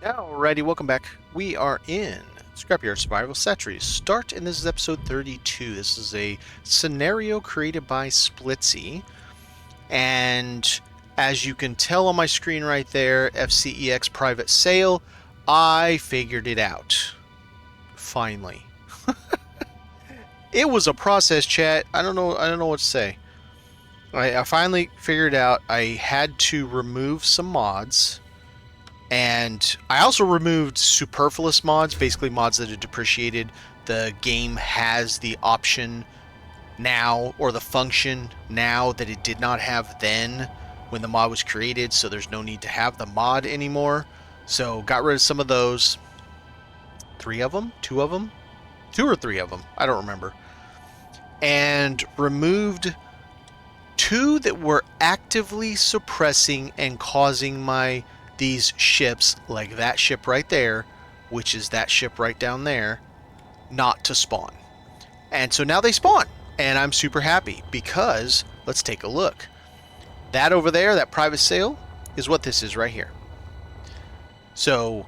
Alrighty, welcome back. We are in Scrapyard Survival Satreus Start, and this is episode 32. This is a scenario created by Splitsy, and as you can tell on my screen right there, FCEX private sale, I figured it out. Finally. It was a process, chat. I don't know what to say. I finally figured out I had to remove some mods. And I also removed superfluous mods, basically mods that are depreciated. The game has the option now, or the function now, that it did not have then when the mod was created, so there's no need to have the mod anymore. So got rid of some of those. 3 of them? 2 of them? 2 or 3 of them. I don't remember. And removed 2 that were actively suppressing and causing these ships, like that ship right there, which is that ship right down there, not to spawn. And so now they spawn, and I'm super happy because, let's take a look. That over there, that private sale, is what this is right here. So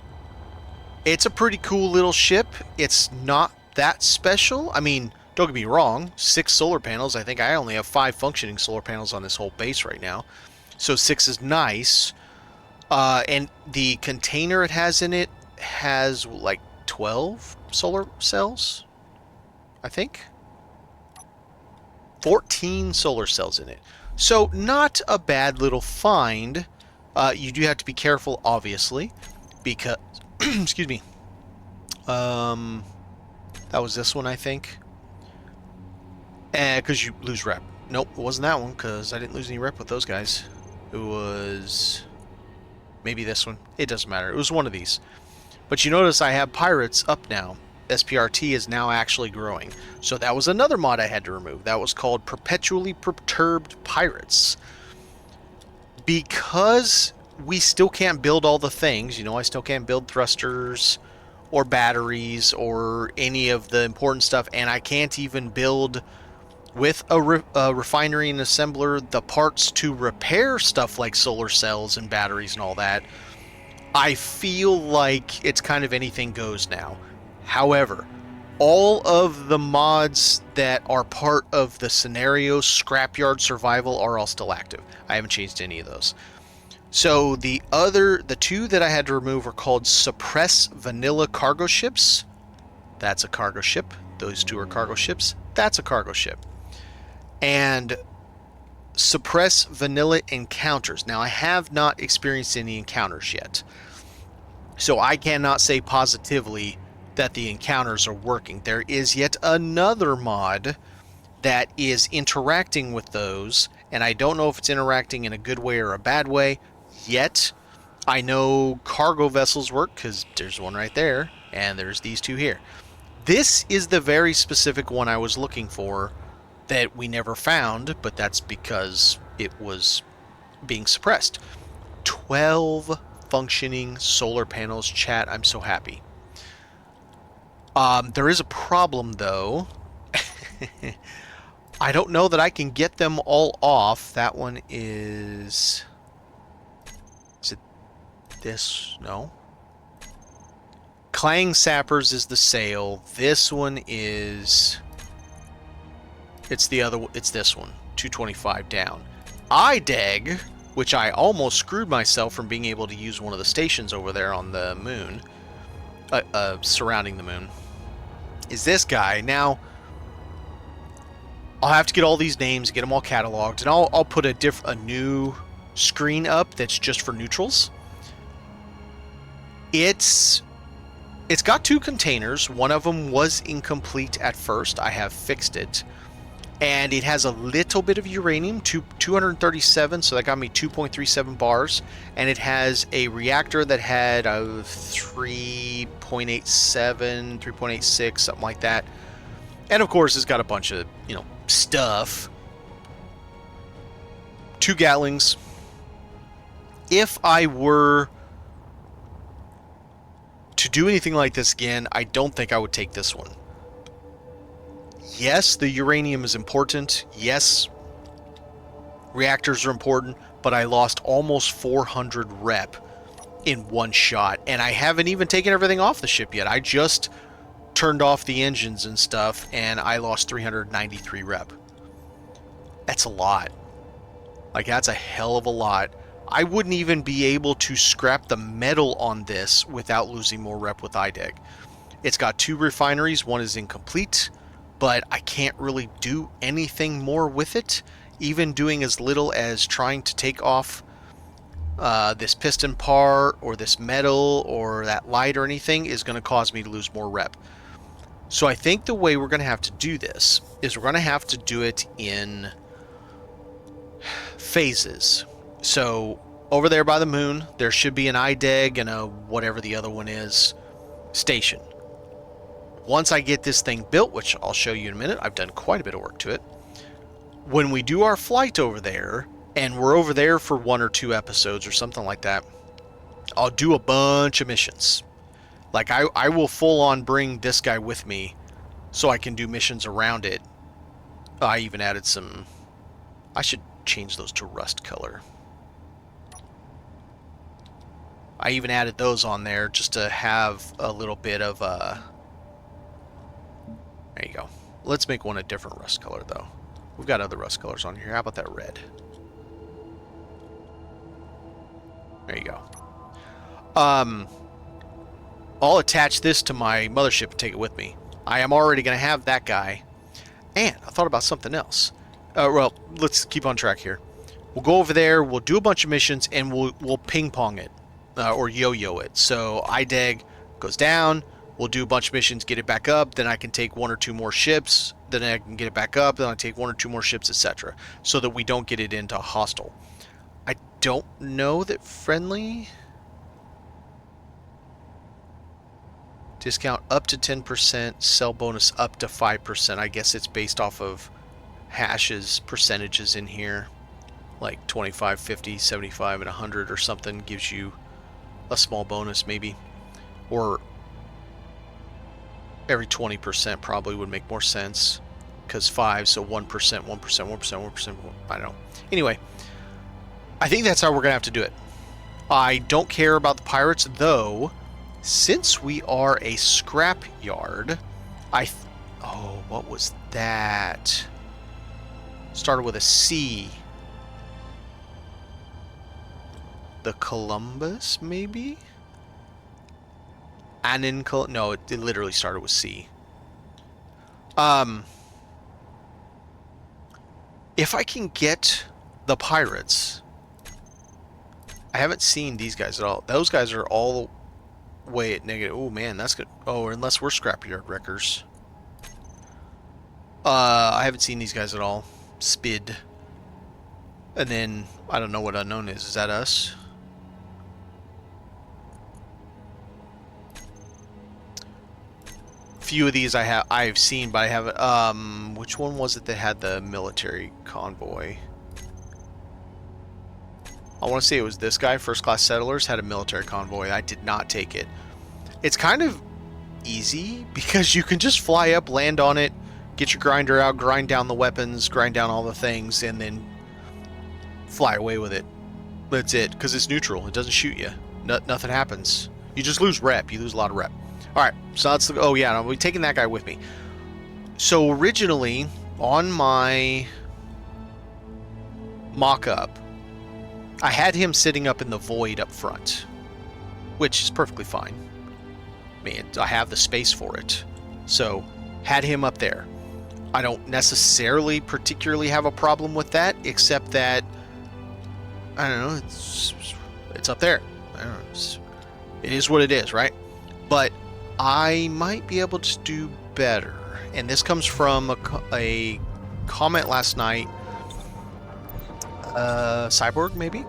it's a pretty cool little ship. It's not that special. I mean, don't get me wrong, 6 solar panels. I think I only have 5 functioning solar panels on this whole base right now. So 6 is nice. And the container it has in it has like 12 solar cells, I think. 14 solar cells in it. So not a bad little find. You do have to be careful, obviously, because, excuse me. That was this one, I think. Because you lose rep. Nope, it wasn't that one, because I didn't lose any rep with those guys. It was... maybe this one. It doesn't matter. It was one of these. But you notice I have pirates up now. SPRT is now actually growing. So that was another mod I had to remove. That was called Perpetually Perturbed Pirates. Because we still can't build all the things. You know, I still can't build thrusters or batteries or any of the important stuff. And I can't even build with a refinery and assembler the parts to repair stuff like solar cells and batteries and all that. I feel like it's kind of anything goes now. However, all of the mods that are part of the scenario Scrapyard Survival are all still active. I haven't changed any of those. So the 2 that I had to remove are called Suppress Vanilla Cargo Ships. That's a cargo ship. Those 2 are cargo ships. That's a cargo ship. And Suppress Vanilla Encounters. Now, I have not experienced any encounters yet, so I cannot say positively that the encounters are working. There is yet another mod that is interacting with those, and I don't know if it's interacting in a good way or a bad way yet. I know cargo vessels work because there's one right there, and there's these 2 here. This is the very specific one I was looking for that we never found, but that's because it was being suppressed. 12 functioning solar panels, chat. I'm so happy. There is a problem, though. I don't know that I can get them all off. That one is... is it this? No. Clang Sappers is the sail. This one is... it's this one, 225 down. IDEG, which I almost screwed myself from being able to use one of the stations over there on the moon, surrounding the moon, is this guy. Now, I'll have to get all these names, get them all cataloged, and I'll put a new screen up that's just for neutrals. It's got 2 containers. One of them was incomplete at first. I have fixed it. And it has a little bit of uranium, 237, so that got me 2.37 bars. And it has a reactor that had a 3.87, 3.86, something like that. And of course, it's got a bunch of, stuff. 2 Gatlings. If I were to do anything like this again, I don't think I would take this one. Yes, the uranium is important. Yes, reactors are important, but I lost almost 400 rep in one shot, and I haven't even taken everything off the ship yet. I just turned off the engines and stuff, and I lost 393 rep. That's a lot. Like, that's a hell of a lot. I wouldn't even be able to scrap the metal on this without losing more rep with IDEG. It's got 2 refineries, one is incomplete, but I can't really do anything more with it. Even doing as little as trying to take off this piston part or this metal or that light or anything is going to cause me to lose more rep. So I think the way we're going to have to do this is we're going to have to do it in phases. So over there by the moon, there should be an IDEG and a whatever the other one is station. Once I get this thing built, which I'll show you in a minute, I've done quite a bit of work to it. When we do our flight over there, and we're over there for 1 or 2 episodes or something like that, I'll do a bunch of missions. Like, I will full on bring this guy with me so I can do missions around it. I even added some... I should change those to rust color. I even added those on there just to have a little bit of a... There you go. Let's make one a different rust color, though. We've got other rust colors on here. How about that red? There you go. I'll attach this to my mothership and take it with me. I am already going to have that guy. And I thought about something else. Well, let's keep on track here. We'll go over there, we'll do a bunch of missions, and we'll ping-pong it. Or yo-yo it. So IDEG goes down, we'll do a bunch of missions, get it back up, then I can take 1 or 2 more ships, then I can get it back up, then I take 1 or 2 more ships, etc. So that we don't get it into hostile. I don't know that friendly... Discount up to 10%, sell bonus up to 5%. I guess it's based off of hashes, percentages in here. Like 25, 50, 75, and 100 or something gives you a small bonus maybe. Or every 20% probably would make more sense. Because 5, so 1%, 1%, 1%, 1%, I don't know. Anyway, I think that's how we're going to have to do it. I don't care about the pirates, though. Since we are a scrapyard, oh, what was that? Started with a C. The Columbus, maybe? No, it literally started with C. If I can get the pirates, I haven't seen these guys at all. Those guys are all way at negative. Oh man, that's good. Oh, unless we're scrapyard wreckers. I haven't seen these guys at all. Spid. And then I don't know what unknown is. Is that us? Few of these I've seen, but I haven't. Which one was it that had the military convoy? I want to say it was this guy, First Class Settlers, had a military convoy. I did not take it. It's kind of easy because you can just fly up, land on it, get your grinder out, grind down the weapons, grind down all the things, and then fly away with it. That's it, because it's neutral. It doesn't shoot you. Nothing happens. You just lose rep. You lose a lot of rep. Alright, so let's look. Oh yeah, I'll be taking that guy with me. So originally, on my mock-up, I had him sitting up in the void up front, which is perfectly fine. I mean, I have the space for it. So, had him up there. I don't necessarily particularly have a problem with that, except that, I don't know, it's up there. I don't know, it is what it is, right? But I might be able to do better. And this comes from a comment last night, Cyborg maybe,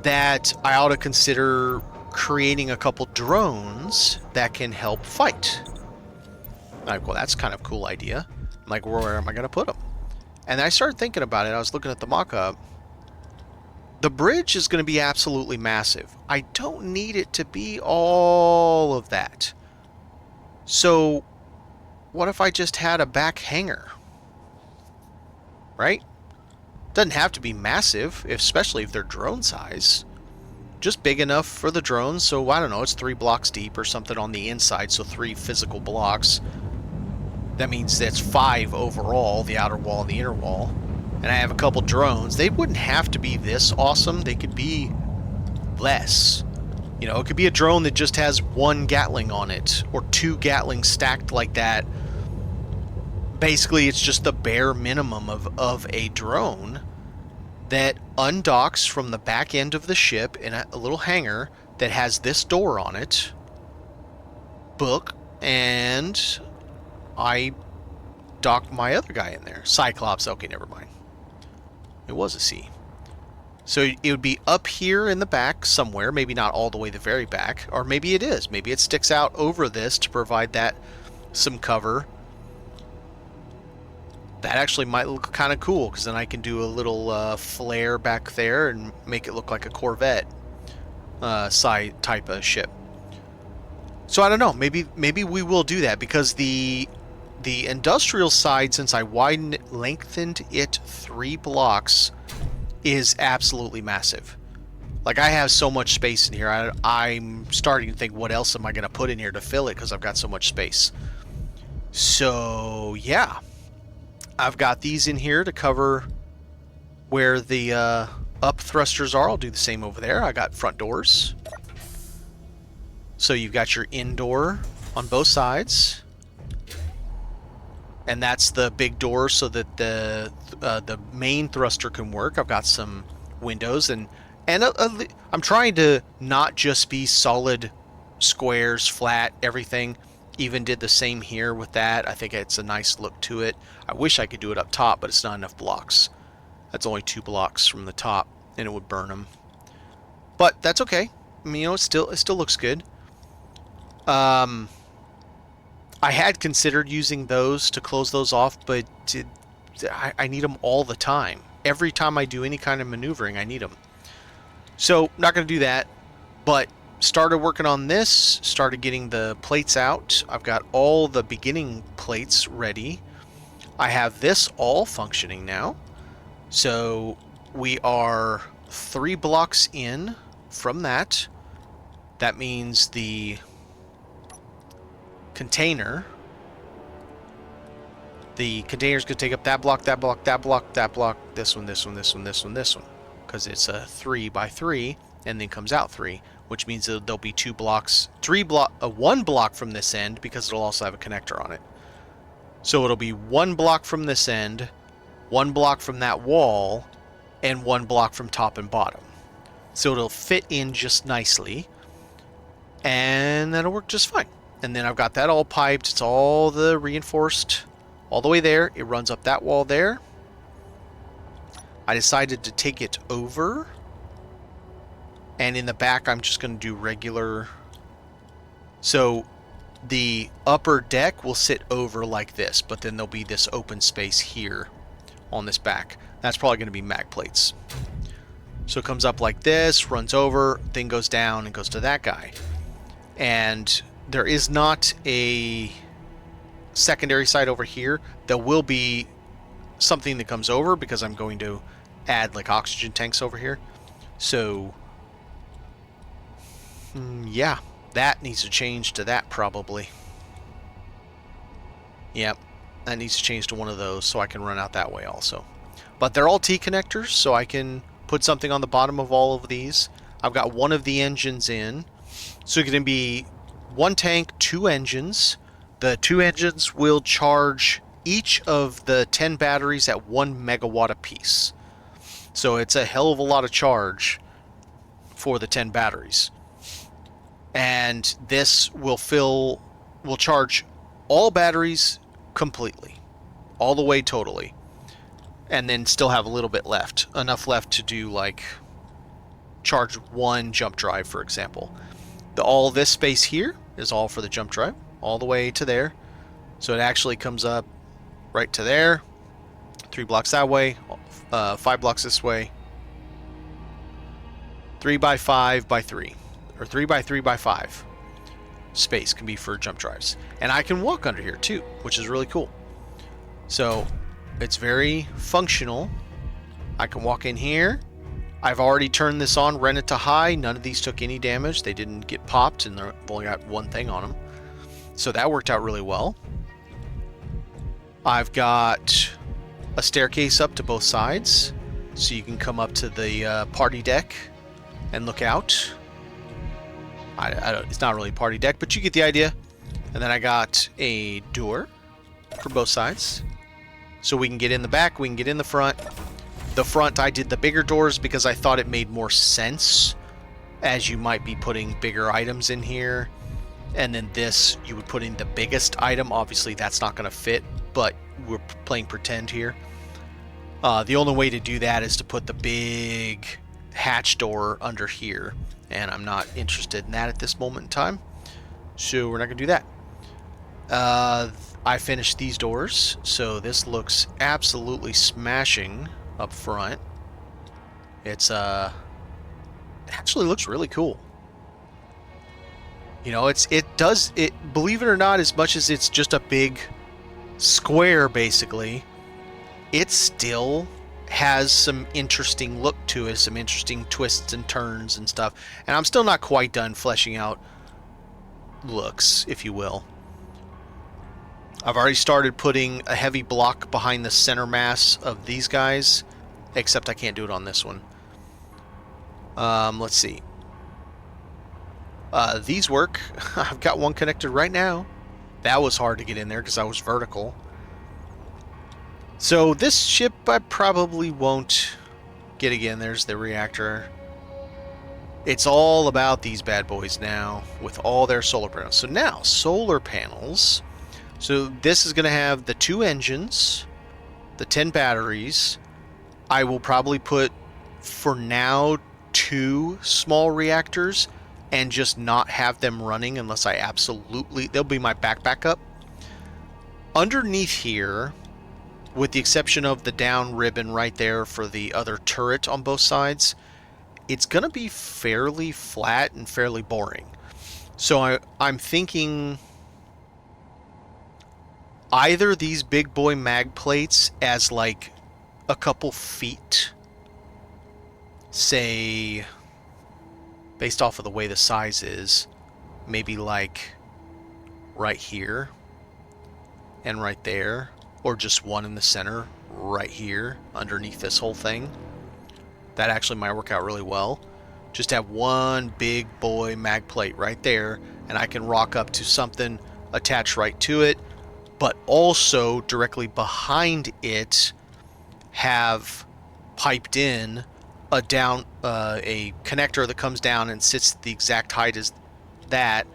that I ought to consider creating a couple drones that can help fight. I'm like, well, that's kind of a cool idea. I'm like, where am I going to put them? And I started thinking about it. I was looking at the mock-up. The bridge is going to be absolutely massive. I don't need it to be all of that. So what if I just had a back hangar? Right? Doesn't have to be massive, especially if they're drone size. just big enough for the drones. So I don't know, it's 3 blocks deep or something on the inside, so 3 physical blocks. That means that's 5 overall, the outer wall and the inner wall. And I have a couple drones. They wouldn't have to be this awesome. They could be less. You know, it could be a drone that just has 1 Gatling on it, or 2 Gatling stacked like that. Basically, it's just the bare minimum of a drone that undocks from the back end of the ship in a little hangar that has this door on it. Book, and I docked my other guy in there. Cyclops, okay, never mind. It was a C. So it would be up here in the back somewhere, maybe not all the way the very back, or maybe it is. Maybe it sticks out over this to provide that some cover. That actually might look kind of cool, because then I can do a little flare back there and make it look like a Corvette side type of ship. So I don't know, maybe we will do that, because the industrial side, since I lengthened it 3 blocks, is absolutely massive. Like, I have so much space in here. I'm starting to think, what else am I going to put in here to fill it, because I've got so much space. So yeah, I've got these in here to cover where the up thrusters are. I'll do the same over there. I got front doors. So you've got your indoor on both sides. And that's the big door so that the main thruster can work. I've got some windows, and I'm trying to not just be solid squares, flat, everything. Even did the same here with that. I think it's a nice look to it. I wish I could do it up top, but it's not enough blocks. That's only 2 blocks from the top, and it would burn them. But that's okay. I mean, you know, it still looks good. I had considered using those to close those off, but I need them all the time. Every time I do any kind of maneuvering, I need them. So, not going to do that, but started working on this, started getting the plates out. I've got all the beginning plates ready. I have this all functioning now. So, we are 3 blocks in from that. That means the container's going to take up that block, that block, that block, that block, this one, this one, this one, this one, this one, because it's a 3 by 3 and then comes out 3, which means that there'll be 2 blocks, 1 block from this end, because it'll also have a connector on it. So it'll be 1 block from this end, 1 block from that wall, and 1 block from top and bottom. So it'll fit in just nicely, and that'll work just fine. And then I've got that all piped. It's all the reinforced all the way there. It runs up that wall there. I decided to take it over. And in the back, I'm just going to do regular. So the upper deck will sit over like this, but then there'll be this open space here on this back. That's probably going to be mag plates. So it comes up like this, runs over, then goes down and goes to that guy. And there is not a secondary side over here. There will be something that comes over, because I'm going to add like oxygen tanks over here. So yeah, that needs to change to that probably. Yep, that needs to change to one of those so I can run out that way also. But they're all T connectors, so I can put something on the bottom of all of these. I've got one of the engines in, so it's going to be 1 tank, 2 engines. The 2 engines will charge each of the 10 batteries at 1 megawatt apiece. So it's a hell of a lot of charge for the 10 batteries. And this will charge all batteries completely, all the way totally, and then still have a little bit left, enough left to do like charge 1 jump drive, for example. All this space here is all for the jump drive, all the way to there. So it actually comes up right to there. 3 blocks that way, 5 blocks this way. 3 by 5 by 3, or 3 by 3 by 5 space can be for jump drives. And I can walk under here too, which is really cool. So it's very functional. I can walk in here, I've already turned this on, ran it to high. None of these took any damage. They didn't get popped, and they've only got one thing on them. So that worked out really well. I've got a staircase up to both sides, so you can come up to the party deck and look out. It's not really a party deck, but you get the idea. And then I got a door for both sides, so we can get in the back, we can get in the front. The front, I did the bigger doors because I thought it made more sense, as you might be putting bigger items in here. And then this, you would put in the biggest item. Obviously, that's not going to fit, but we're playing pretend here. The only way to do that is to put the big hatch door under here, and I'm not interested in that at this moment in time, so we're not going to do that. I finished these doors, so this looks absolutely smashing up front. It's it actually looks really cool. You know, believe it or not, as much as it's just a big square basically, it still has some interesting look to it, some interesting twists and turns and stuff. And I'm still not quite done fleshing out looks, if you will. I've already started putting a heavy block behind the center mass of these guys, except I can't do it on this one. Let's see. These work. I've got one connected right now. That was hard to get in there because I was vertical. So this ship I probably won't get again. There's the reactor. It's all about these bad boys now with all their solar panels. So now, solar panels. So this is going to have the 2 engines, the 10 batteries. I will probably put, for now, 2 small reactors and just not have them running unless I absolutely... They'll be my backup. Underneath here, with the exception of the down ribbon right there for the other turret on both sides, it's going to be fairly flat and fairly boring. So I'm thinking either these big boy mag plates as like a couple feet, say, based off of the way the size is, maybe like right here and right there, or just one in the center right here underneath this whole thing. That actually might work out really well. Just have one big boy mag plate right there, and I can rock up to something attached right to it, but also directly behind it have piped in a connector that comes down and sits at the exact height as that.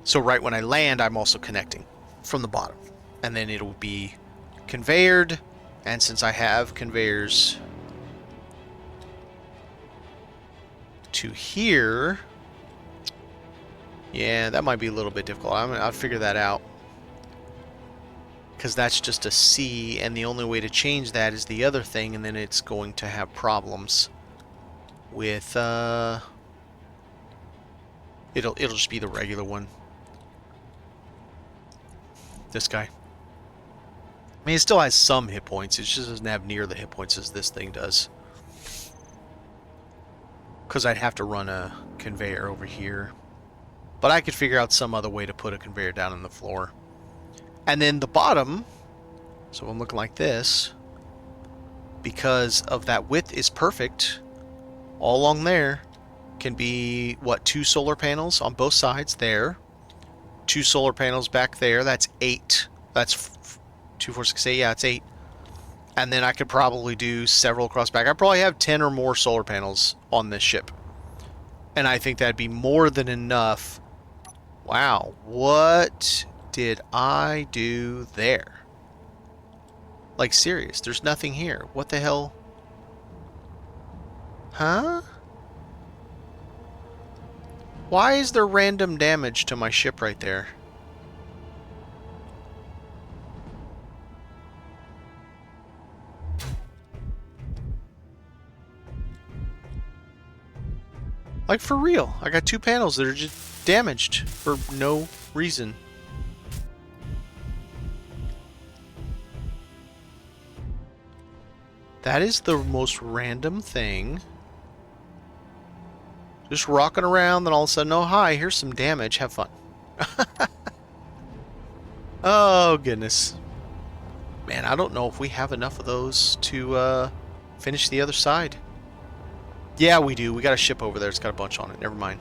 So right when I land, I'm also connecting from the bottom, and then it'll be conveyored. And since I have conveyors to here, yeah, that might be a little bit difficult. I'll figure that out, because that's just a C, and the only way to change that is the other thing, and then it's going to have problems with it'll just be the regular one. This guy. I mean, it still has some hit points. It just doesn't have near the hit points as this thing does. Because I'd have to run a conveyor over here. But I could figure out some other way to put a conveyor down on the floor. And then the bottom, so I'm looking like this, because of that width is perfect, all along there can be, what, 2 solar panels on both sides there. 2 solar panels back there. That's 8. That's 2, 4, 6, 8. Yeah, it's 8. And then I could probably do several across back. I probably have 10 or more solar panels on this ship. And I think that'd be more than enough. Wow, what did I do there? Like, serious, there's nothing here. What the hell? Huh? Why is there random damage to my ship right there? Like, for real, I got 2 panels that are just damaged for no reason. That is the most random thing Just rocking around, then all of a sudden, oh, hi, here's some damage. Have fun. Oh, goodness. Man, I don't know if we have enough of those to finish the other side. Yeah, we do. We got a ship over there. It's got a bunch on it. Never mind.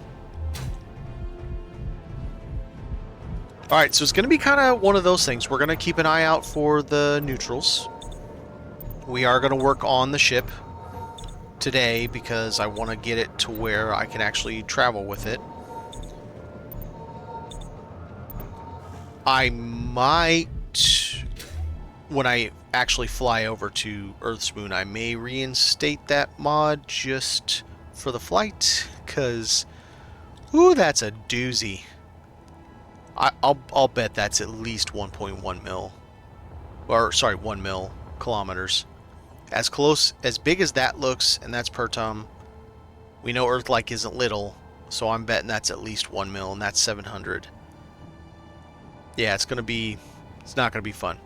Alright, so it's going to be kind of one of those things. We're going to keep an eye out for the neutrals. We are going to work on the ship today because I want to get it to where I can actually travel with it. I might, when I actually fly over to Earth's moon, I may reinstate that mod just for the flight, because, ooh, that's a doozy. I'll bet that's at least 1.1 mil, or sorry, 1 mil kilometers. As close, as big as that looks, and that's per ton. We know Earth-like isn't little, so I'm betting that's at least 1 mil, and that's 700. Yeah, it's not gonna be fun.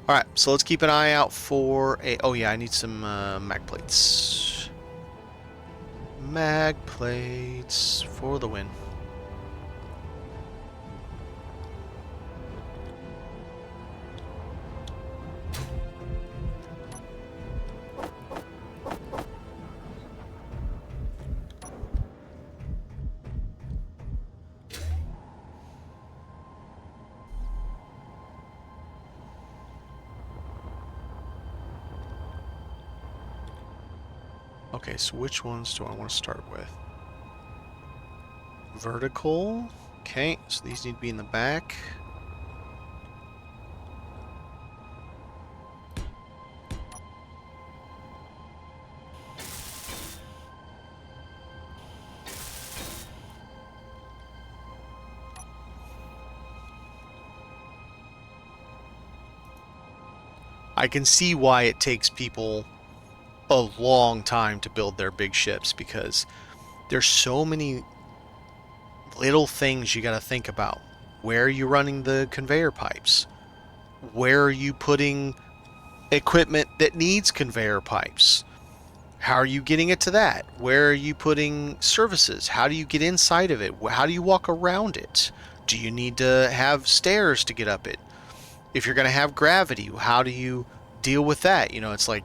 Alright, so let's keep an eye out for a... Oh yeah, I need some mag plates. Mag plates for the win. Okay, so which ones do I want to start with? Vertical. Okay, so these need to be in the back. I can see why it takes people a long time to build their big ships, because there's so many little things you got to think about. Where are you running the conveyor pipes? Where are you putting equipment that needs conveyor pipes? How are you getting it to that? Where are you putting services? How do you get inside of it? How do you walk around it? Do you need to have stairs to get up it? If you're going to have gravity, how do you deal with that? You know, it's like,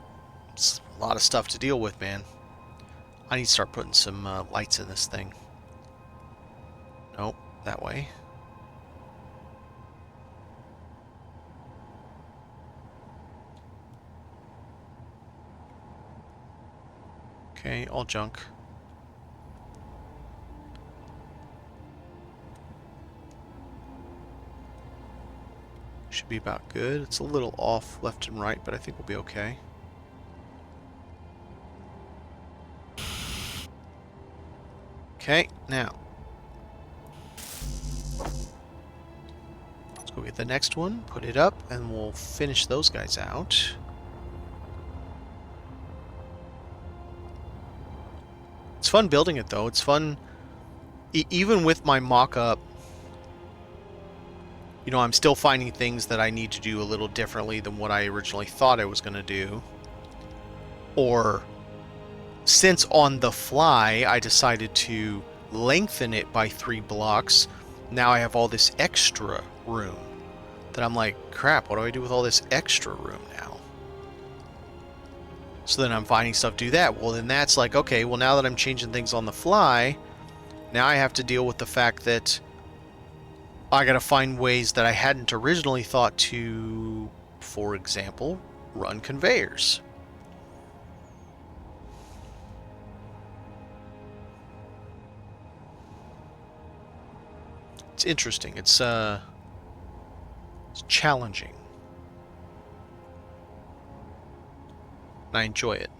it's a lot of stuff to deal with, man. I need to start putting some lights in this thing. Nope, that way. Okay, all junk. Should be about good. It's a little off left and right, but I think we'll be okay. Okay, now. Let's go get the next one, put it up, and we'll finish those guys out. It's fun building it, though. It's fun, even with my mock-up. You know, I'm still finding things that I need to do a little differently than what I originally thought I was going to do. Or, since on the fly, I decided to lengthen it by 3 blocks, now I have all this extra room. That I'm like, crap, what do I do with all this extra room now? So then I'm finding stuff to do that. Well, then that's like, okay, well, now that I'm changing things on the fly, now I have to deal with the fact that I gotta find ways that I hadn't originally thought to, for example, run conveyors. It's interesting. It's challenging. And I enjoy it.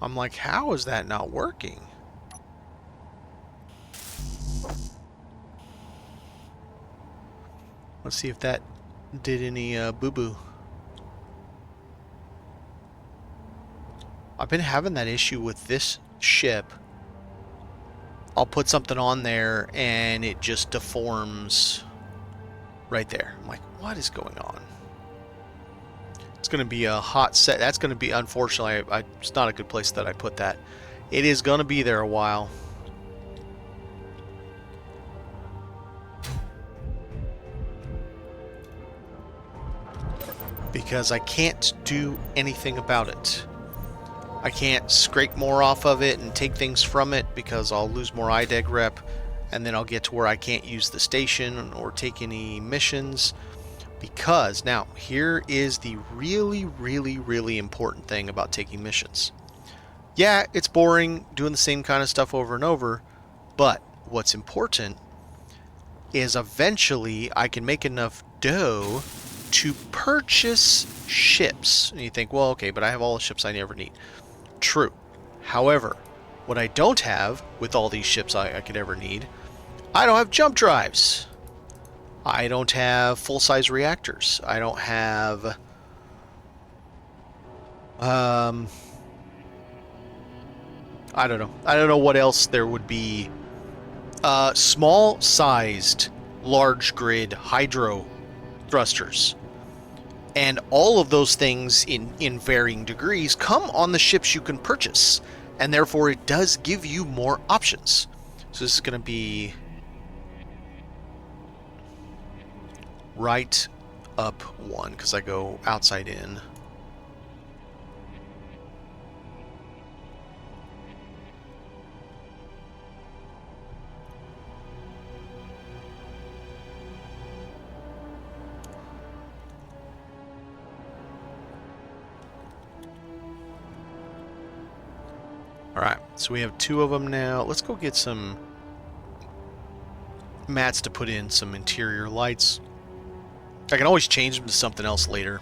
I'm like, how is that not working? Let's see if that did any boo-boo. I've been having that issue with this ship I'll put something on there and it just deforms right there. I'm like, what is going on? It's going to be a hot set. That's going to be, unfortunately, it's not a good place that I put that. It is going to be there a while. Because I can't do anything about it. I can't scrape more off of it and take things from it because I'll lose more IDEG rep, and then I'll get to where I can't use the station or take any missions. Because, now, here is the really, really, really important thing about taking missions. Yeah, it's boring doing the same kind of stuff over and over, but what's important is eventually I can make enough dough to purchase ships. And you think, well, okay, but I have all the ships I never need. True. However, what I don't have with all these ships I could ever need, I don't have jump drives. I don't have full-size reactors. I don't have... I don't know. I don't know what else there would be. Small-sized, large grid hydro thrusters. And all of those things in varying degrees come on the ships you can purchase. And therefore it does give you more options. So this is going to be right up one because I go outside in. Alright, so we have 2 of them now. Let's go get some mats to put in some interior lights. I can always change them to something else later.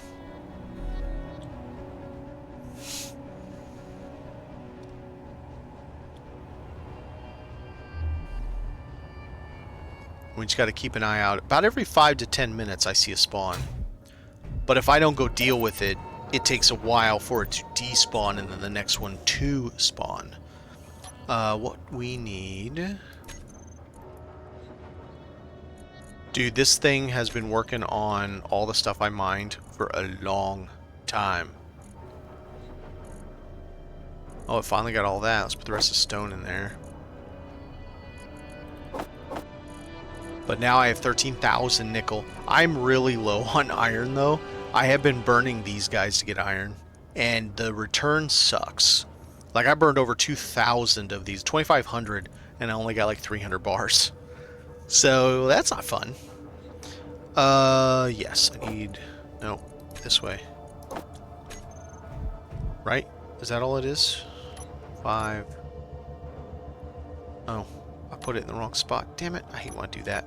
We just got to keep an eye out. About every 5 to 10 minutes I see a spawn. But if I don't go deal with it, it takes a while for it to despawn and then the next one to spawn. What we need... Dude, this thing has been working on all the stuff I mined for a long time. Oh, it finally got all that. Let's put the rest of stone in there. But now I have 13,000 nickel. I'm really low on iron, though. I have been burning these guys to get iron, and the return sucks. Like, I burned over 2,000 of these, 2,500, and I only got like 300 bars. So, that's not fun. Yes, I need... No, this way. Right? Is that all it is? 5. Oh, I put it in the wrong spot. Damn it, I hate when I do that.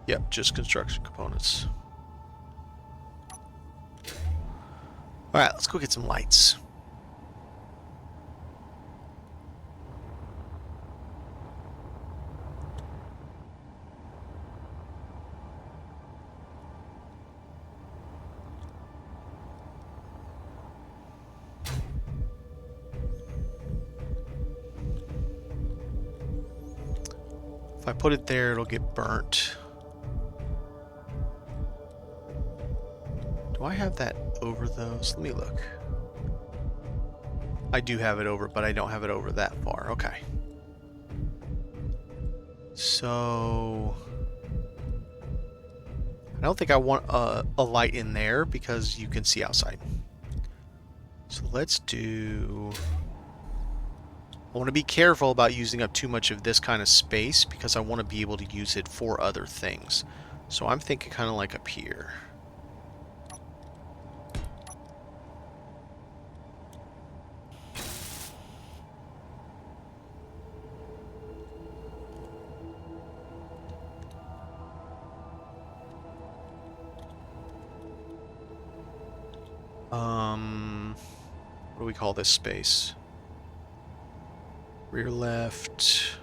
Yep, just construction components. Alright, let's go get some lights. If I put it there, it'll get burnt. Do I have that over those? Let me look. I do have it over, but I don't have it over that far. Okay. So... I don't think I want a light in there because you can see outside. So let's do... I want to be careful about using up too much of this kind of space because I want to be able to use it for other things. So I'm thinking kind of like up here. What do we call this space? Rear left.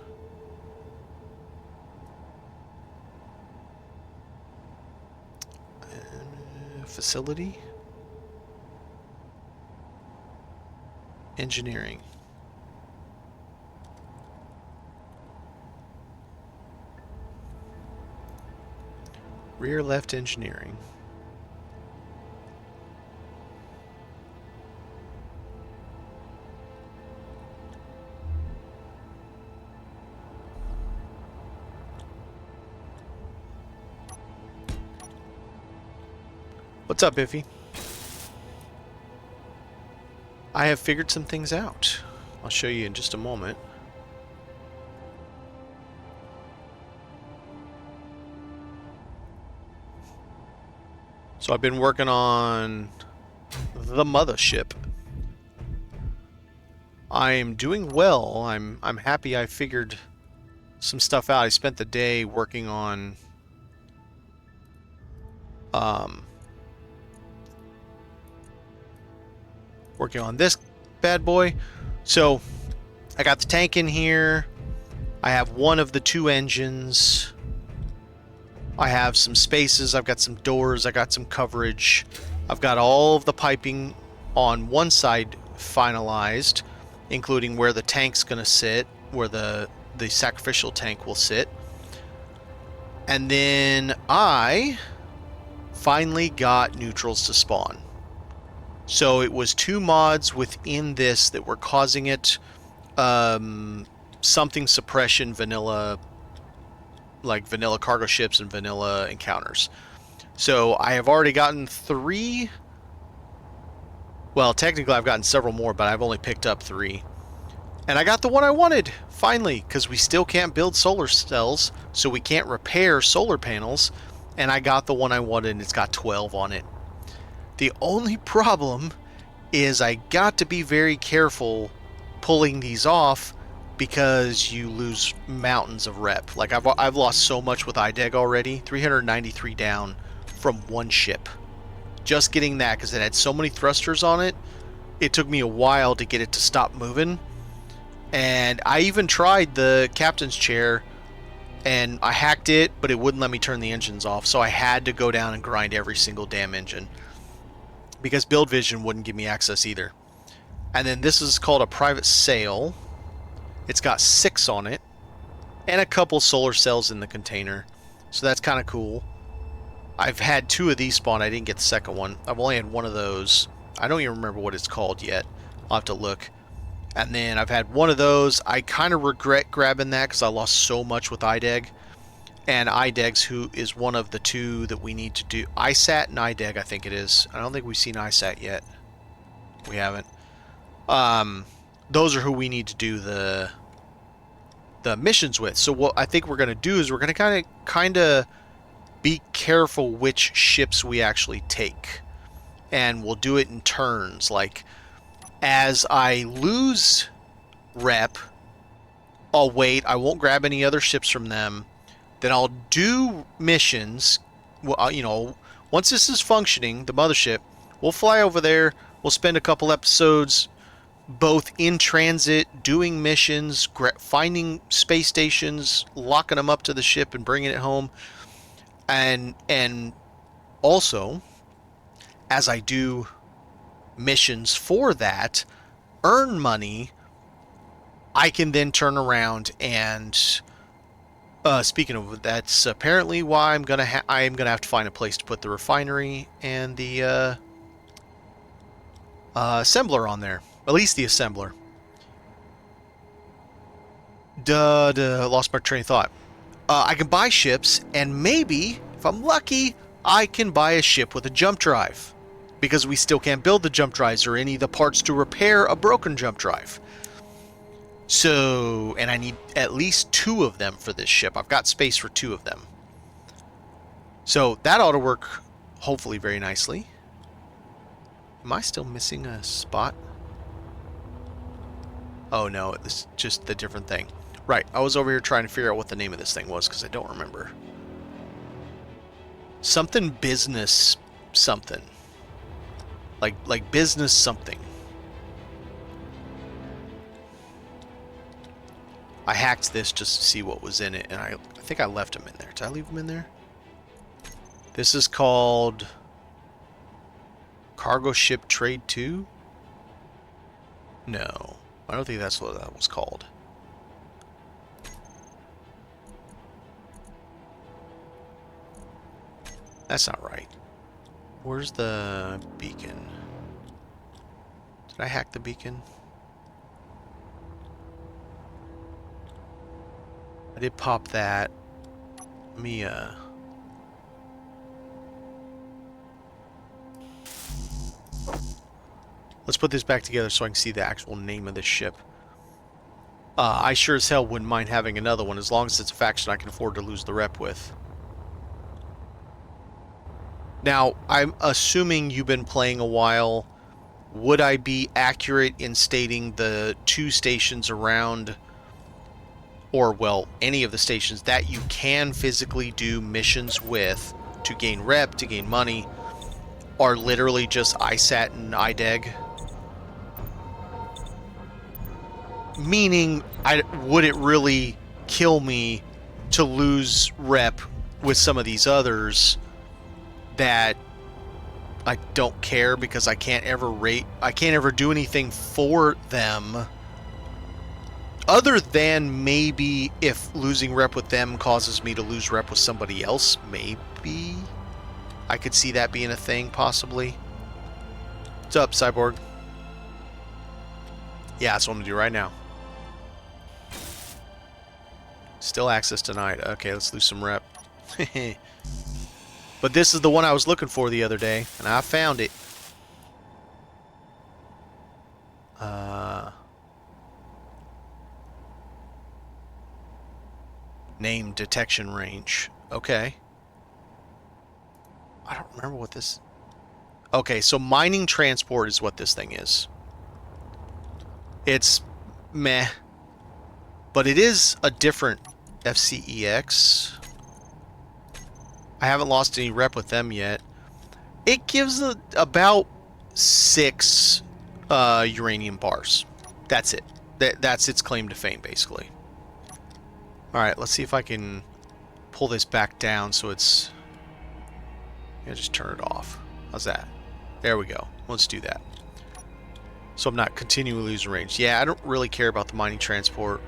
And Facility. Engineering. Rear left engineering. What's up, Biffy? I have figured some things out. I'll show you in just a moment. So I've been working on the mothership. I am doing well. I'm happy I figured some stuff out. I spent the day working on this bad boy. So I got the tank in here. I have one of the two engines. I have some spaces. I've got some doors. I got some coverage. I've got all of the piping on one side finalized, including where the tank's going to sit, where the sacrificial tank will sit. And then I finally got neutrals to spawn. So it was two mods within this that were causing it. Something suppression vanilla, like vanilla cargo ships and vanilla encounters. So I have already gotten 3. Well, technically I've gotten several more, but I've only picked up 3. And I got the one I wanted, finally, because we still can't build solar cells, so we can't repair solar panels. And I got the one I wanted, and it's got 12 on it. The only problem is I got to be very careful pulling these off because you lose mountains of rep. Like I've lost so much with IDEG already, 393 down from one ship. Just getting that because it had so many thrusters on it, it took me a while to get it to stop moving. And I even tried the captain's chair and I hacked it, but it wouldn't let me turn the engines off. So I had to go down and grind every single damn engine because Build Vision wouldn't give me access either. And then this is called a private sale. It's got 6 on it and a couple solar cells in the container. So that's kind of cool. I've had 2 of these spawn. I didn't get the second one. I've only had 1 of those. I don't even remember what it's called yet. I'll have to look. And then I've had 1 of those. I kind of regret grabbing that because I lost so much with IDEG. And IDEG's who is one of the 2 that we need to do. ISAT and IDEG, I think it is. I don't think we've seen ISAT yet. We haven't. Those are who we need to do the missions with. So what I think we're going to do is we're going to kind of be careful which ships we actually take. And we'll do it in turns. Like, as I lose rep, I'll wait. I won't grab any other ships from them. Then I'll do missions. Well, you know, once this is functioning, the mothership, we'll fly over there. We'll spend a couple episodes both in transit, doing missions, finding space stations, locking them up to the ship and bringing it home. And also, as I do missions for that, earn money, I can then turn around and speaking of, that's apparently why I am gonna have to find a place to put the refinery and the assembler on there. At least the assembler. Lost my train of thought. I can buy ships, and maybe, if I'm lucky, I can buy a ship with a jump drive. Because we still can't build the jump drives or any of the parts to repair a broken jump drive. So, and I need at least 2 of them for this ship. I've got space for 2 of them. So that ought to work, hopefully, very nicely. Am I still missing a spot? Oh no, it's just the different thing. Right, I was over here trying to figure out what the name of this thing was because I don't remember. Something business something. Like business something. I hacked this just to see what was in it, and I think I left them in there. Did I leave them in there? This is called Cargo ship trade 2? No, I don't think that's what that was called. That's not right. Where's the beacon? Did I hack the beacon? I did pop that. Let me, let's put this back together so I can see the actual name of this ship. I sure as hell wouldn't mind having another one, as long as it's a faction I can afford to lose the rep with. Now, I'm assuming you've been playing a while. Would I be accurate in stating the 2 stations around, or, well, any of the stations that you can physically do missions with to gain rep, to gain money, are literally just ISAT and IDEG? Meaning, would it really kill me to lose rep with some of these others that I don't care because I can't ever do anything for them, other than maybe if losing rep with them causes me to lose rep with somebody else? Maybe I could see that being a thing, possibly. What's up, Cyborg? Yeah, that's what I'm gonna do right now. Still access denied. Okay, let's lose some rep. But this is the one I was looking for the other day, and I found it. Name detection range. Okay. I don't remember what this... Okay, so mining transport is what this thing is. It's meh. But it is a different FCEX. I haven't lost any rep with them yet. It gives about 6 uranium bars. That's it. That's its claim to fame, basically. Alright, let's see if I can pull this back down so it's... Yeah, just turn it off. How's that? There we go. Let's do that. So I'm not continually losing range. Yeah, I don't really care about the mining transport.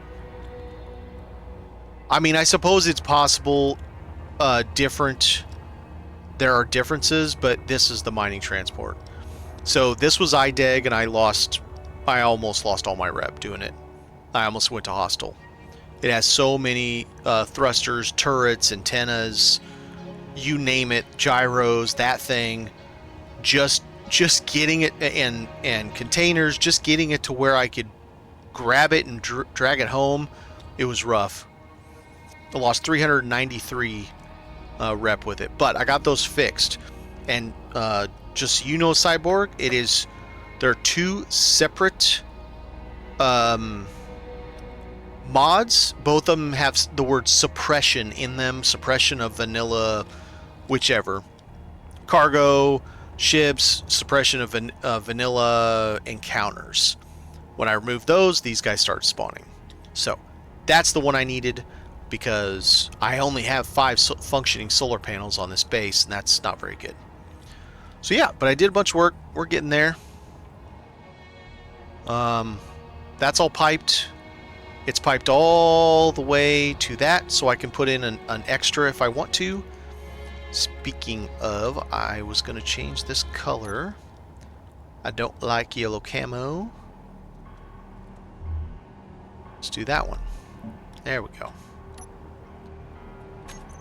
I mean, I suppose it's possible there are differences, but this is the mining transport. So this was IDEG, and I almost lost all my rep doing it. I almost went to hostile. It has so many thrusters, turrets, antennas, you name it, gyros, that thing. Just getting it, and containers, just getting it to where I could grab it and drag it home, it was rough. I lost 393 rep with it, but I got those fixed. And just so you know, Cyborg, there are 2 separate mods. Both of them have the word suppression in them. Suppression of vanilla, whichever. Cargo, ships, suppression of vanilla encounters. When I remove those, these guys start spawning. So that's the one I needed, because I only have 5 functioning solar panels on this base, and that's not very good. So yeah, but I did a bunch of work. We're getting there. That's all piped. It's piped all the way to that, so I can put in an extra if I want to. Speaking of, I was going to change this color. I don't like yellow camo. Let's do that one. There we go.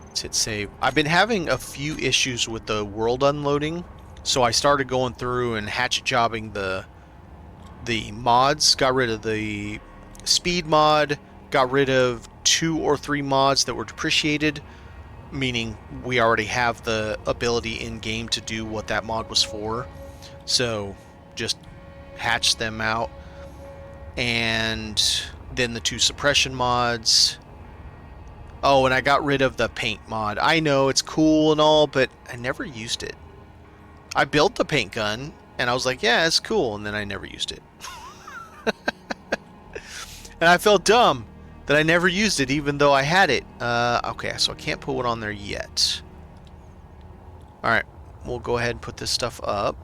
Let's hit save. I've been having a few issues with the world unloading, so I started going through and hatchet jobbing the mods. Got rid of the speed mod, got rid of 2 or 3 mods that were depreciated, meaning we already have the ability in game to do what that mod was for, so just hatched them out. And then the 2 suppression mods. Oh, and I got rid of the paint mod. I know it's cool and all, but I never used it. I built the paint gun and I was like, yeah, it's cool, and then I never used it. And I felt dumb that I never used it, even though I had it. Okay, so I can't put one on there yet. Alright, we'll go ahead and put this stuff up.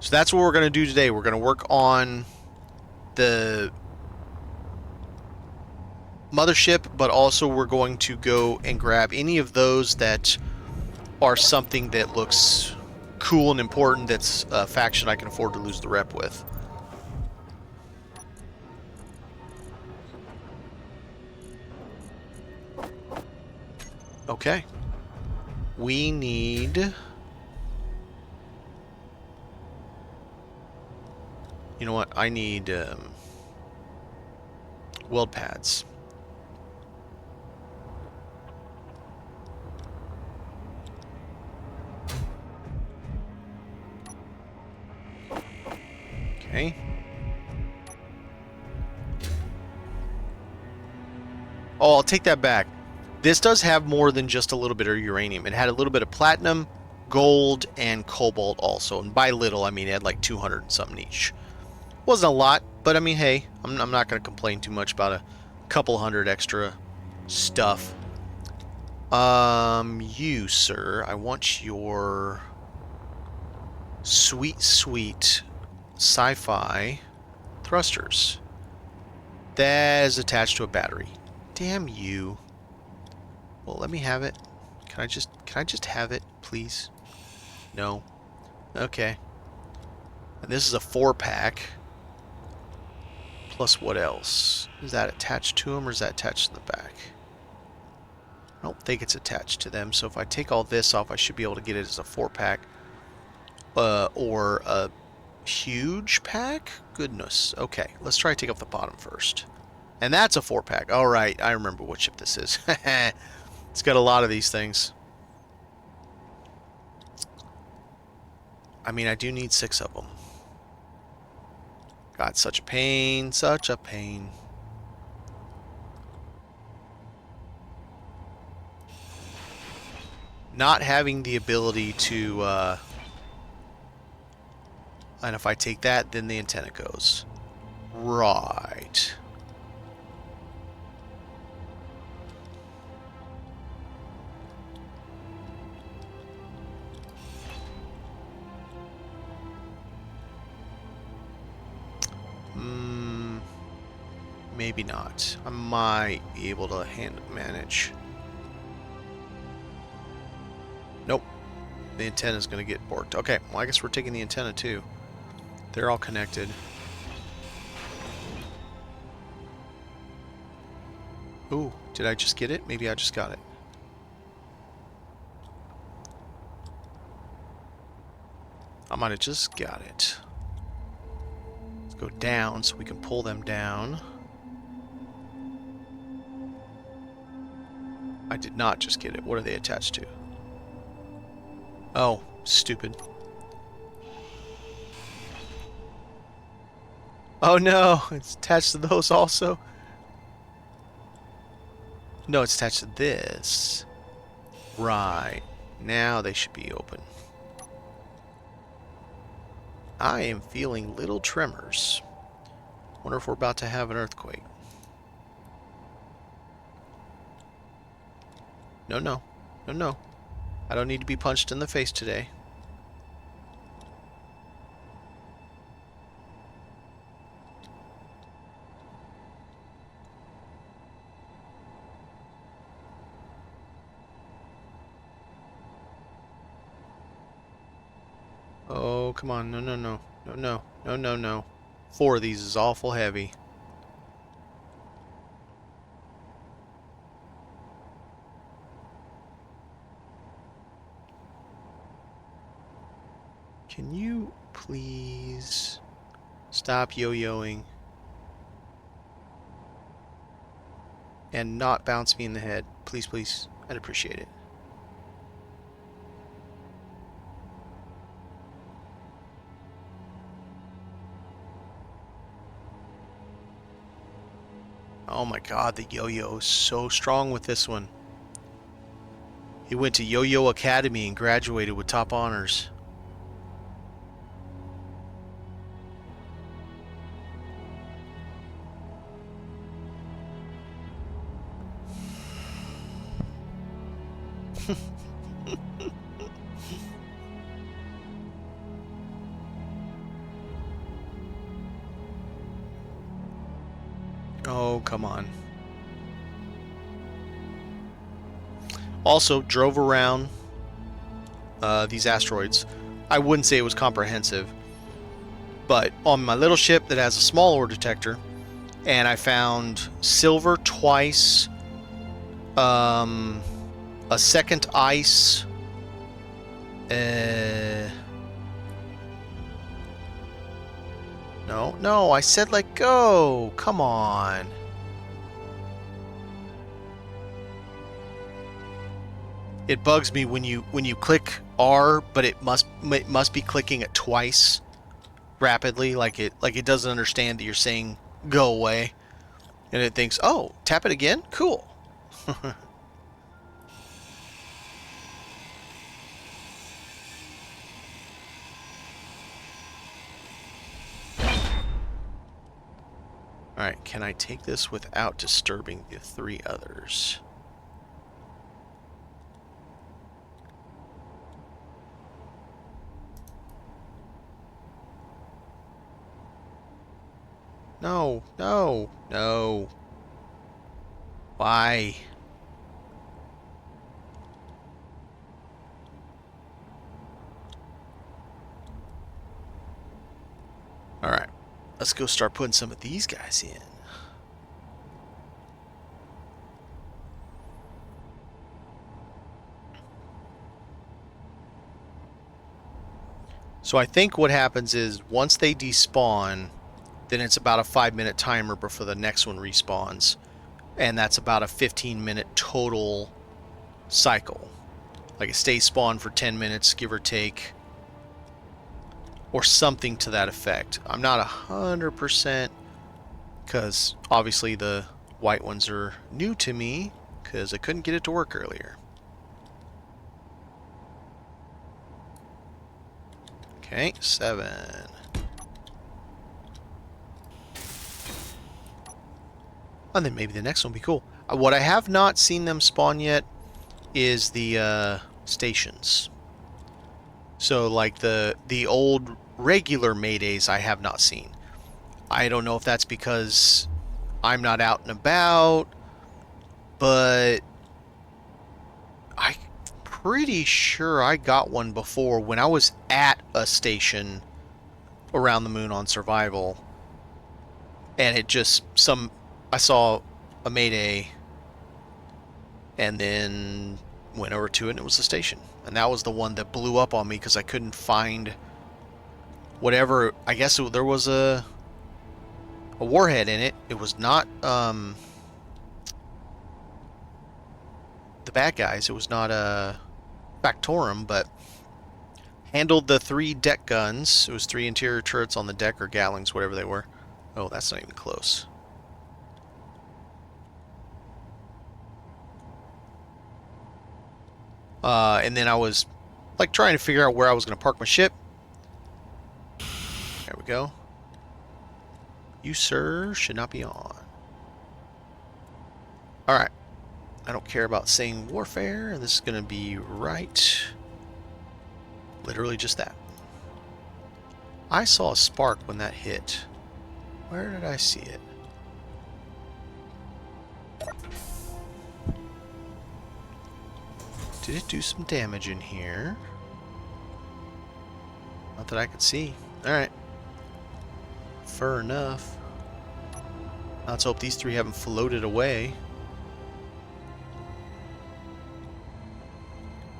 So that's what we're going to do today. We're going to work on the mothership, but also we're going to go and grab any of those that are something that looks cool and important, that's a faction I can afford to lose the rep with. Okay. We need... You know what? I need weld pads. Okay. Oh, I'll take that back. This does have more than just a little bit of uranium. It had a little bit of platinum, gold, and cobalt also. And by little, I mean it had like 200 and something each. Wasn't a lot, but I mean, hey, I'm not going to complain too much about a couple hundred extra stuff. You, sir, I want your sweet, sweet sci-fi thrusters. That is attached to a battery. Damn you. Well, let me have it. Can I just have it, please? No. Okay. And this is a 4-pack. Plus what else? Is that attached to them or is that attached to the back? I don't think it's attached to them, so if I take all this off, I should be able to get it as a 4-pack. Or a huge pack? Goodness. Okay, let's try to take off the bottom first. And that's a 4-pack. Alright, I remember what ship this is. It's got a lot of these things. I mean, I do need 6 of them. God, such a pain, such a pain. Not having the ability to, and if I take that, then the antenna goes. Right. Maybe not. I might be able to manage. Nope. The antenna is going to get borked. Okay, well, I guess we're taking the antenna too. They're all connected. Ooh, did I just get it? Maybe I just got it. I might have just got it. Let's go down so we can pull them down. I did not just get it. What are they attached to? Oh, stupid. Oh no, it's attached to those also. No, it's attached to this. Right. Now they should be open. I am feeling little tremors. Wonder if we're about to have an earthquake. No, no. No, no. I don't need to be punched in the face today. Oh, come on. No, no, no. No, no. No, no, no. 4 of these is awful heavy. Can you please stop yo-yoing and not bounce me in the head? Please, please. I'd appreciate it. Oh my god, the yo-yo is so strong with this one. He went to Yo-Yo Academy and graduated with top honors. come on. Also, drove around these asteroids. I wouldn't say it was comprehensive, but on my little ship that has a small ore detector, and I found silver twice, a second ice, no, I said let go. Come on. It bugs me when you click R, but it must be clicking it twice rapidly, like it doesn't understand that you're saying go away, and it thinks, oh, tap it again, cool. All right, can I take this without disturbing the 3 others? No, no, no. Why? Alright, let's go start putting some of these guys in. So I think what happens is once they despawn, then it's about a 5-minute timer before the next one respawns. And that's about a 15-minute total cycle. Like it stays spawned for 10 minutes, give or take. Or something to that effect. I'm not 100%, because obviously the white ones are new to me, because I couldn't get it to work earlier. Okay, 7. And then maybe the next one will be cool. What I have not seen them spawn yet is the stations. So like the old regular Maydays I have not seen. I don't know if that's because I'm not out and about, but I'm pretty sure I got one before when I was at a station around the moon on survival, and it just I saw a Mayday and then went over to it and it was the station, and that was the one that blew up on me because I couldn't find whatever. I guess there was a warhead in it. It was not the bad guys. It was not a Factorum, but handled the 3 deck guns. It was 3 interior turrets on the deck, or Gatlings, whatever they were. Oh, that's not even close. And then I was like trying to figure out where I was going to park my ship. There we go. You, sir, should not be on. Alright. I don't care about saying warfare, and this is going to be right. Literally just that. I saw a spark when that hit. Where did I see it? Did it do some damage in here? Not that I could see. Alright. Fair enough. Let's hope these 3 haven't floated away.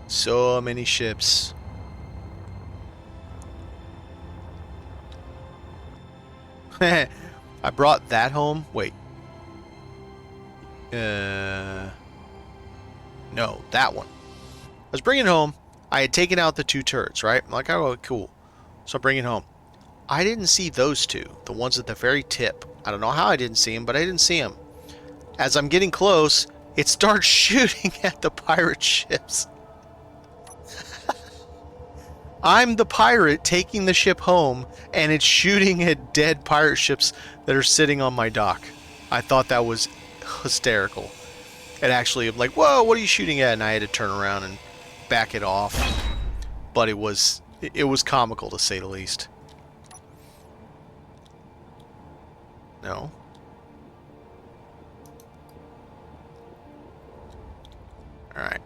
So many ships. I brought that home. Wait. No, that one. I was bringing it home. I had taken out the 2 turrets, right? I'm like, oh, cool. So I bring it home. I didn't see those 2, the ones at the very tip. I don't know how I didn't see them, but I didn't see them. As I'm getting close, it starts shooting at the pirate ships. I'm the pirate taking the ship home, and it's shooting at dead pirate ships that are sitting on my dock. I thought that was hysterical. And actually, I'm like, whoa, what are you shooting at? And I had to turn around and back it off. But it was comical, to say the least. No. Alright.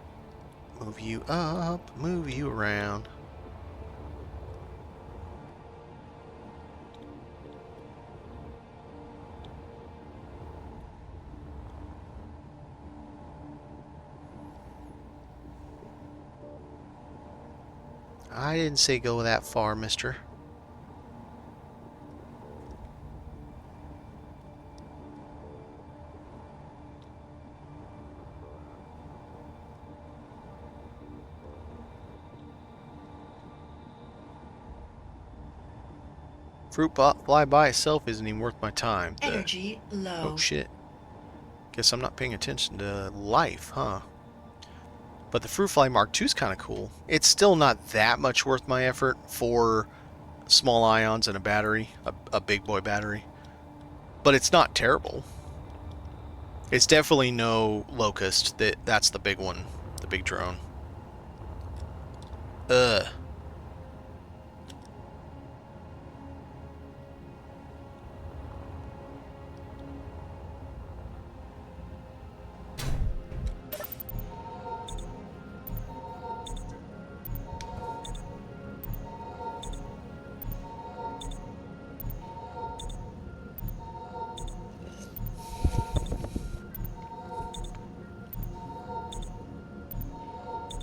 Move you up, move you around. I didn't say go that far, mister. Fruit fly by itself isn't even worth my time. Energy low. Oh shit. Guess I'm not paying attention to life, huh? But the Fruit Fly Mark II is kind of cool. It's still not that much worth my effort for small ions and a battery, a big boy battery. But it's not terrible. It's definitely no Locust. That's the big one, the big drone. Ugh.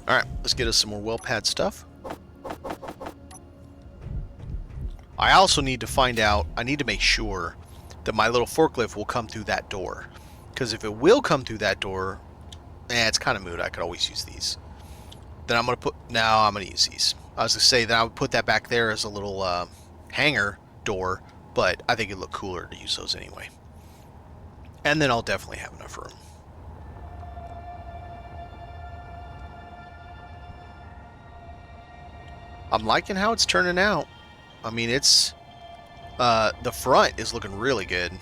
Alright, let's get us some more well-pad stuff. I also need to find out, I need to make sure that my little forklift will come through that door. Because if it will come through that door, it's kind of moot. I could always use these. Then I'm going to put, no, I'm going to use these. I was going to say that I would put that back there as a little hangar door, but I think it'd look cooler to use those anyway. And then I'll definitely have enough room. I'm liking how it's turning out. I mean, it's, the front is looking really good.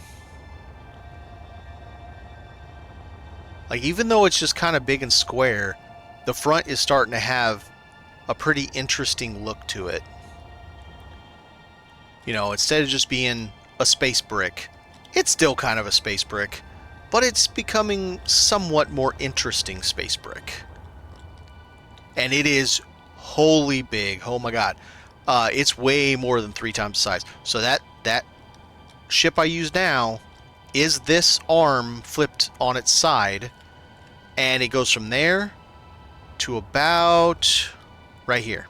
Like, even though it's just kind of big and square, the front is starting to have a pretty interesting look to it. You know, instead of just being a space brick, it's still kind of a space brick, but it's becoming somewhat more interesting space brick. And it is wholly big. Oh my god. It's way more than 3 times the size. So that ship I use now is this arm flipped on its side, and it goes from there to about right here.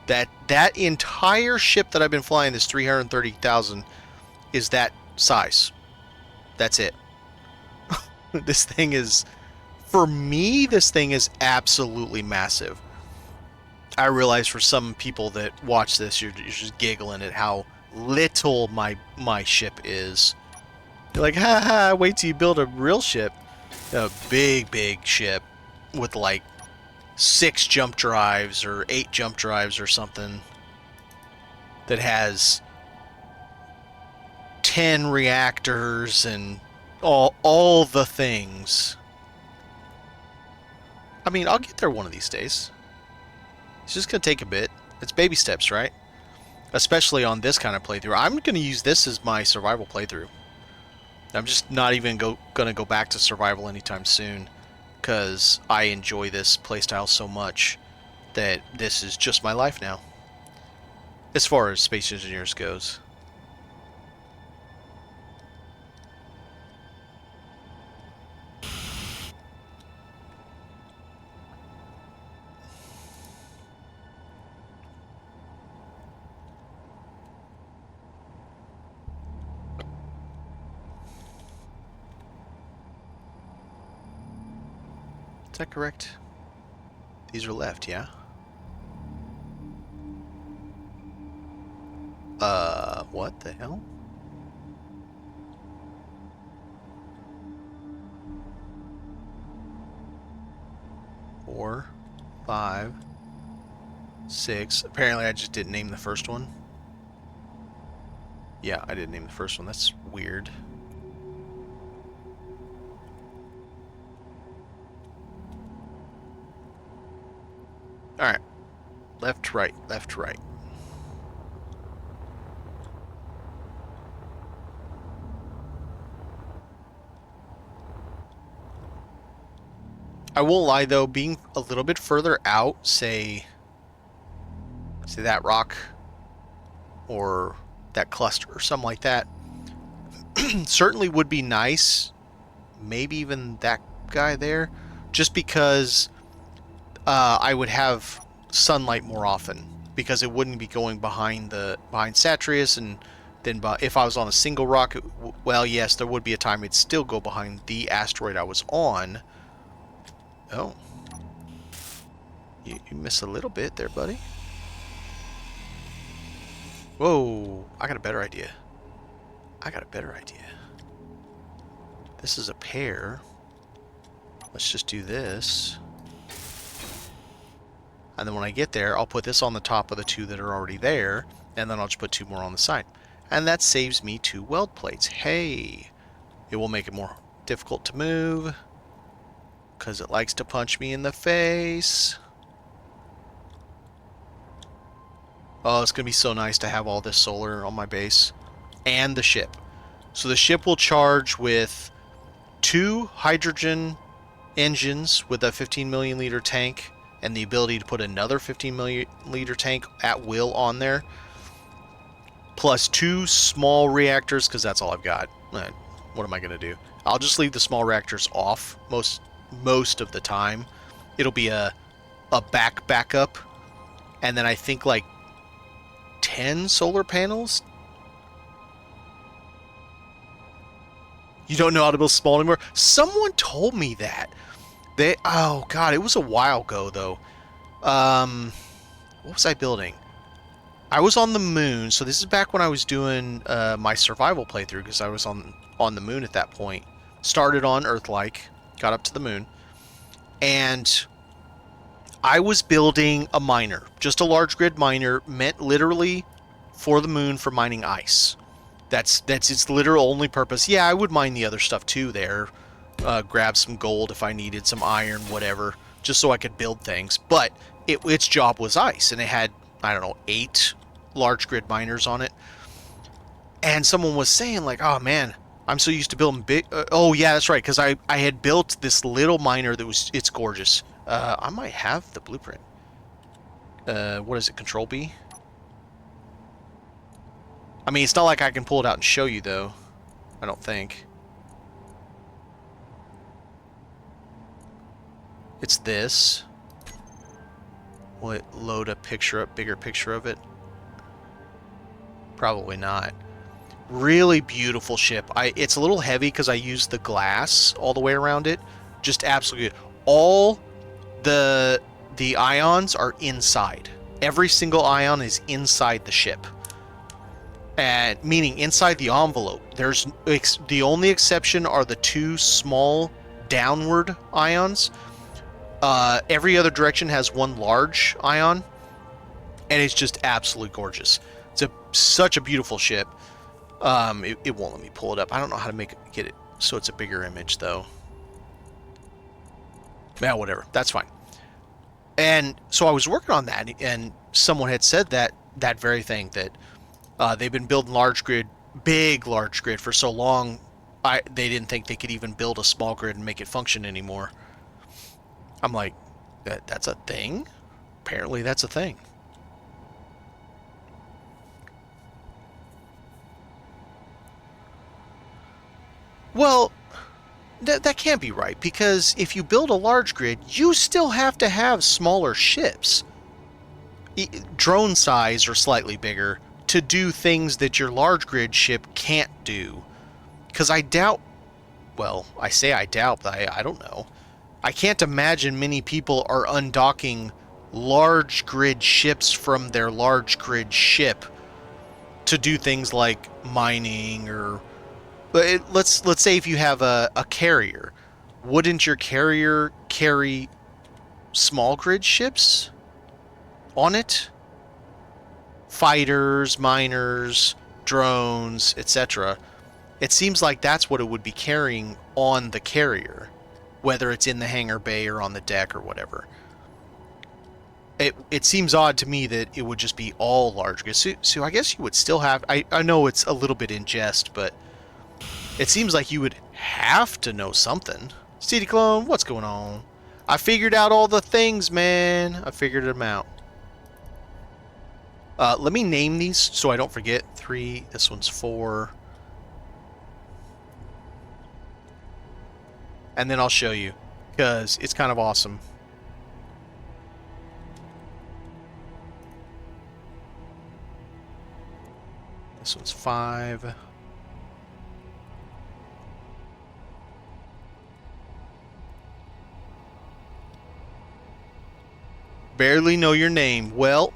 That entire ship that I've been flying, this 330,000, is that size. That's it. This thing is, for me, this thing is absolutely massive. I realize for some people that watch this, you're just giggling at how little my ship is. You're like, ha ha, wait till you build a real ship. A big ship with like 6 jump drives or 8 jump drives or something that has 10 reactors and all the things. I mean, I'll get there one of these days. It's just going to take a bit. It's baby steps, right? Especially on this kind of playthrough. I'm going to use this as my survival playthrough. I'm just not even going to go back to survival anytime soon, because I enjoy this playstyle so much that this is just my life now, as far as Space Engineers goes. Is that correct? These are left, yeah? What the hell? Four, 5, 6. Apparently I just didn't name the first one. Yeah, I didn't name the first one. That's weird. Alright. Left, right, left, right. I won't lie though, being a little bit further out, say that rock or that cluster or something like that, certainly would be nice. Maybe even that guy there, just because I would have sunlight more often, because it wouldn't be going behind Satreus, and then if I was on a single rock, well, yes, there would be a time it'd still go behind the asteroid I was on. Oh, you missed a little bit there, buddy. Whoa, I got a better idea. This is a pair. Let's just do this. And then when I get there, I'll put this on the top of the two that are already there, and then I'll just put two more on the side. And that saves me 2 weld plates. Hey, it will make it more difficult to move, because it likes to punch me in the face. Oh, it's going to be so nice to have all this solar on my base. And the ship. So the ship will charge with 2 hydrogen engines with a 15 million liter tank, and the ability to put another 15 million liter tank at will on there, plus 2 small reactors, because that's all I've got. What am I going to do? I'll just leave the small reactors off most of the time. It'll be a backup, and then I think like 10 solar panels. You don't know how to build small anymore? Someone told me that. Oh god, it was a while ago though. What was I building? I was on the moon, so this is back when I was doing my survival playthrough, because I was on the moon at that point. Started on Earth-like, got up to the moon, and I was building a miner, just a large grid miner, meant literally for the moon for mining ice. That's its literal only purpose. Yeah, I would mine the other stuff too there. Grab some gold if I needed, some iron, whatever, just so I could build things. But its job was ice, and it had, I don't know, 8 large grid miners on it. And someone was saying, like, oh man, I'm so used to building big... oh yeah, that's right, because I had built this little miner it's gorgeous. I might have the blueprint. What is it, Control B? I mean, it's not like I can pull it out and show you, though. I don't think. It's this. Will it load a picture up, bigger picture of it? Probably not. Really beautiful ship. It's a little heavy because I used the glass all the way around it. Just absolutely good. All the ions are inside. Every single ion is inside the ship. And meaning inside the envelope. The only exception are the 2 small downward ions. Every other direction has 1 large ion, and it's just absolutely gorgeous. It's such a beautiful ship. It won't let me pull it up. I don't know how to get it so it's a bigger image though. Yeah, whatever. That's fine. And so I was working on that, and someone had said that very thing, that they've been building big large grid for so long, they didn't think they could even build a small grid and make it function anymore. I'm like, that's a thing? Apparently that's a thing. Well, that can't be right, because if you build a large grid, you still have to have smaller ships. Drone size or slightly bigger, to do things that your large grid ship can't do. Because I doubt, well, I say I doubt, but I don't know. I can't imagine many people are undocking large grid ships from their large grid ship to do things like mining, or let's say if you have a carrier, wouldn't your carrier carry small grid ships on it? Fighters, miners, drones, etc. It seems like that's what it would be carrying on the carrier, whether it's in the hangar bay or on the deck or whatever. It seems odd to me that it would just be all large grid. So I guess you would still have... I know it's a little bit in jest, but it seems like you would have to know something. CD Clone, what's going on? I figured out all the things, man. I figured them out. Let me name these so I don't forget. 3, this one's 4. And then I'll show you, because it's kind of awesome. This one's 5. Barely know your name. Well,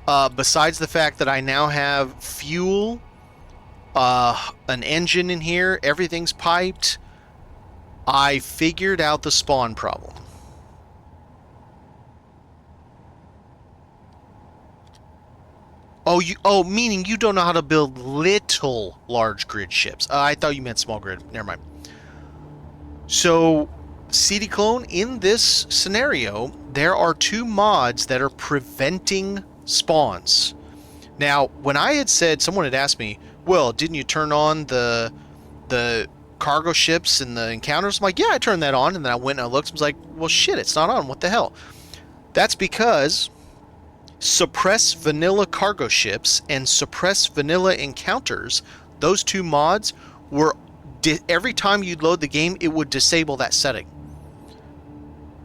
besides the fact that I now have fuel, an engine in here, everything's piped, I figured out the spawn problem. Oh, meaning you don't know how to build little large grid ships. I thought you meant small grid. Never mind. So, CD Clone, in this scenario, there are 2 mods that are preventing spawns. Now, when I had said, someone had asked me, well, didn't you turn on the cargo ships and the encounters? I'm like, yeah, I turned that on, and then I went and I looked and was like, well, shit, it's not on. What the hell? That's because suppress vanilla cargo ships and suppress vanilla encounters, those 2 mods were, every time you'd load the game, it would disable that setting.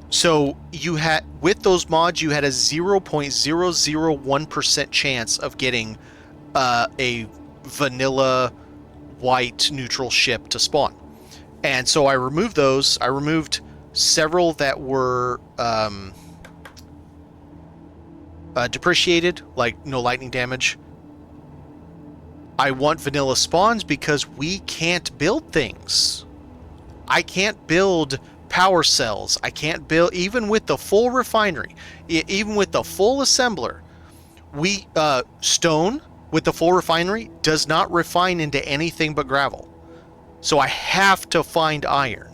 So you had, with those mods, you had a 0.001% chance of getting a vanilla white neutral ship to spawn. And so I removed those. I removed several that were depreciated, like no lightning damage. I want vanilla spawns because we can't build things. I can't build power cells. I can't build, even with the full refinery, even with the full assembler. We stone with the full refinery does not refine into anything but gravel. So I have to find iron.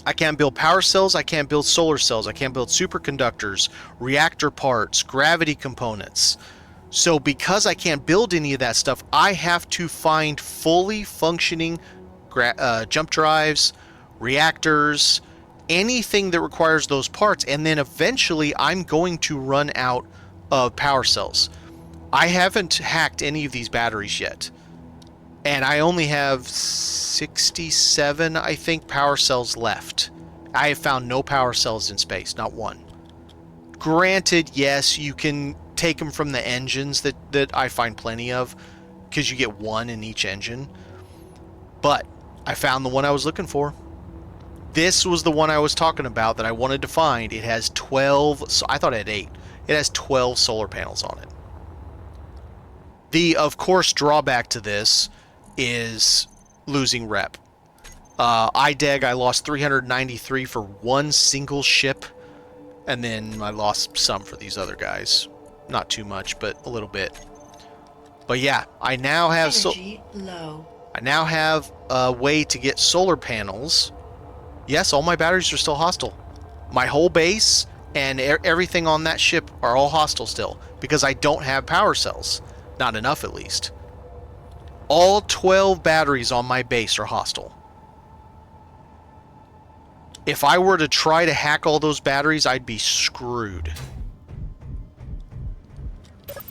I can't build power cells, I can't build solar cells, I can't build superconductors, reactor parts, gravity components. So because I can't build any of that stuff, I have to find fully functioning jump drives, reactors, anything that requires those parts, and then eventually I'm going to run out of power cells. I haven't hacked any of these batteries yet. And I only have 67, I think, power cells left. I have found no power cells in space, not one. Granted, yes, you can take them from the engines that I find plenty of, because you get 1 in each engine. But I found the one I was looking for. This was the one I was talking about that I wanted to find. It has 12, so I thought it had 8. It has 12 solar panels on it. The, of course, drawback to this is losing rep. IDEG, I lost 393 for 1 single ship, and then I lost some for these other guys. Not too much, but a little bit. But yeah, I now have I now have a way to get solar panels. Yes, all my batteries are still hostile. My whole base and everything on that ship are all hostile still, because I don't have power cells. Not enough, at least. All 12 batteries on my base are hostile. If I were to try to hack all those batteries, I'd be screwed.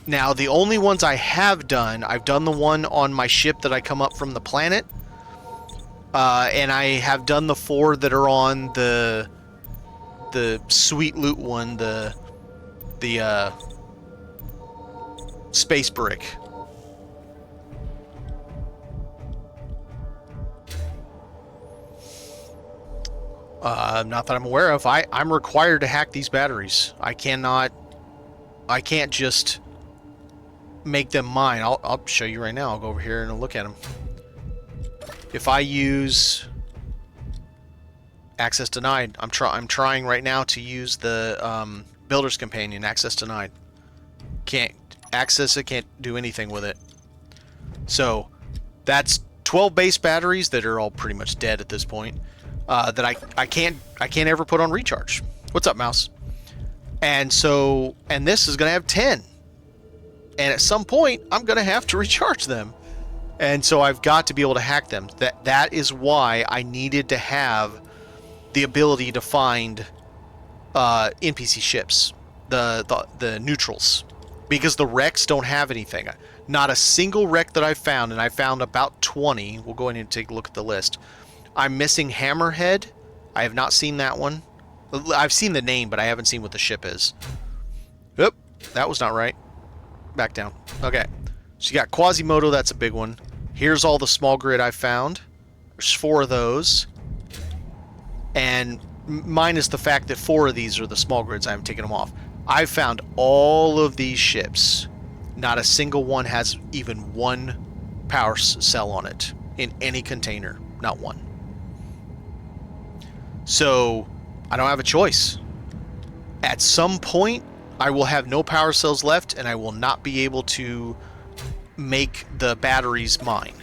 Now, the only ones I have done, I've done the one on my ship that I come up from the planet. And I have done the 4 that are on the sweet loot one, the space brick. Not that I'm aware of. I'm required to hack these batteries. I can't just make them mine. I'll show you right now. I'll go over here and I'll look at them. If I use access denied, I'm trying right now to use the builder's companion. Access denied. Can't access it. Can't do anything with it. So that's 12 base batteries that are all pretty much dead at this point. That I can't ever put on recharge. What's up, mouse? And this is gonna have 10. And at some point, I'm gonna have to recharge them. And so I've got to be able to hack them. That is why I needed to have the ability to find NPC ships, the neutrals, because the wrecks don't have anything. Not a single wreck that I've found, and I found about 20. We'll go in and take a look at the list. I'm missing Hammerhead. I have not seen that one. I've seen the name, but I haven't seen what the ship is. Oop, that was not right. Back down. Okay. So you got Quasimodo, that's a big one. Here's all the small grid I found. There's 4 of those. And minus the fact that 4 of these are the small grids, I haven't taken them off. I've found all of these ships. Not a single one has even one power cell on it in any container. Not one. So, I don't have a choice. At some point, I will have no power cells left, and I will not be able to make the batteries mine.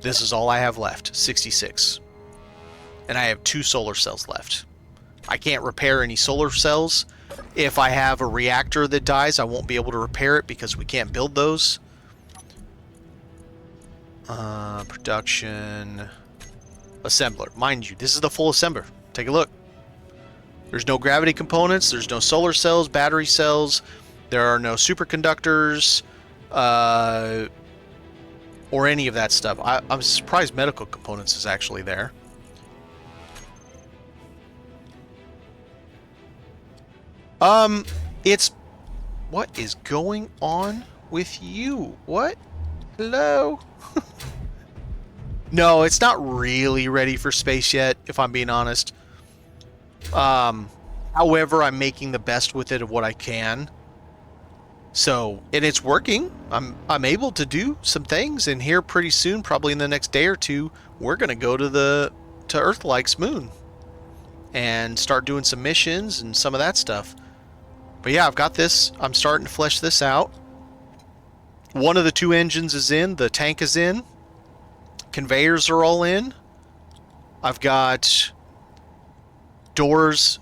This is all I have left, 66. And I have 2 solar cells left. I can't repair any solar cells. If I have a reactor that dies, I won't be able to repair it because we can't build those. Production... Assembler. Mind you, this is the full assembler. Take a look. There's no gravity components. There's no solar cells, battery cells. There are no superconductors, or any of that stuff. I'm surprised medical components is actually there. It's... What is going on with you? What? Hello? No, it's not really ready for space yet, if I'm being honest. However, I'm making the best with it of what I can. So, and it's working. I'm able to do some things, and here pretty soon, probably in the next day or two, we're gonna go to Earth-like's moon and start doing some missions and some of that stuff. But yeah, I've got this. I'm starting to flesh this out. One of the 2 engines is in. The tank is in. Conveyors are all in. I've got doors,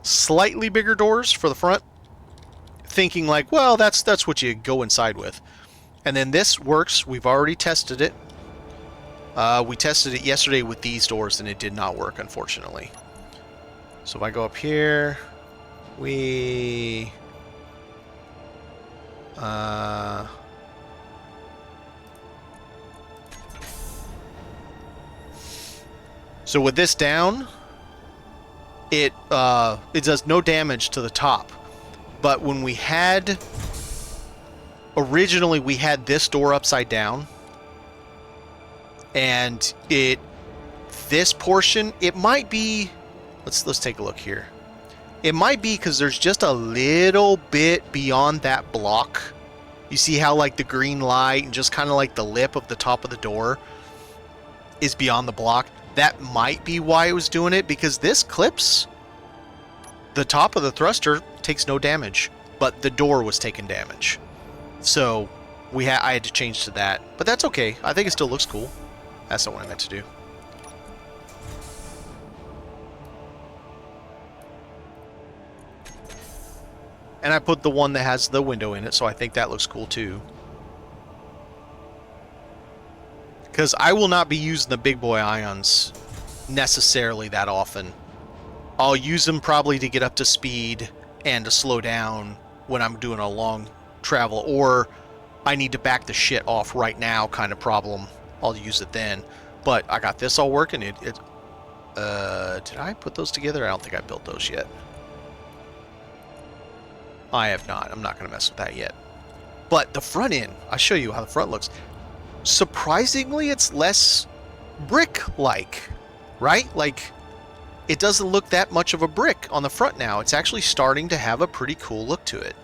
slightly bigger doors for the front. Thinking like, well, that's what you go inside with. And then this works. We've already tested it. We tested it yesterday with these doors, and it did not work, unfortunately. So if I go up here, we... So with this down, it does no damage to the top. But when we had... Originally, we had this door upside down. And this portion, it might be... Let's take a look here. It might be because there's just a little bit beyond that block. You see how like the green light and just kind of like the lip of the top of the door is beyond the block. That might be why it was doing it, because this clips. The top of the thruster takes no damage, but the door was taking damage. So I had to change to that, but that's okay. I think it still looks cool. That's not what I meant to do. And I put the one that has the window in it, so I think that looks cool too. Because I will not be using the big boy ions necessarily that often. I'll use them probably to get up to speed and to slow down when I'm doing a long travel, or I need to back the shit off right now kind of problem. I'll use it then. But I got this all working. Did I put those together? I don't think I built those yet. I have not. I'm not going to mess with that yet. But the front end, I'll show you how the front looks. Surprisingly, it's less brick-like, right? Like, it doesn't look that much of a brick on the front now. It's actually starting to have a pretty cool look to it.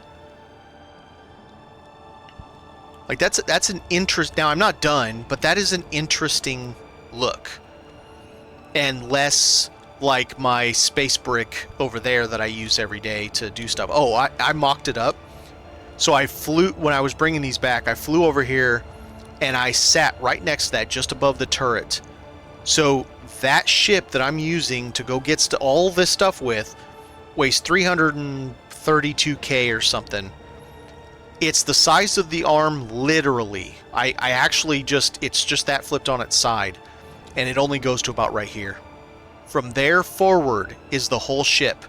Like, that's an interest. Now, I'm not done, but that is an interesting look. And less like my space brick over there that I use every day to do stuff. Oh, I mocked it up. So I flew, when I was bringing these back, I flew over here and I sat right next to that, just above the turret. So that ship that I'm using to go get all this stuff with weighs 332K or something. It's the size of the arm, literally. I actually just, it's just that flipped on its side. and it only goes to about right here. From there forward is the whole ship.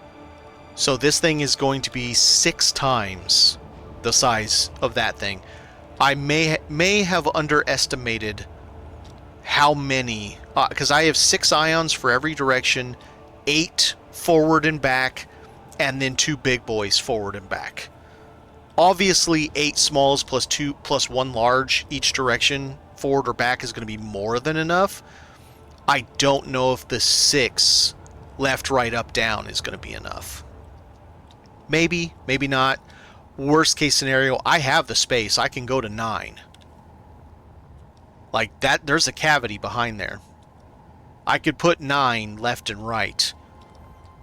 So this thing is going to be 6 times the size of that thing. I may have underestimated how many, because I have 6 ions for every direction, 8 forward and back, and then 2 big boys forward and back. Obviously 8 smalls plus 2 plus 1 large each direction forward or back is going to be more than enough. I don't know if the 6 left, right, up, down is going to be enough. Maybe, maybe not. Worst case scenario, I have the space. I can go to 9. Like that, there's a cavity behind there. I could put 9 left and right.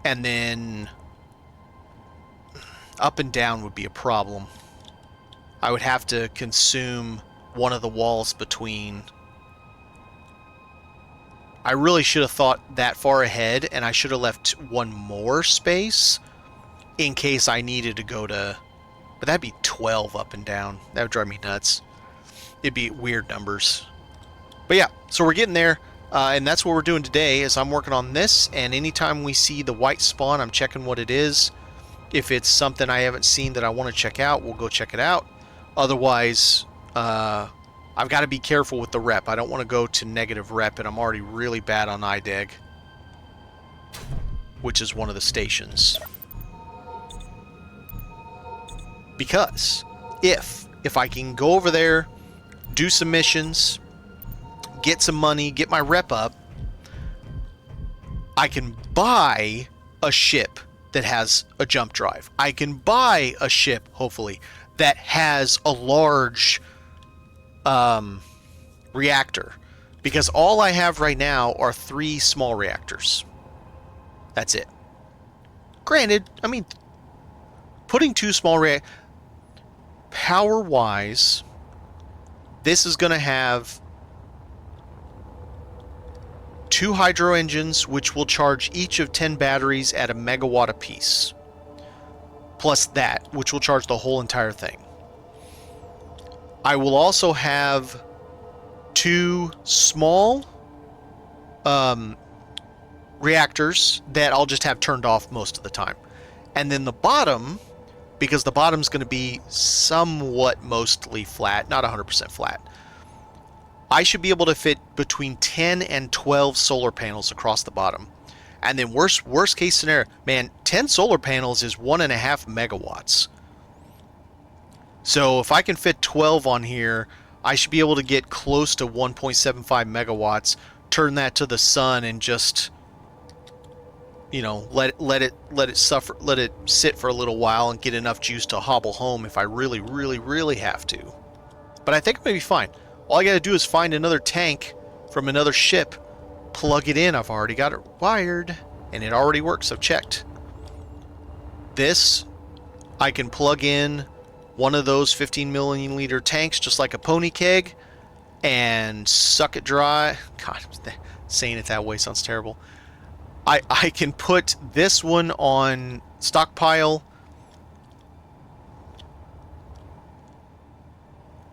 And then up and down would be a problem. I would have to consume one of the walls between. I really should have thought that far ahead, and I should have left 1 more space in case I needed to go to. But that'd be 12 up and down. That would drive me nuts. It'd be weird numbers. But yeah, so we're getting there, and that's what we're doing today. Is I'm working on this, and anytime we see the white spawn, I'm checking what it is. If it's something I haven't seen that I want to check out, we'll go check it out. Otherwise, I've got to be careful with the rep. I don't want to go to negative rep, and I'm already really bad on IDEG, which is one of the stations. Because if I can go over there, do some missions, get some money, get my rep up, I can buy a ship that has a jump drive. I can buy a ship, hopefully, that has a large reactor. Because all I have right now are 3 small reactors. That's it. Granted, I mean, putting 2 small reactors, power-wise, this is going to have 2 hydro engines, which will charge each of 10 batteries at a megawatt apiece. Plus that, which will charge the whole entire thing. I will also have 2 small reactors that I'll just have turned off most of the time. And then the bottom, because the bottom's going to be somewhat mostly flat, not 100% flat, I should be able to fit between 10 and 12 solar panels across the bottom. And then worst case scenario, man, 10 solar panels is 1.5 megawatts. So if I can fit 12 on here, I should be able to get close to 1.75 megawatts, turn that to the sun, and just, you know, let it sit for a little while and get enough juice to hobble home if I really have to. But I think I'm gonna be fine. All I gotta do is find another tank from another ship, plug it in. I've already got it wired, and it already works. I've checked. This, I can plug in one of those 15 million liter tanks, just like a pony keg, and suck it dry. God, saying it that way sounds terrible. I can put this one on stockpile.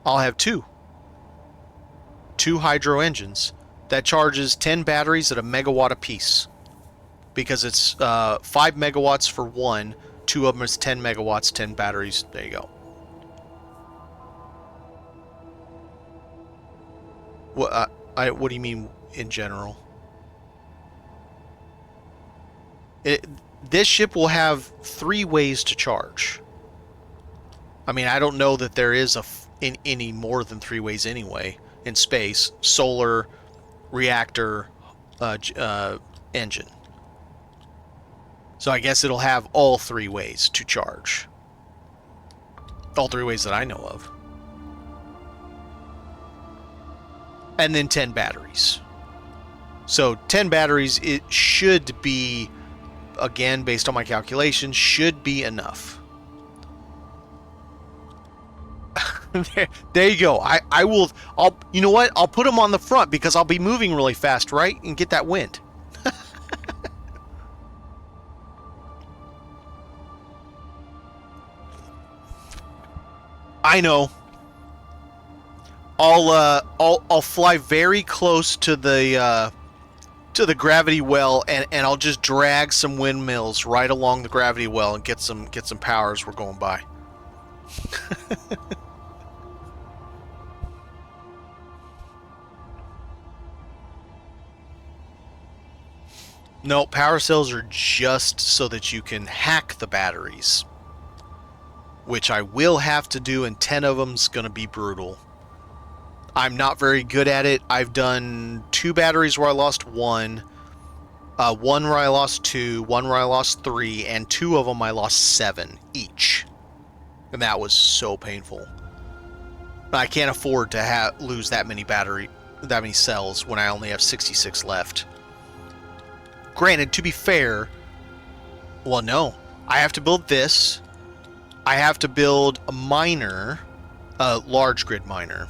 I'll have 2 hydro engines that charges 10 batteries at a megawatt apiece, because it's 5 megawatts for one, 2 of them is 10 megawatts, 10 batteries. There you go. What do you mean in general? This ship will have 3 ways to charge. I mean, I don't know that there is any more than 3 ways anyway in space. Solar, reactor, engine. So I guess it'll have all 3 ways to charge. All 3 ways that I know of. And then 10 batteries. So 10 batteries, it should be, again, based on my calculations, should be enough. There you go. You know what? I'll put them on the front because I'll be moving really fast, right? And get that wind. I know. I'll fly very close to the gravity well, and I'll just drag some windmills right along the gravity well and get some power as we're going by. No, power cells are just so that you can hack the batteries, which I will have to do, and 10 of them's going to be brutal. I'm not very good at it. I've done 2 batteries where I lost 1, 1 where I lost 2, 1 where I lost 3, and 2 of them I lost 7 each. And that was so painful. I can't afford to lose that many cells when I only have 66 left. Granted, to be fair, well, no. I have to build this. I have to build a miner, a large grid miner.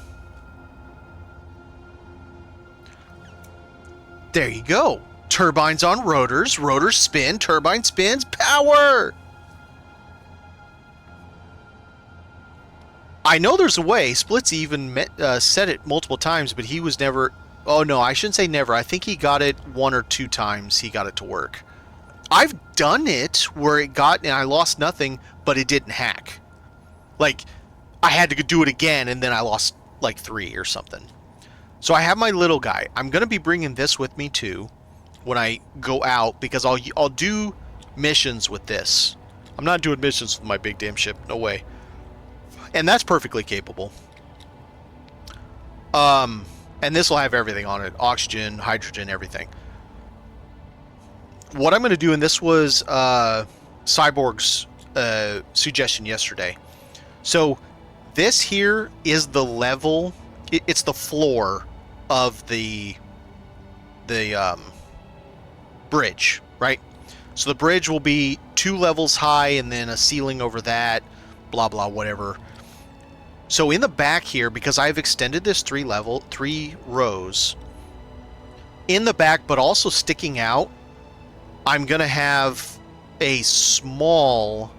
There you go. Turbines on rotors. Rotors spin. Turbine spins. Power! I know there's a way. Splitsy even said it multiple times, but he was never... Oh, no, I shouldn't say never. I think he got it 1 or 2 times he got it to work. I've done it where it got... and I lost nothing, but it didn't hack. Like, I had to do it again, and then I lost, like, 3 or something. So I have my little guy. I'm going to be bringing this with me, too, when I go out, because I'll do missions with this. I'm not doing missions with my big damn ship. No way. And that's perfectly capable. And this will have everything on it. Oxygen, hydrogen, everything. What I'm going to do, and this was Cyborg's suggestion yesterday. So this here is the level... it's the floor of the bridge, right? So the bridge will be 2 levels high and then a ceiling over that, blah, blah, whatever. So in the back here, because I've extended this 3 rows, in the back, but also sticking out, I'm going to have a small,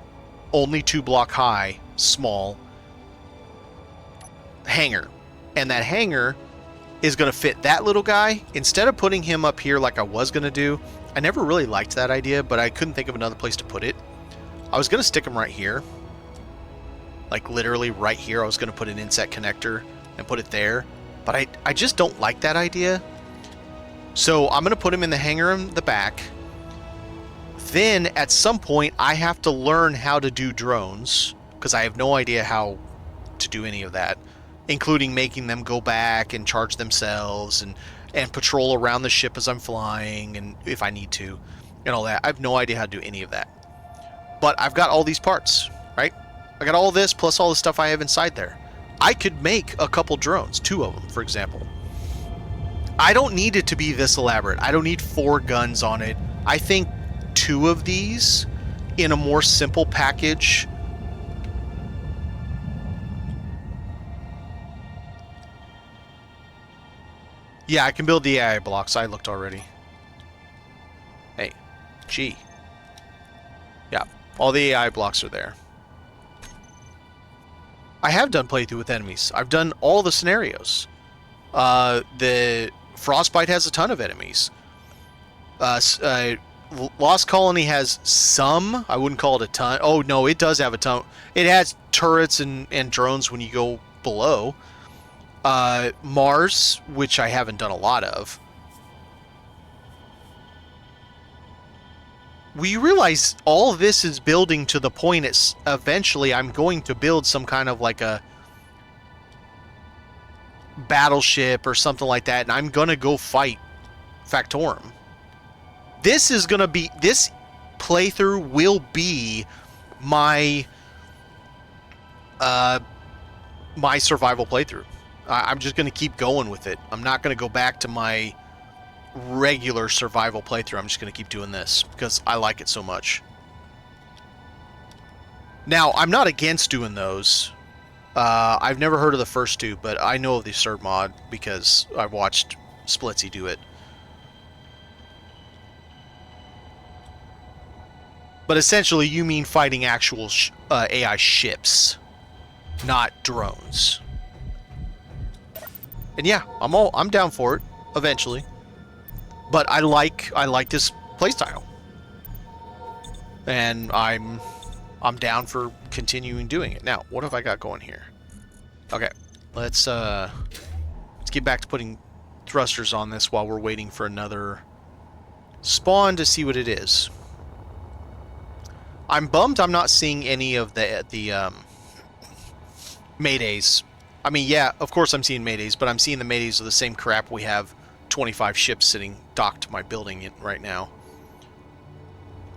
only 2 block high, small hangar. And that hangar is going to fit that little guy. Instead of putting him up here like I was going to do, I never really liked that idea, but I couldn't think of another place to put it. I was going to stick him right here. Like literally right here. I was going to put an inset connector and put it there. But I just don't like that idea. So I'm going to put him in the hangar in the back. Then at some point I have to learn how to do drones, because I have no idea how to do any of that, including making them go back and charge themselves and patrol around the ship as I'm flying, and if I need to, and all that. I have no idea how to do any of that. But I've got all these parts, right? I got all this plus all the stuff I have inside there. I could make a couple drones, 2 of them, for example. I don't need it to be this elaborate. I don't need 4 guns on it. I think 2 of these in a more simple package. Yeah, I can build the AI blocks. I looked already. Hey, G. Yeah, all the AI blocks are there. I have done playthrough with enemies. I've done all the scenarios. The Frostbite has a ton of enemies. Lost Colony has some. I wouldn't call it a ton. Oh, no, it does have a ton. It has turrets and drones when you go below. Mars, which I haven't done a lot of. We realize all this is building to the point it's eventually I'm going to build some kind of like a battleship or something like that, and I'm gonna go fight Factorum. This is gonna be, this playthrough will be my my survival playthrough. I'm just gonna keep going with it. I'm not gonna go back to my regular survival playthrough. I'm just going to keep doing this because I like it so much. Now, I'm not against doing those. I've never heard of the first 2, but I know of the Cert mod because I've watched Splitsy do it. But essentially, you mean fighting actual AI ships, not drones. And yeah, I'm down for it eventually. But I like this playstyle. And I'm down for continuing doing it. Now, what have I got going here? Okay. Let's get back to putting thrusters on this while we're waiting for another spawn to see what it is. I'm bummed I'm not seeing any of the Maydays. I mean, yeah, of course I'm seeing Maydays, but I'm seeing the Maydays of the same crap we have 25 ships sitting docked to my building right now.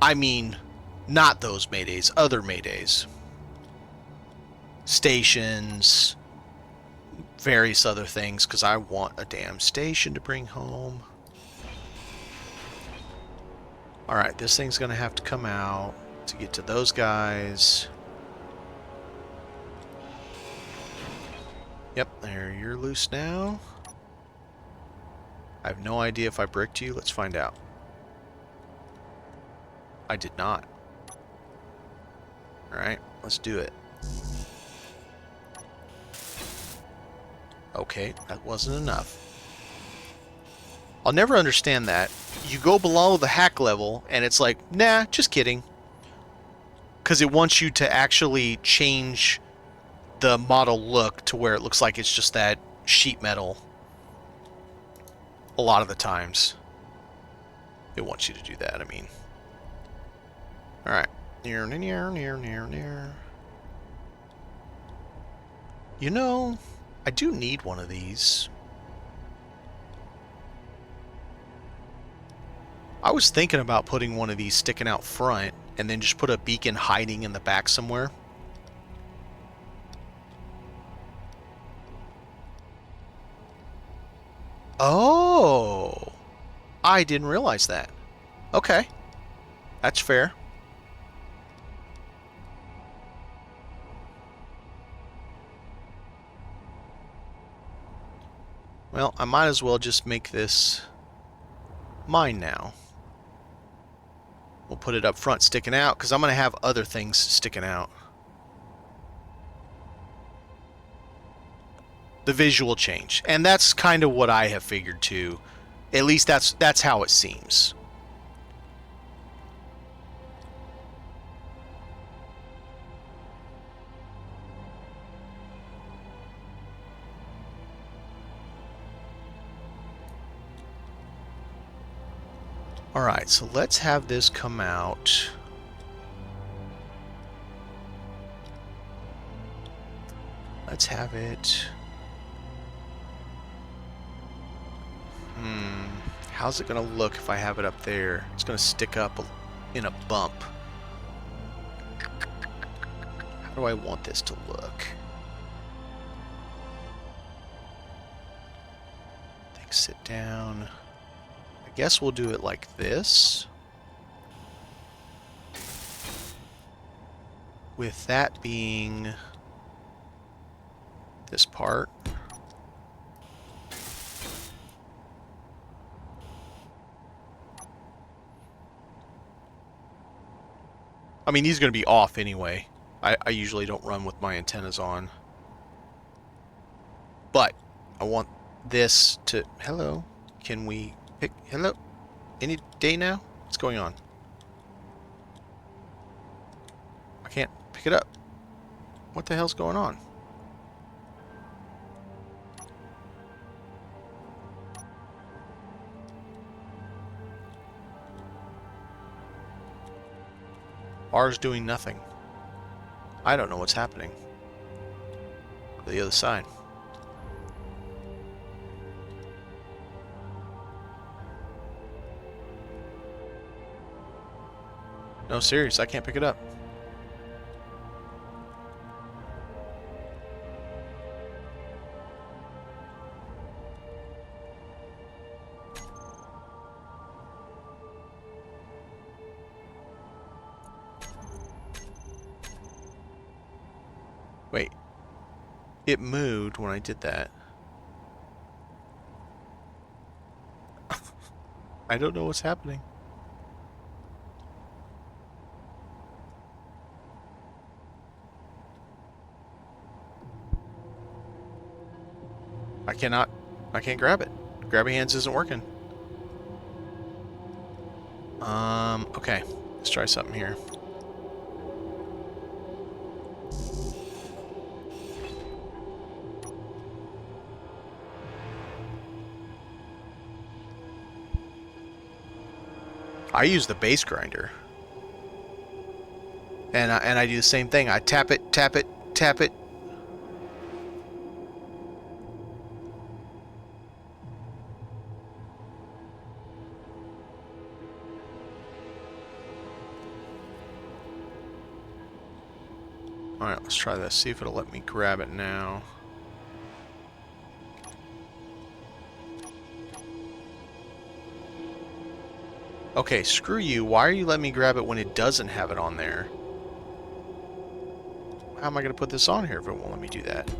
I mean, not those Maydays, other Maydays. Stations, various other things, because I want a damn station to bring home. Alright, this thing's going to have to come out to get to those guys. Yep, there, you're loose now. I have no idea if I bricked you. Let's find out. I did not. Alright, let's do it. Okay, that wasn't enough. I'll never understand that. You go below the hack level, and it's like, nah, just kidding. Because it wants you to actually change the model look to where it looks like it's just that sheet metal. A lot of the times. It wants you to do that, I mean. Alright. Near. You know, I do need one of these. I was thinking about putting one of these sticking out front and then just put a beacon hiding in the back somewhere. Oh, I didn't realize that. Okay, that's fair. Well, I might as well just make this mine now. We'll put it up front sticking out, because I'm going to have other things sticking out. The visual change. And that's kind of what I have figured too. At least that's how it seems. Alright, so let's have this come out. Let's have it... How's it going to look if I have it up there? It's going to stick up in a bump. How do I want this to look? Think sit down. I guess we'll do it like this. With that being this part. I mean, these are going to be off anyway. I usually don't run with my antennas on. But I want this to... Hello? Can we pick... Hello? Any day now? What's going on? I can't pick it up. What the hell's going on? R's doing nothing. I don't know what's happening. The other side. No, serious, I can't pick it up. Wait. It moved when I did that. I don't know what's happening. I cannot I can't grab it. Grabby hands isn't working. Okay. Let's try something here. I use the base grinder. And I do the same thing. I tap it, tap it, tap it. Alright, let's try this. See if it'll let me grab it now. Okay, screw you. Why are you letting me grab it when it doesn't have it on there? How am I going to put this on here if it won't let me do that?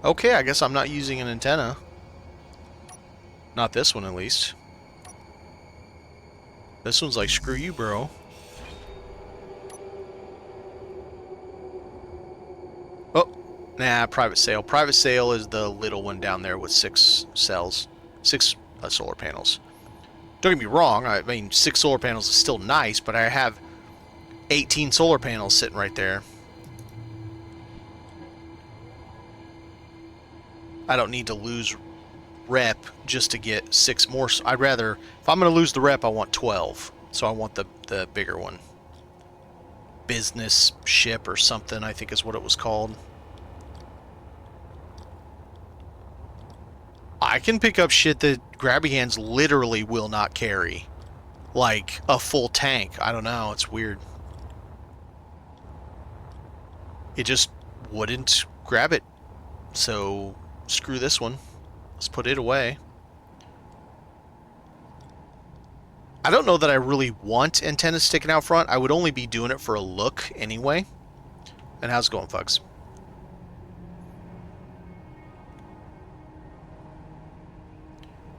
Okay, I guess I'm not using an antenna. Not this one, at least. This one's like, screw you, bro. Oh, nah, private sale. Private sale is the little one down there with 6 cells. 6 solar panels. Don't get me wrong, I mean, 6 solar panels is still nice, but I have 18 solar panels sitting right there. I don't need to lose rep just to get 6 more. I'd rather, if I'm going to lose the rep, I want 12. So I want the bigger one. Business ship or something, I think is what it was called. I can pick up shit that grabby hands literally will not carry. Like a full tank. I don't know, it's weird. It just wouldn't grab it. So screw this one. Let's put it away. I don't know that I really want antennas sticking out front. I would only be doing it for a look anyway. And how's it going, folks?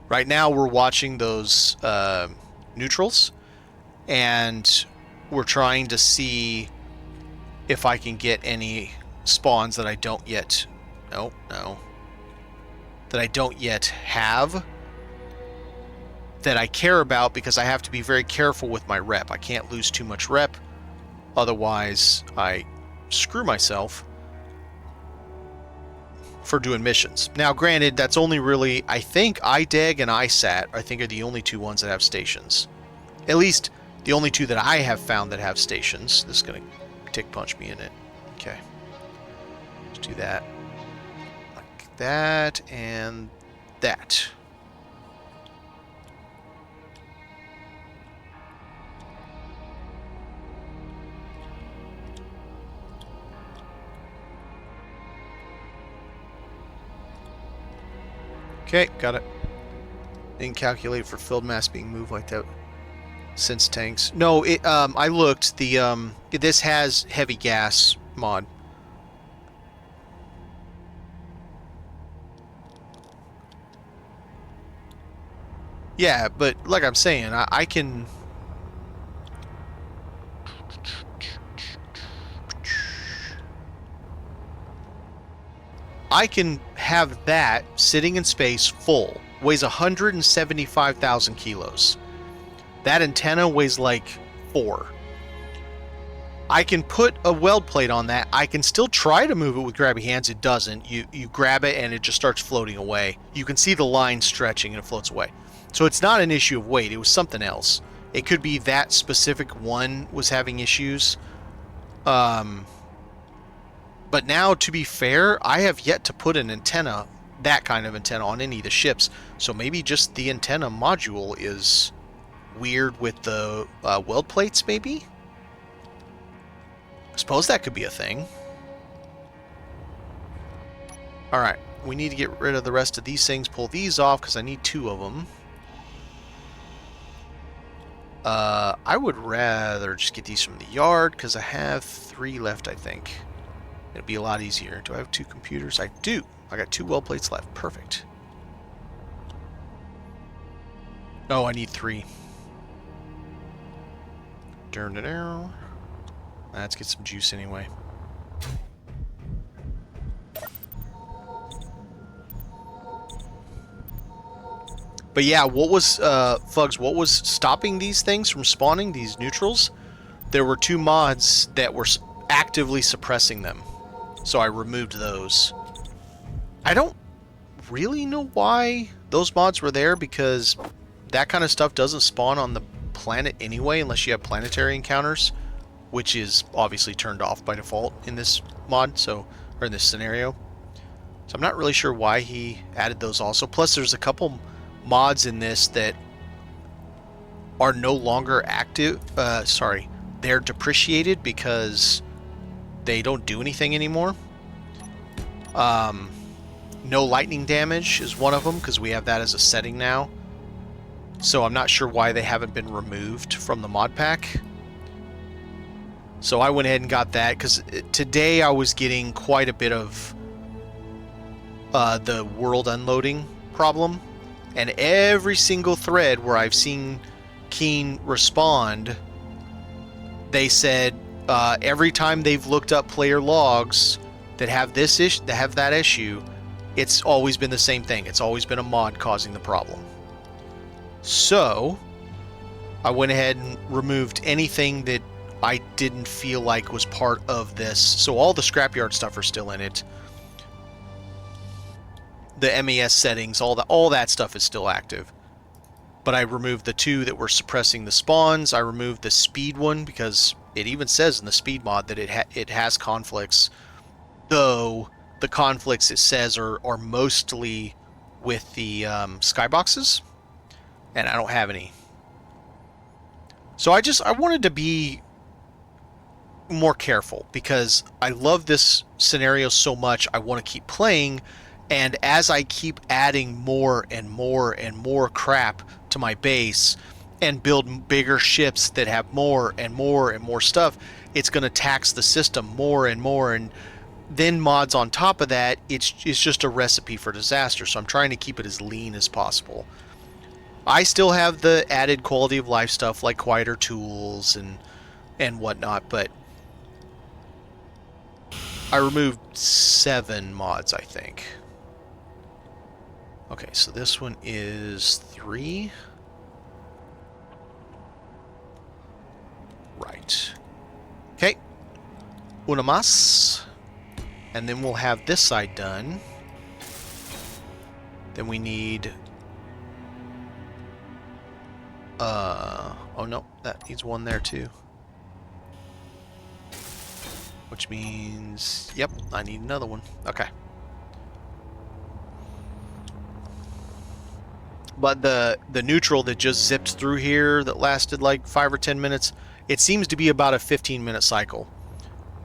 Right now we're watching those neutrals, and we're trying to see if I can get any spawns that I don't yet... No. That I don't yet have, that I care about, because I have to be very careful with my rep. I can't lose too much rep, otherwise I screw myself for doing missions. Now, granted, that's only really, I think IDEG and ISAT, I think, are the only 2 ones that have stations. At least, the only 2 that I have found that have stations. This is going to tick punch me in it. Okay. Let's do that. Like that, and that. Okay, got it. Didn't calculate for filled mass being moved like that since tanks. No, it I looked. The this has heavy gas mod. Yeah, but like I'm saying, I can... I can have that sitting in space full. Weighs 175,000 kilos. That antenna weighs like 4. I can put a weld plate on that. I can still try to move it with grabby hands. It doesn't. You grab it and it just starts floating away. You can see the line stretching and it floats away. So it's not an issue of weight. It was something else. It could be that specific one was having issues. But now, to be fair, I have yet to put an antenna, that kind of antenna, on any of the ships. So maybe just the antenna module is weird with the weld plates, maybe? I suppose that could be a thing. Alright, we need to get rid of the rest of these things, pull these off, because I need 2 of them. I would rather just get these from the yard, because I have 3 left, I think. It'd be a lot easier. Do I have 2 computers? I do. I got 2 weld plates left. Perfect. Oh, I need 3. Let's get some juice anyway. But yeah, what was, Fugs, what was stopping these things from spawning, these neutrals? There were 2 mods that were actively suppressing them. So I removed those. I don't really know why those mods were there, because that kind of stuff doesn't spawn on the planet anyway, unless you have planetary encounters, which is obviously turned off by default in this mod, so, or in this scenario. So I'm not really sure why he added those also. Plus there's a couple mods in this that are no longer active. Sorry, they're depreciated because they don't do anything anymore. No lightning damage is one of them, because we have that as a setting now. So I'm not sure why they haven't been removed from the mod pack. So I went ahead and got that, because today I was getting quite a bit of the world unloading problem. And every single thread where I've seen Keen respond, they said every time they've looked up player logs that have this issue, that have that issue, it's always been the same thing. It's always been a mod causing the problem. So I went ahead and removed anything that I didn't feel like was part of this. So all the Scrapyard stuff are still in it. The MES settings, all that stuff is still active. But I removed the 2 that were suppressing the spawns. I removed the speed one, because it even says in the speed mod that it has conflicts. Though the conflicts, it says, are mostly with the skyboxes, and I don't have any. So I wanted to be more careful, because I love this scenario so much. I want to keep playing, and as I keep adding more and more and more crap to my base and build bigger ships that have more and more and more stuff, it's going to tax the system more and more, and then mods on top of that, it's just a recipe for disaster. So I'm trying to keep it as lean as possible. I still have the added quality of life stuff like quieter tools and whatnot, but I removed 7 mods, I think. Okay, so this one is 3. Right. Okay. Una más. And then we'll have this side done. Then we need... oh no, that needs one there too. Which means... Yep, I need another one. Okay. But the neutral that just zipped through here that lasted like 5 or 10 minutes, it seems to be about a 15-minute cycle.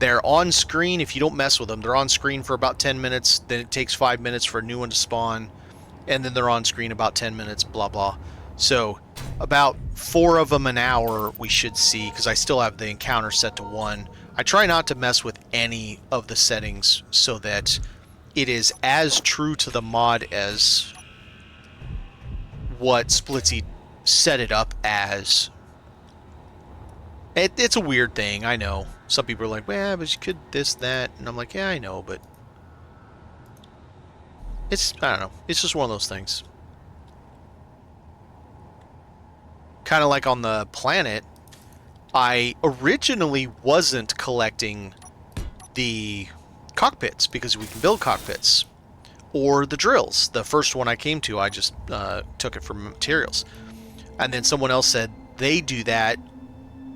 They're on screen if you don't mess with them. They're on screen for about 10 minutes, then it takes 5 minutes for a new one to spawn, and then they're on screen about 10 minutes, blah, blah. So about 4 of them an hour we should see, because I still have the encounter set to 1. I try not to mess with any of the settings so that it is as true to the mod as what Splitsy set it up as. It's a weird thing, I know. Some people are like, well, but you could this, that, and I'm like, yeah, I know, but it's, I don't know, it's just one of those things. Kind of like on the planet, I originally wasn't collecting the cockpits, because we can build cockpits, or the drills. The first one I came to, I just took it from materials. And then someone else said they do that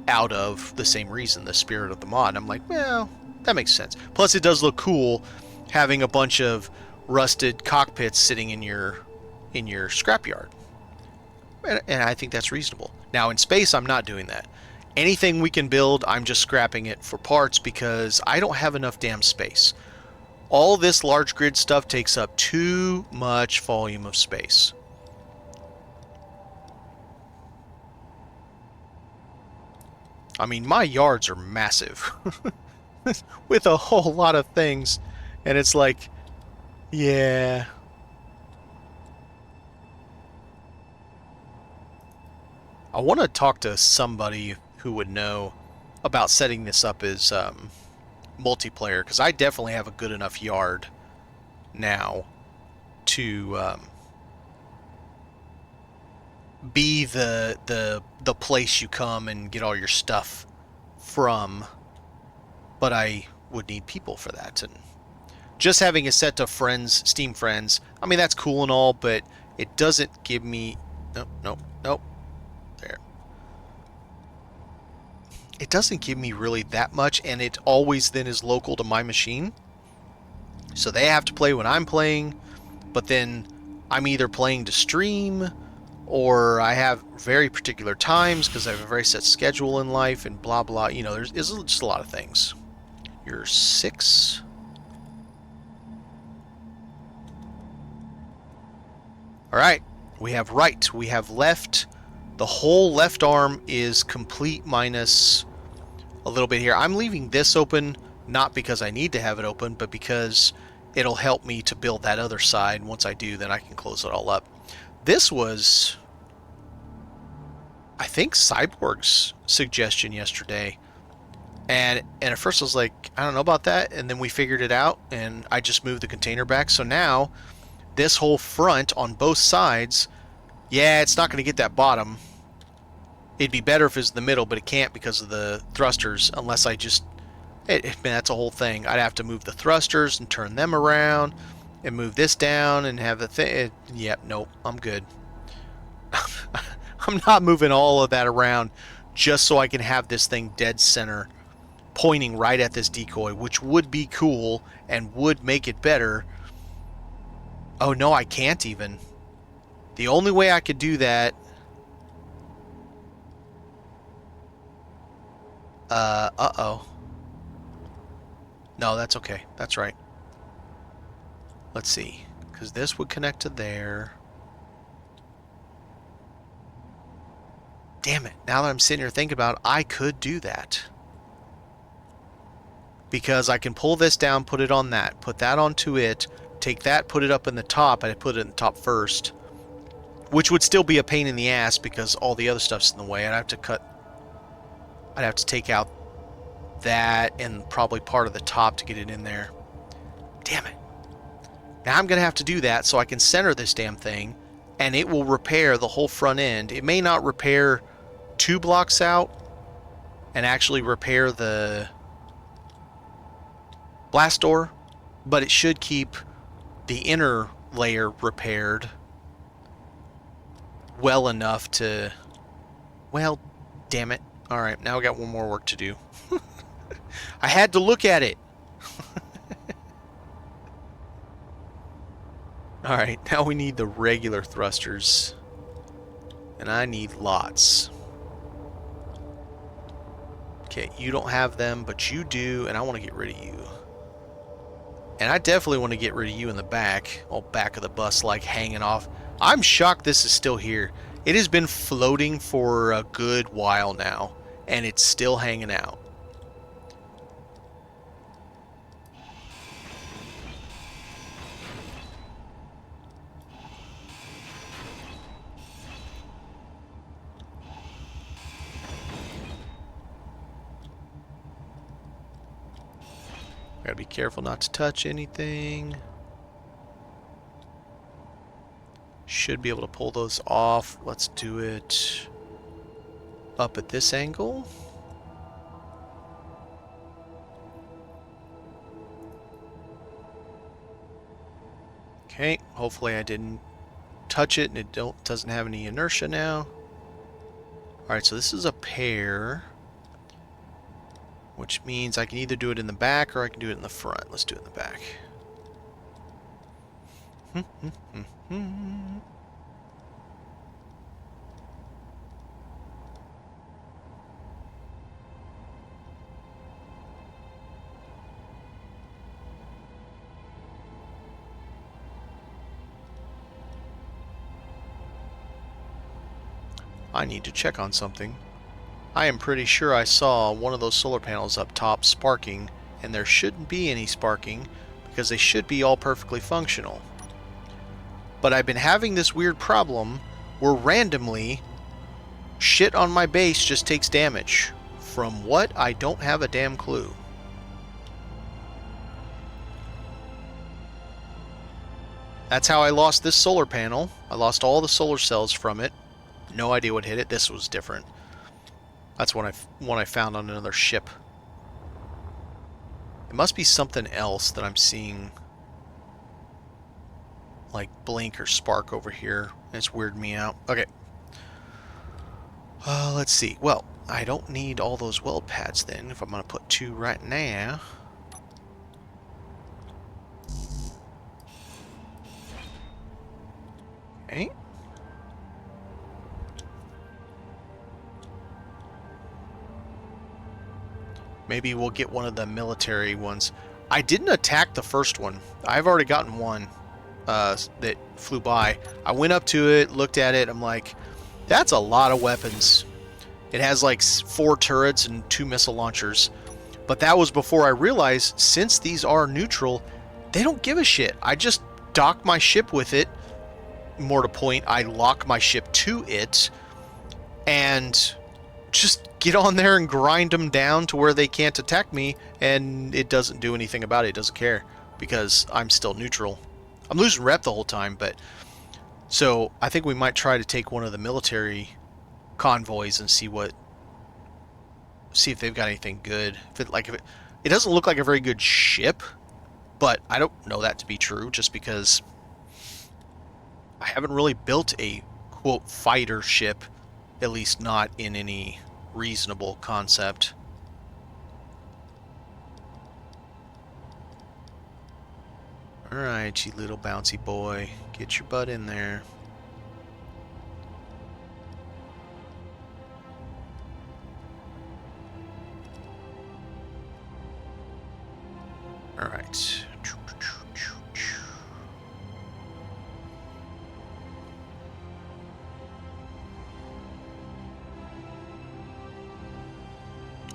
out of the same reason, the spirit of the mod. I'm like, well, that makes sense. Plus, it does look cool having a bunch of rusted cockpits sitting in your scrapyard. And I think that's reasonable. Now, in space, I'm not doing that. Anything we can build, I'm just scrapping it for parts, because I don't have enough damn space. All this large grid stuff takes up too much volume of space. I mean, my yards are massive with a whole lot of things, and it's like, yeah. I want to talk to somebody who would know about setting this up as multiplayer, because I definitely have a good enough yard now to be the place you come and get all your stuff from, but I would need people for that. And just having a set of friends, Steam friends, I mean, that's cool and all, but it doesn't give me... Nope. There. It doesn't give me really that much, and it always then is local to my machine. So they have to play when I'm playing, but then I'm either playing to stream, or I have very particular times because I have a very set schedule in life, and blah, blah. You know, there's just a lot of things. You're 6... Alright, we have right, we have left. The whole left arm is complete minus a little bit here. I'm leaving this open, not because I need to have it open, but because it'll help me to build that other side. Once I do, then I can close it all up. This was, I think, Cyborg's suggestion yesterday. And at first I was like, I don't know about that. And then we figured it out, and I just moved the container back. So now this whole front on both sides, yeah, it's not going to get that bottom. It'd be better if it's in the middle, but it can't because of the thrusters, unless I just... man, that's a whole thing. I'd have to move the thrusters and turn them around and move this down and have the thing... Yep, nope, I'm good. I'm not moving all of that around just so I can have this thing dead center pointing right at this decoy, which would be cool and would make it better. Oh, no, I can't even. The only way I could do that... uh-oh. No, that's okay. That's right. Let's see. Because this would connect to there. Damn it. Now that I'm sitting here thinking about it, I could do that. Because I can pull this down, put it on that, put that onto it, take that, put it up in the top, and I put it in the top first. Which would still be a pain in the ass because all the other stuff's in the way. I'd have to take out that and probably part of the top to get it in there. Damn it. Now I'm going to have to do that so I can center this damn thing, and it will repair the whole front end. It may not repair 2 blocks out and actually repair the blast door, but it should keep the inner layer repaired well enough to... Well, damn it. Alright, now I got one more work to do. I had to look at it. Alright, now we need the regular thrusters. And I need lots. Okay, you don't have them, but you do, and I want to get rid of you. And I definitely want to get rid of you in the back. All back of the bus, like, hanging off. I'm shocked this is still here. It has been floating for a good while now, and it's still hanging out. Gotta be careful not to touch anything. Should be able to pull those off. Let's do it up at this angle. Okay, hopefully I didn't touch it and it doesn't have any inertia now. Alright, so this is a pair, which means I can either do it in the back or I can do it in the front. Let's do it in the back. I need to check on something. I am pretty sure I saw one of those solar panels up top sparking, and there shouldn't be any sparking because they should be all perfectly functional. But I've been having this weird problem where randomly shit on my base just takes damage. From what? I don't have a damn clue. That's how I lost this solar panel. I lost all the solar cells from it. No idea what hit it. This was different. That's one I found on another ship. It must be something else that I'm seeing, like blink or spark over here. It's weirding me out. Okay. Let's see. Well, I don't need all those weld pads then, if I'm going to put 2 right now. Okay. Maybe we'll get one of the military ones. I didn't attack the first one. I've already gotten one that flew by. I went up to it, looked at it. I'm like, that's a lot of weapons. It has like 4 turrets and 2 missile launchers. But that was before I realized, since these are neutral, they don't give a shit. I just dock my ship with it. More to point, I lock my ship to it and just get on there and grind them down to where they can't attack me, and it doesn't do anything about it. It doesn't care because I'm still neutral. I'm losing rep the whole time, but so I think we might try to take one of the military convoys and see if they've got anything good. It doesn't look like a very good ship, but I don't know that to be true just because I haven't really built a quote fighter ship, at least not in any reasonable concept. Alright, you little bouncy boy. Get your butt in there. Alright.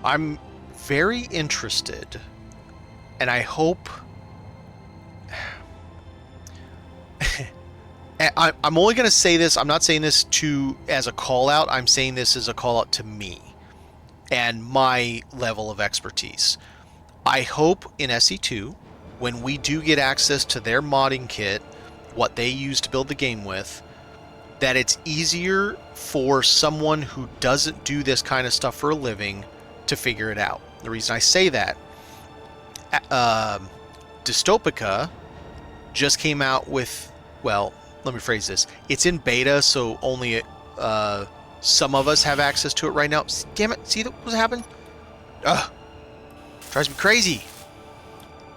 I'm very interested, and I hope... I'm only going to say this, I'm not saying this as a call-out, I'm saying this as a call-out to me and my level of expertise. I hope in SE2, when we do get access to their modding kit, what they use to build the game with, that it's easier for someone who doesn't do this kind of stuff for a living to figure it out. The reason I say that, Dystopica just came out with, well, let me phrase this. It's in beta, so only some of us have access to it right now. Damn it, see what's happened? Ugh. Drives me crazy.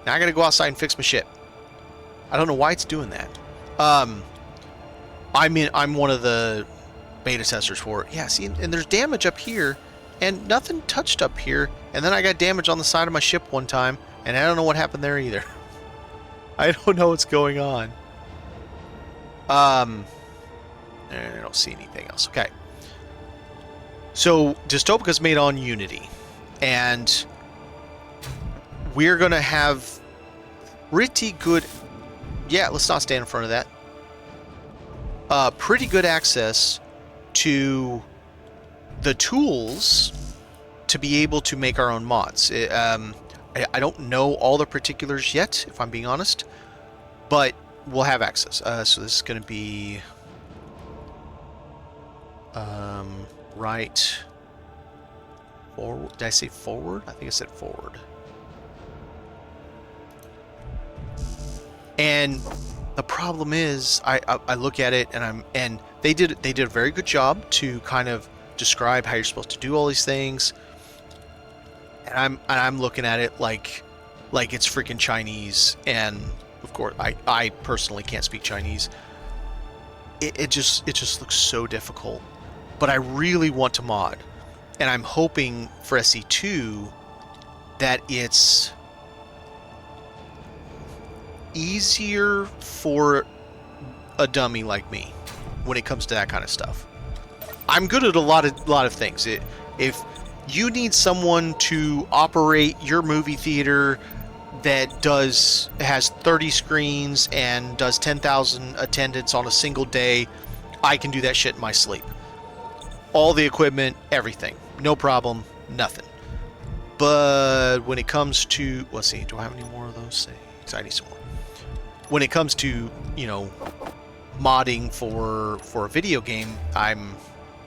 Now I gotta go outside and fix my shit. I don't know why it's doing that. I'm one of the beta testers for it. Yeah, see, and there's damage up here, and nothing touched up here, and then I got damage on the side of my ship one time, and I don't know what happened there either. I don't know what's going on. I don't see anything else. Okay. So, Dystopica's made on Unity, and we're going to have pretty good... Yeah, let's not stand in front of that. Pretty good access to the tools to be able to make our own mods. I don't know all the particulars yet, if I'm being honest, but we'll have access. So this is going to be right forward. Did I say forward? I think I said forward. And the problem is, I look at it and they did a very good job to kind of describe how you're supposed to do all these things. And I'm looking at it like it's freaking Chinese, and of course I personally can't speak Chinese. It just looks so difficult. But I really want to mod, and I'm hoping for SE2 that it's easier for a dummy like me when it comes to that kind of stuff. I'm good at a lot of things. If you need someone to operate your movie theater that has 30 screens and does 10,000 attendance on a single day, I can do that shit in my sleep. All the equipment, everything. No problem, nothing. But when it comes to, let's see, do I have any more of those things? I need some more. When it comes to, you know, modding for a video game,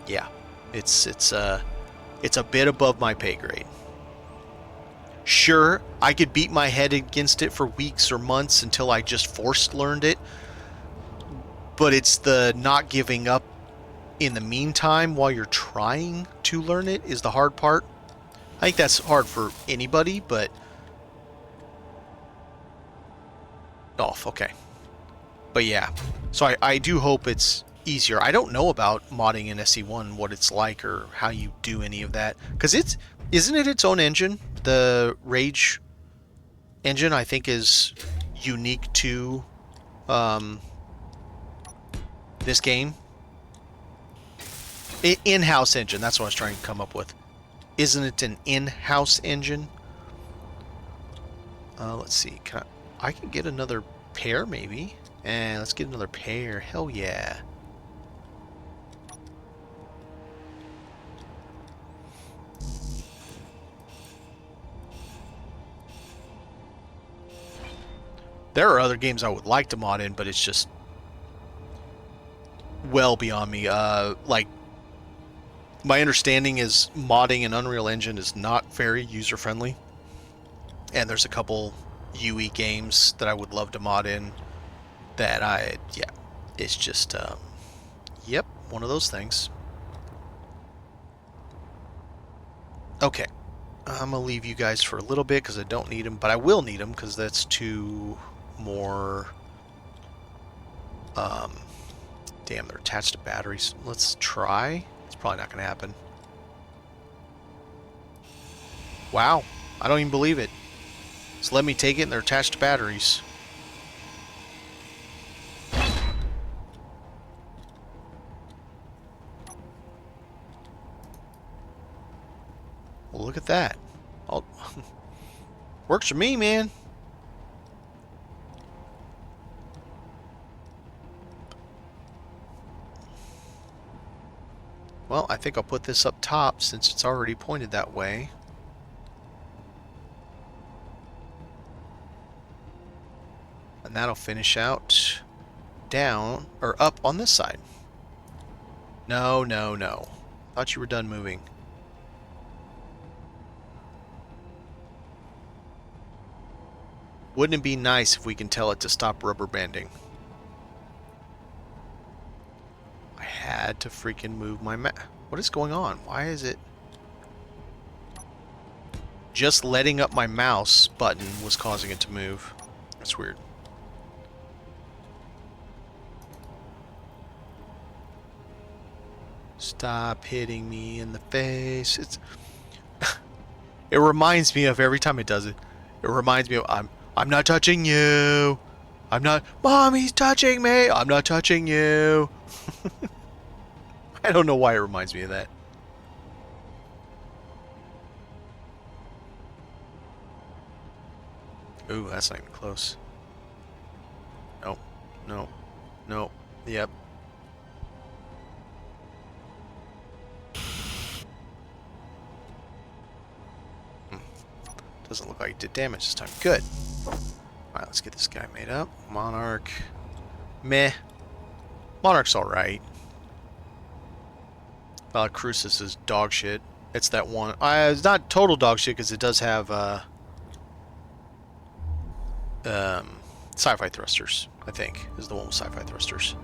yeah, it's a bit above my pay grade. Sure, I could beat my head against it for weeks or months until I just forced learned it, but it's the not giving up in the meantime while you're trying to learn it is the hard part. I think that's hard for anybody, but... Oh, okay. But yeah, so I do hope it's easier. I don't know about modding in SE1, what it's like or how you do any of that. Because isn't it its own engine? The Rage engine, I think, is unique to this game. In-house engine, that's what I was trying to come up with. Isn't it an in-house engine? Let's see. I can get another pair, maybe. And let's get another pair. Hell yeah. There are other games I would like to mod in, but it's just well beyond me. Like, my understanding is modding in Unreal Engine is not very user-friendly. And there's a couple UE games that I would love to mod in that yeah, it's just, yep, one of those things. Okay, I'm gonna leave you guys for a little bit because I don't need them, but I will need them because that's 2 more, damn, they're attached to batteries. Let's try. It's probably not gonna happen. Wow, I don't even believe it. So let me take it and they're attached to batteries. Well, look at that. Works for me, man. Well, I think I'll put this up top since it's already pointed that way. And that'll finish out down, or up on this side. No, no, no. Thought you were done moving. Wouldn't it be nice if we can tell it to stop rubber banding? I had to freaking move my What is going on? Why is it... Just letting up my mouse button was causing it to move. That's weird. Stop hitting me in the face. It's... It reminds me of every time it does it. It reminds me of I'm not touching you. I'm not... Mommy's touching me. I'm not touching you. I don't know why it reminds me of that. Ooh, that's not even close. Nope. Nope. Nope. Yep. Doesn't look like it did damage this time. Good. Alright, let's get this guy made up. Monarch. Meh. Monarch's alright. Crucis is dog shit. It's that one. It's not total dog shit because it does have sci-fi thrusters, I think, is the one with sci-fi thrusters.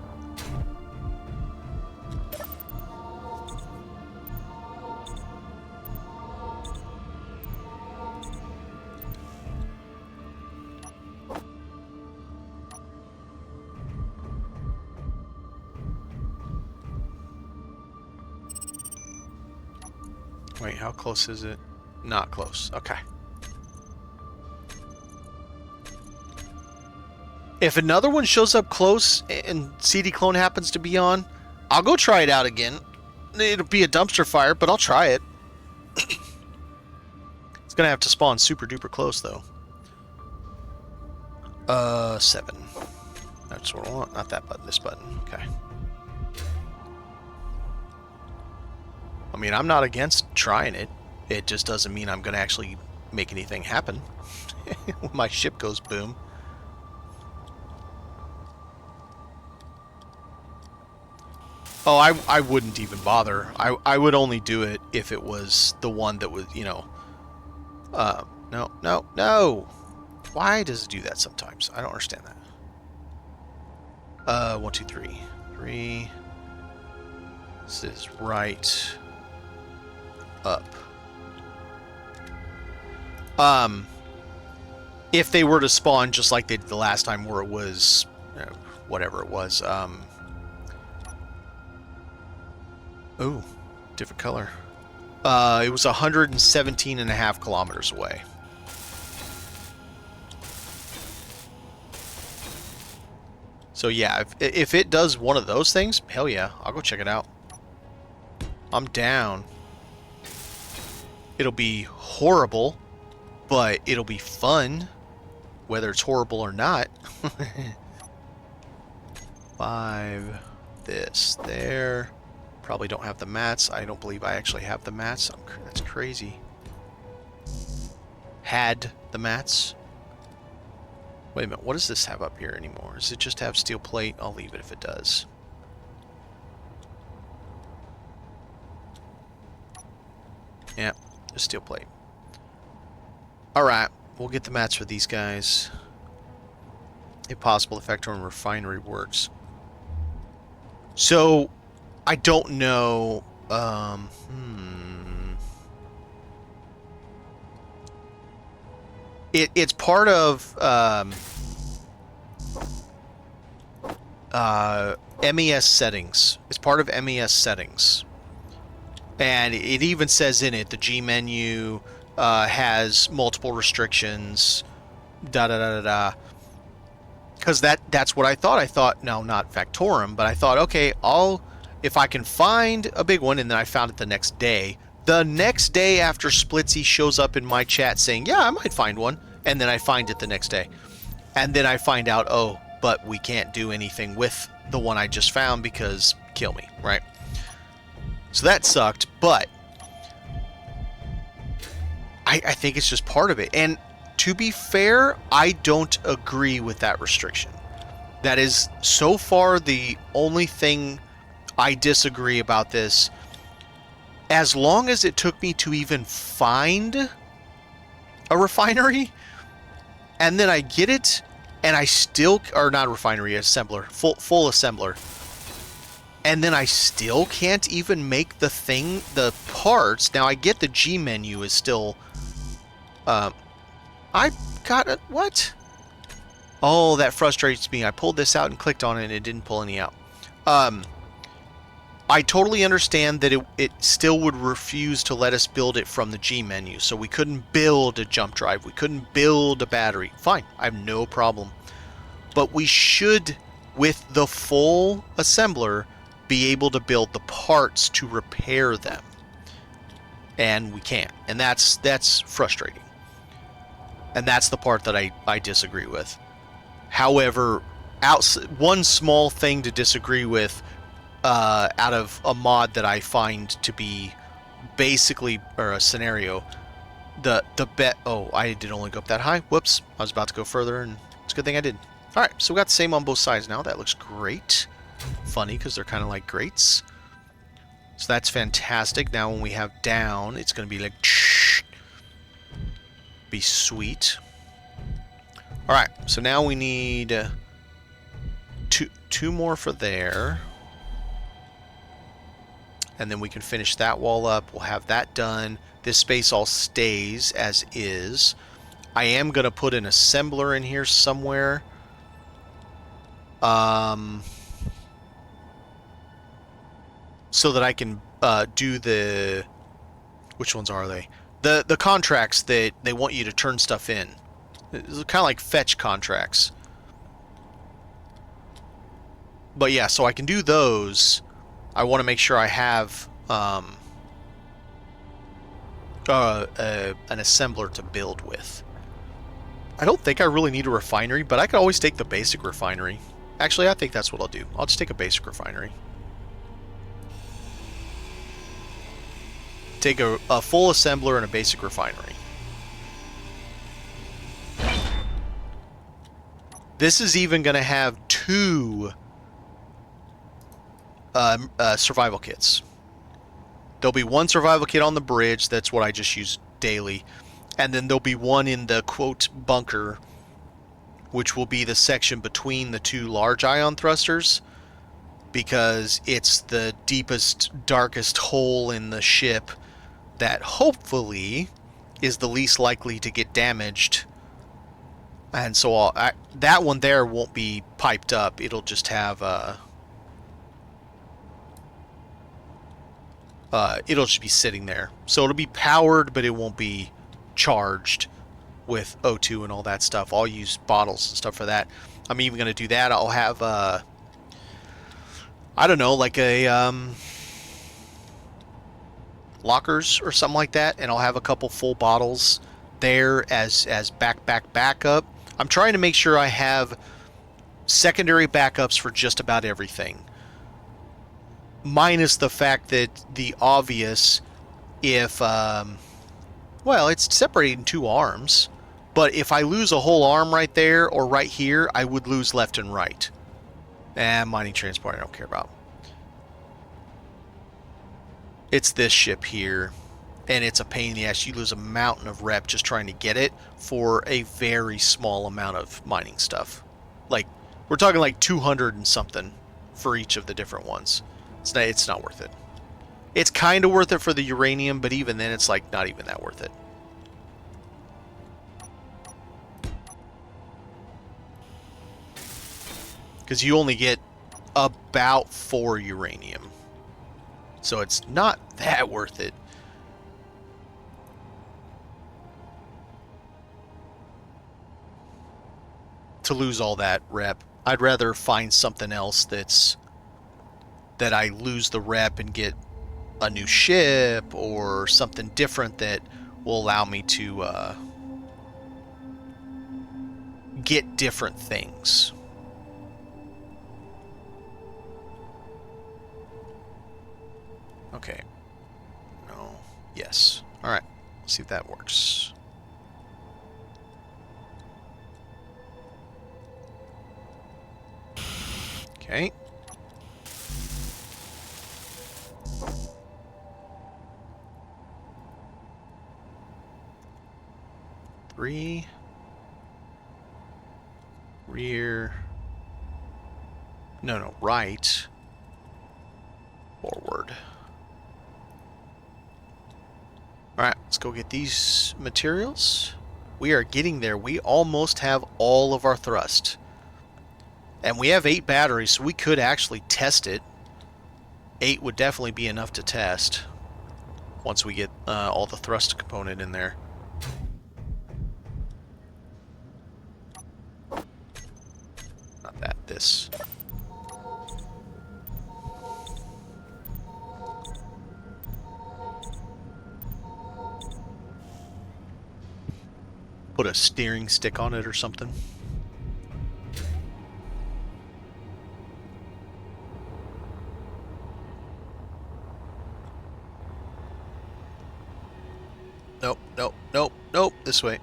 Wait, how close is it? Not close. Okay. If another one shows up close and CD clone happens to be on, I'll go try it out again. It'll be a dumpster fire, but I'll try it. It's gonna have to spawn super duper close though. 7. That's what I want. Not that button, this button. Okay. I mean, I'm not against trying it. It just doesn't mean I'm going to actually make anything happen when my ship goes boom. Oh, I wouldn't even bother. I would only do it if it was the one that was, you know... no, no, no! Why does it do that sometimes? I don't understand that. 1, 2, 3. 3. This is right up. If they were to spawn just like they did the last time, where it was, whatever it was, oh, different color. It was 117.5 kilometers away. So yeah, if it does one of those things, hell yeah, I'll go check it out. I'm down. It'll be horrible, but it'll be fun, whether it's horrible or not. 5, this, there. Probably don't have the mats. I don't believe I actually have the mats. That's crazy. Had the mats. Wait a minute, what does this have up here anymore? Does it just have steel plate? I'll leave it if it does. Yeah, just steel plate. Alright, we'll get the mats for these guys. If possible, the factory and refinery works. So, I don't know... It's part of MES settings. It's part of MES settings. And it even says in it, the G menu has multiple restrictions, da-da-da-da-da. Because that's what I thought. I thought, no, not Factorum, but I thought, okay, if I can find a big one, and then I found it the next day. The next day after Splitsy shows up in my chat saying, yeah, I might find one, and then I find it the next day. And then I find out, oh, but we can't do anything with the one I just found because kill me, right? So that sucked, but I think it's just part of it. And to be fair, I don't agree with that restriction. That is so far the only thing I disagree about this. As long as it took me to even find a refinery, and then I get it, and I still, or not a refinery, assembler, full assembler, and then I still can't even make the parts. Now I get the G menu is still, I got it, what? Oh, that frustrates me. I pulled this out and clicked on it and it didn't pull any out. I totally understand that it still would refuse to let us build it from the G menu. So we couldn't build a jump drive. We couldn't build a battery. Fine, I have no problem. But we should, with the full assembler, be able to build the parts to repair them. And we can't. And that's frustrating. And that's the part that I disagree with. However, one small thing to disagree with out of a mod that I find to be basically, or a scenario, the bet. Oh, I did only go up that high. Whoops, I was about to go further, and it's a good thing I did. All right, so we got the same on both sides now. That looks great. Funny because they're kind of like grates. So that's fantastic. Now when we have down, it's going to be like be sweet. All right, so now we need two more for there. And then we can finish that wall up. We'll have that done. This space all stays as is. I am going to put an assembler in here somewhere. So that I can do the... Which ones are they? The contracts that they want you to turn stuff in. It's kind of like fetch contracts. But yeah, so I can do those. I want to make sure I have an assembler to build with. I don't think I really need a refinery, but I could always take the basic refinery. Actually, I think that's what I'll do. I'll just take a basic refinery. Take a full assembler and a basic refinery. This is even going to have 2 survival kits. There'll be 1 survival kit on the bridge. That's what I just use daily. And then there'll be 1 in the, quote, bunker, which will be the section between the 2 large ion thrusters, because it's the deepest, darkest hole in the ship that hopefully is the least likely to get damaged. And so that one there won't be piped up. It'll just have it'll just be sitting there. So it'll be powered, but it won't be charged with O2 and all that stuff. I'll use bottles and stuff for that. I'm even going to do that. I'll have I don't know, like a lockers or something like that, and I'll have a couple full bottles there as backup. I'm trying to make sure I have secondary backups for just about everything, minus the fact that the obvious, if well, it's separated in 2 arms, but if I lose a whole arm right there or right here, I would lose left and right. And mining transport I don't care about. It's this ship here, and it's a pain in the ass. You lose a mountain of rep just trying to get it for a very small amount of mining stuff. Like, we're talking like 200 and something for each of the different ones. It's not worth it. It's kind of worth it for the uranium, but even then it's like not even that worth it. Because you only get about 4 uranium. So it's not that worth it. To lose all that rep. I'd rather find something else that I lose the rep and get a new ship or something different that will allow me to get different things. Okay. No. Yes. All right. Let's see if that works. Okay. Three. Rear. No, right. Forward. Alright, let's go get these materials. We are getting there. We almost have all of our thrust. And we have 8 batteries, so we could actually test it. 8 would definitely be enough to test once we get all the thrust component in there. Not that, this. Put a steering stick on it or something. Nope, nope, nope, nope, this way.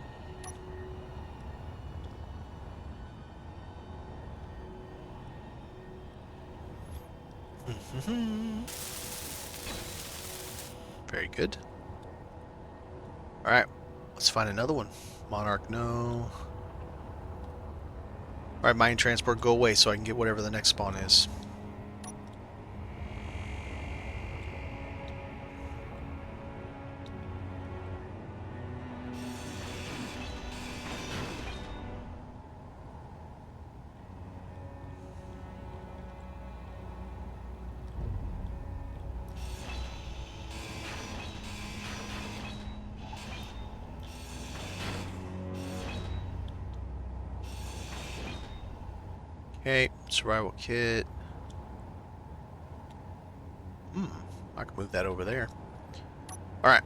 Very good. Alright, let's find another one. Monarch, no. Alright, mine transport, go away so I can get whatever the next spawn is. Okay, survival kit. I can move that over there. Alright,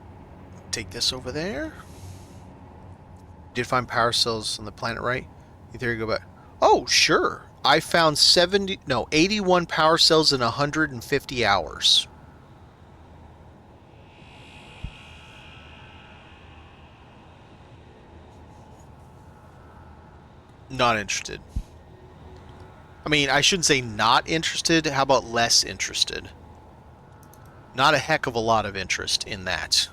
take this over there. Did find power cells on the planet, right? There you go back. Oh, sure. I found 81 power cells in 150 hours. Not interested. I mean, I shouldn't say not interested. How about less interested? Not a heck of a lot of interest in that.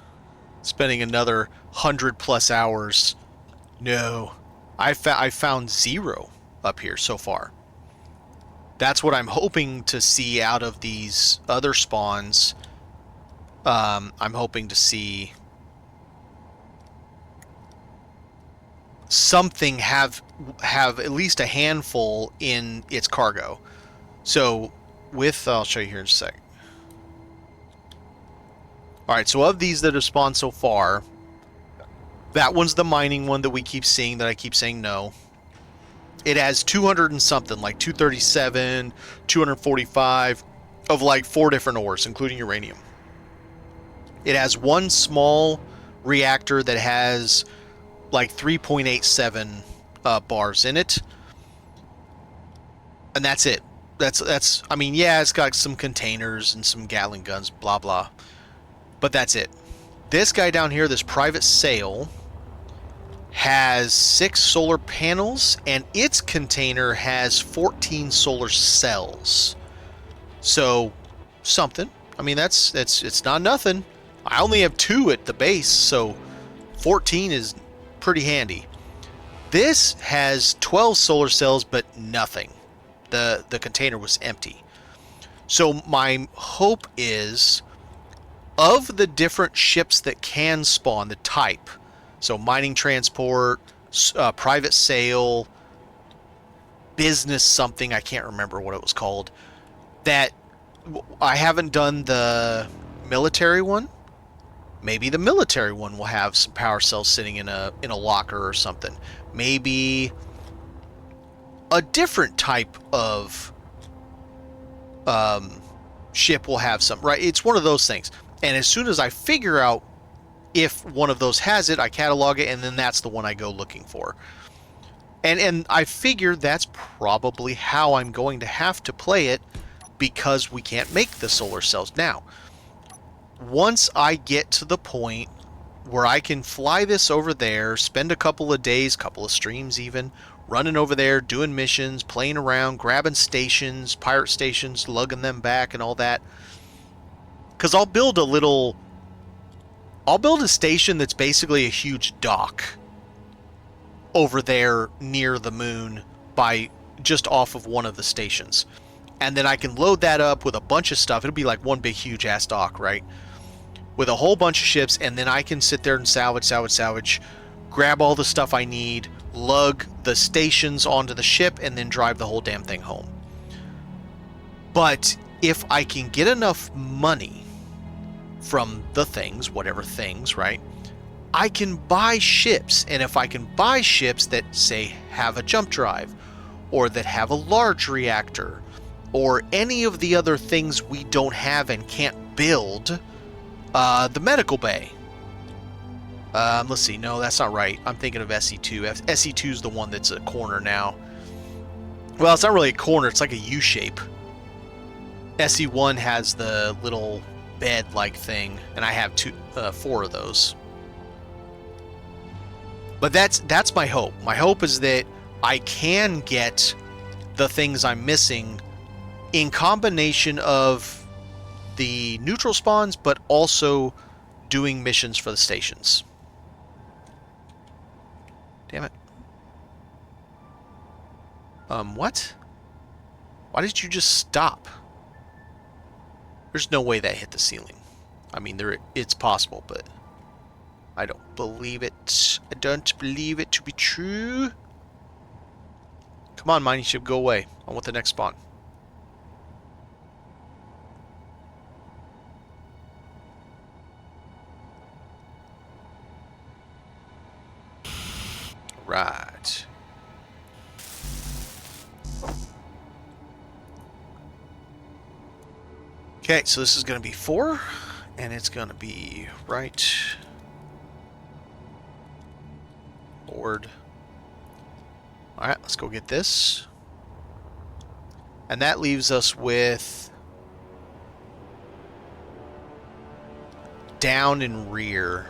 Spending another 100+ hours. No. I found 0 up here so far. That's what I'm hoping to see out of these other spawns. I'm hoping to see something have at least a handful in its cargo. So with, I'll show you here in a sec. Alright, so of these that have spawned so far, that one's the mining one that we keep seeing, that I keep saying no. It has 200 and something, like 237, 245 of like 4 different ores, including uranium. It has one small reactor that has like 3.87 bars in it, and that's it. That's. I mean, yeah, it's got some containers and some Gatling guns, blah blah, but that's it. This guy down here, this private sale, has 6 solar panels, and its container has 14 solar cells. So something. I mean, it's not nothing. I only have 2 at the base, so 14 is pretty handy. This has 12 solar cells, but nothing. The container was empty. So my hope is, of the different ships that can spawn, the type, so mining transport, private sale, business something, I can't remember what it was called, that I haven't done the military one. Maybe the military one will have some power cells sitting in a locker or something. Maybe a different type of ship will have some, right? It's one of those things. And as soon as I figure out if one of those has it, I catalog it, and then that's the one I go looking for. And I figure that's probably how I'm going to have to play it, because we can't make the solar cells. Now, once I get to the point where I can fly this over there, spend a couple of days, couple of streams even, running over there, doing missions, playing around, grabbing stations, pirate stations, lugging them back and all that. Because I'll build a station that's basically a huge dock over there near the moon, by just off of one of the stations. And then I can load that up with a bunch of stuff. It'll be like one big huge ass dock, right? With a whole bunch of ships, and then I can sit there and salvage, grab all the stuff I need, lug the stations onto the ship, and then drive the whole damn thing home. But if I can get enough money from the things, whatever things, right, I can buy ships. And if I can buy ships that, say, have a jump drive, or that have a large reactor, or any of the other things we don't have and can't build, the medical bay. Let's see. No, that's not right. I'm thinking of SE2. SE2 is the one that's a corner now. Well, it's not really a corner. It's like a U shape. SE1 has the little bed-like thing, and I have 4 of those. But that's my hope. My hope is that I can get the things I'm missing in combination of the neutral spawns, but also doing missions for the stations. Damn it. What? Why did you just stop? There's no way that hit the ceiling. I mean, it's possible, but I don't believe it. I don't believe it to be true. Come on, mining ship, go away. I want the next spawn. Right. Okay, so this is going to be 4, and it's going to be right forward. All right, let's go get this. And that leaves us with down and rear.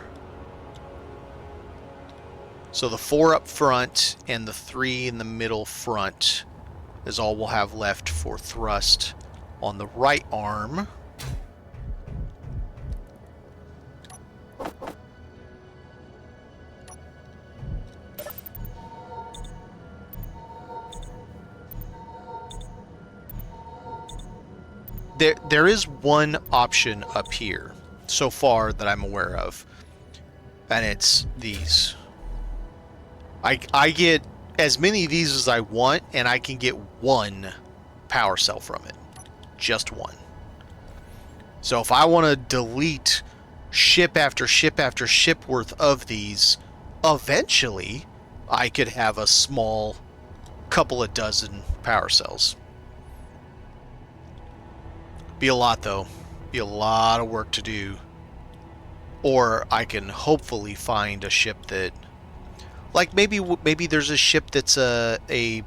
So the 4 up front and the 3 in the middle front is all we'll have left for thrust on the right arm. There is one option up here so far that I'm aware of, and it's these. I get as many of these as I want, and I can get one power cell from it. Just one. So if I want to delete ship after ship after ship worth of these, eventually I could have a small couple of dozen power cells. Be a lot, though. Be a lot of work to do. Or I can hopefully find a ship that... Like, maybe there's a ship that's a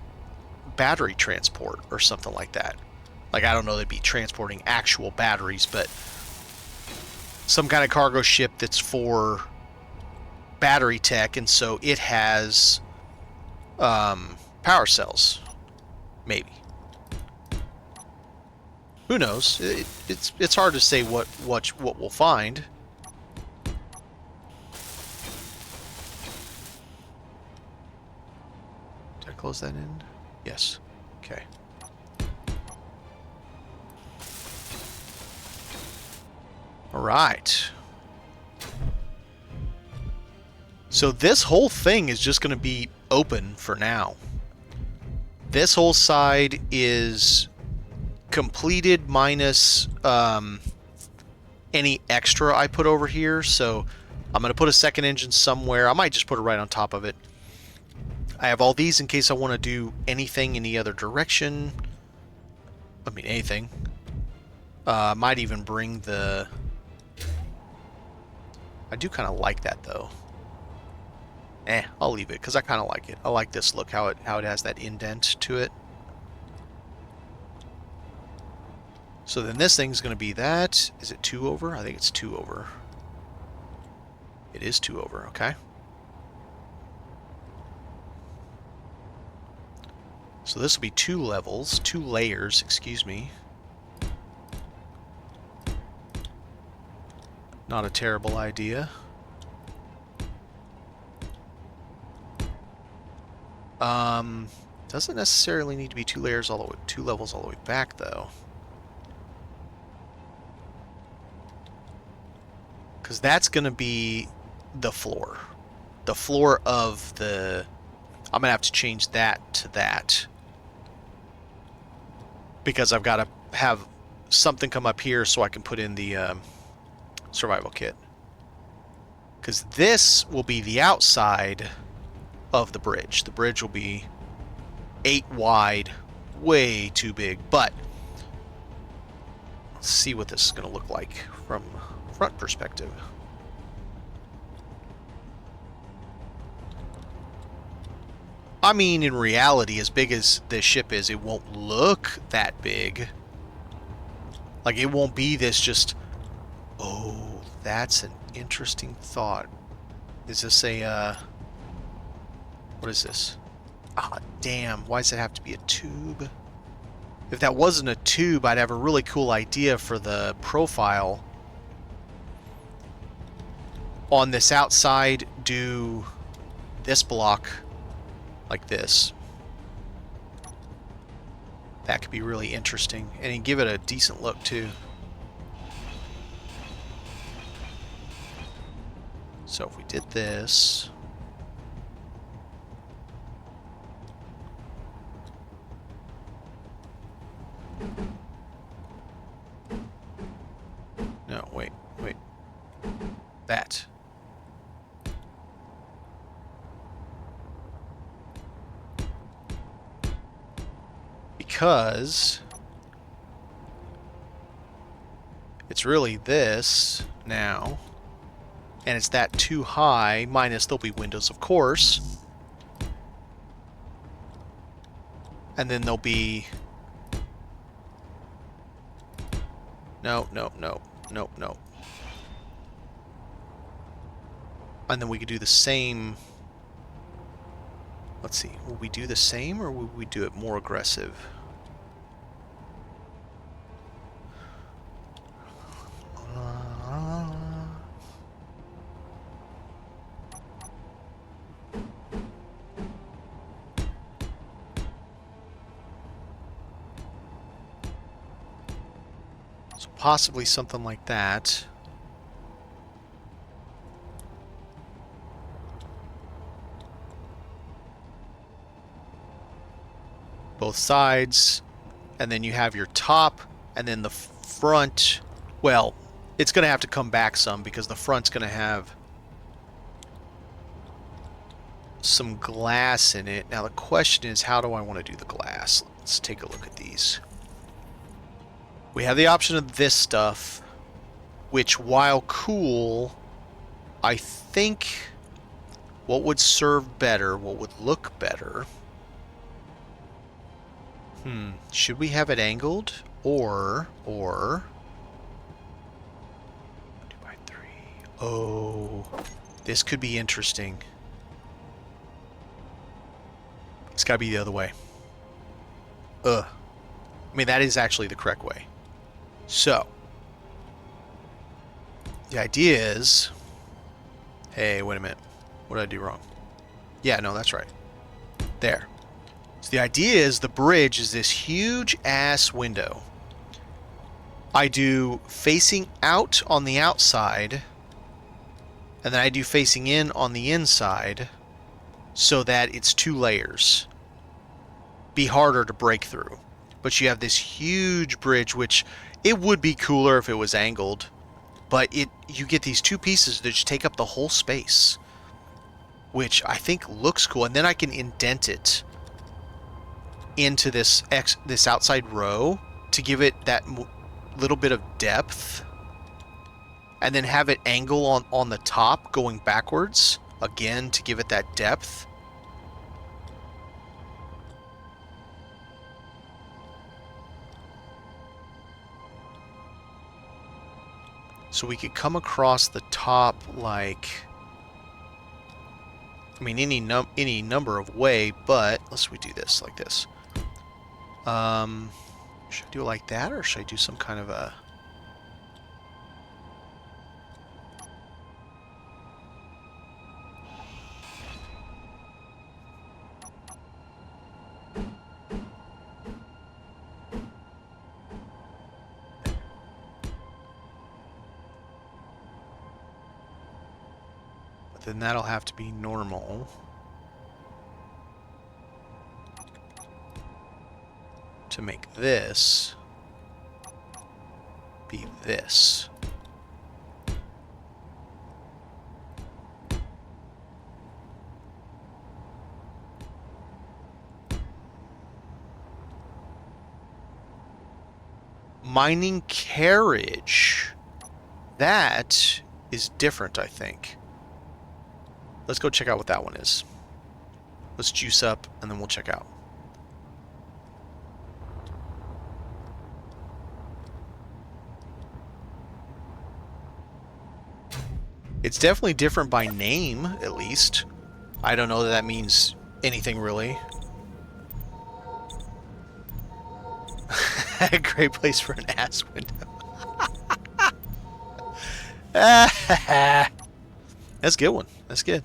battery transport or something like that. Like, I don't know, they'd be transporting actual batteries, but some kind of cargo ship that's for battery tech, and so it has power cells. Maybe. Who knows? It's hard to say what we'll find. Did I close that in? Yes. Okay. All right. So this whole thing is just going to be open for now. This whole side is completed minus any extra I put over here. So I'm going to put a second engine somewhere. I might just put it right on top of it. I have all these in case I want to do anything in the other direction. I mean, anything. Might even bring the... I do kind of like that, though. I'll leave it, because I kind of like it. I like this look, how it has that indent to it. So then this thing's going to be that. Is it 2 over? I think it's 2 over. It is 2 over, okay. So this will be 2 levels, 2 layers, excuse me. Not a terrible idea. Doesn't necessarily need to be 2 layers all the way, 2 levels all the way back, though. Because that's going to be the floor. The floor of the... I'm going to have to change that to that. Because I've got to have something come up here so I can put in the survival kit. Because this will be the outside of the bridge. The bridge will be 8 wide, way too big. But let's see what this is going to look like from front perspective. I mean, in reality, as big as this ship is, it won't look that big. Like, it won't be this just... Oh, that's an interesting thought. Is this a, what is this? Ah, damn. Why does it have to be a tube? If that wasn't a tube, I'd have a really cool idea for the profile. On this outside, do this block like this. That could be really interesting. And give it a decent look, too. So if we did this... No, wait. That. Because it's really this now, and it's that too high, minus there'll be windows, of course, and then there'll be no, and then we could do the same Let's see. Will we do the same or will we do it more aggressive? So possibly something like that. Both sides, and then you have your top, and then the front. Well, it's going to have to come back some because the front's going to have some glass in it. Now the question is, how do I want to do the glass? Let's take a look at these. We have the option of this stuff, which, while cool, I think what would serve better, what would look better. Should we have it angled or 2x3? Oh, this could be interesting. It's got to be the other way. I mean, that is actually the correct way. So, the idea is... Hey, wait a minute. What did I do wrong? Yeah, no, that's right. There. So the idea is the bridge is this huge-ass window. I do facing out on the outside, and then I do facing in on the inside, so that it's 2 layers. Be harder to break through. But you have this huge bridge, which it would be cooler if it was angled, but you get these 2 pieces that just take up the whole space, which I think looks cool. And then I can indent it into this outside row to give it that little bit of depth, and then have it angle on the top going backwards again to give it that depth. So we could come across the top like, I mean, any number of way, but let's we do this like this. Should I do it like that, or should I do some kind of a... But then that'll have to be normal. To make this be this. Mining carriage. That is different, I think. Let's go check out what that one is. Let's juice up and then we'll check out. It's definitely different by name, at least. I don't know that that means anything, really. A great place for an ass window. That's a good one. That's good.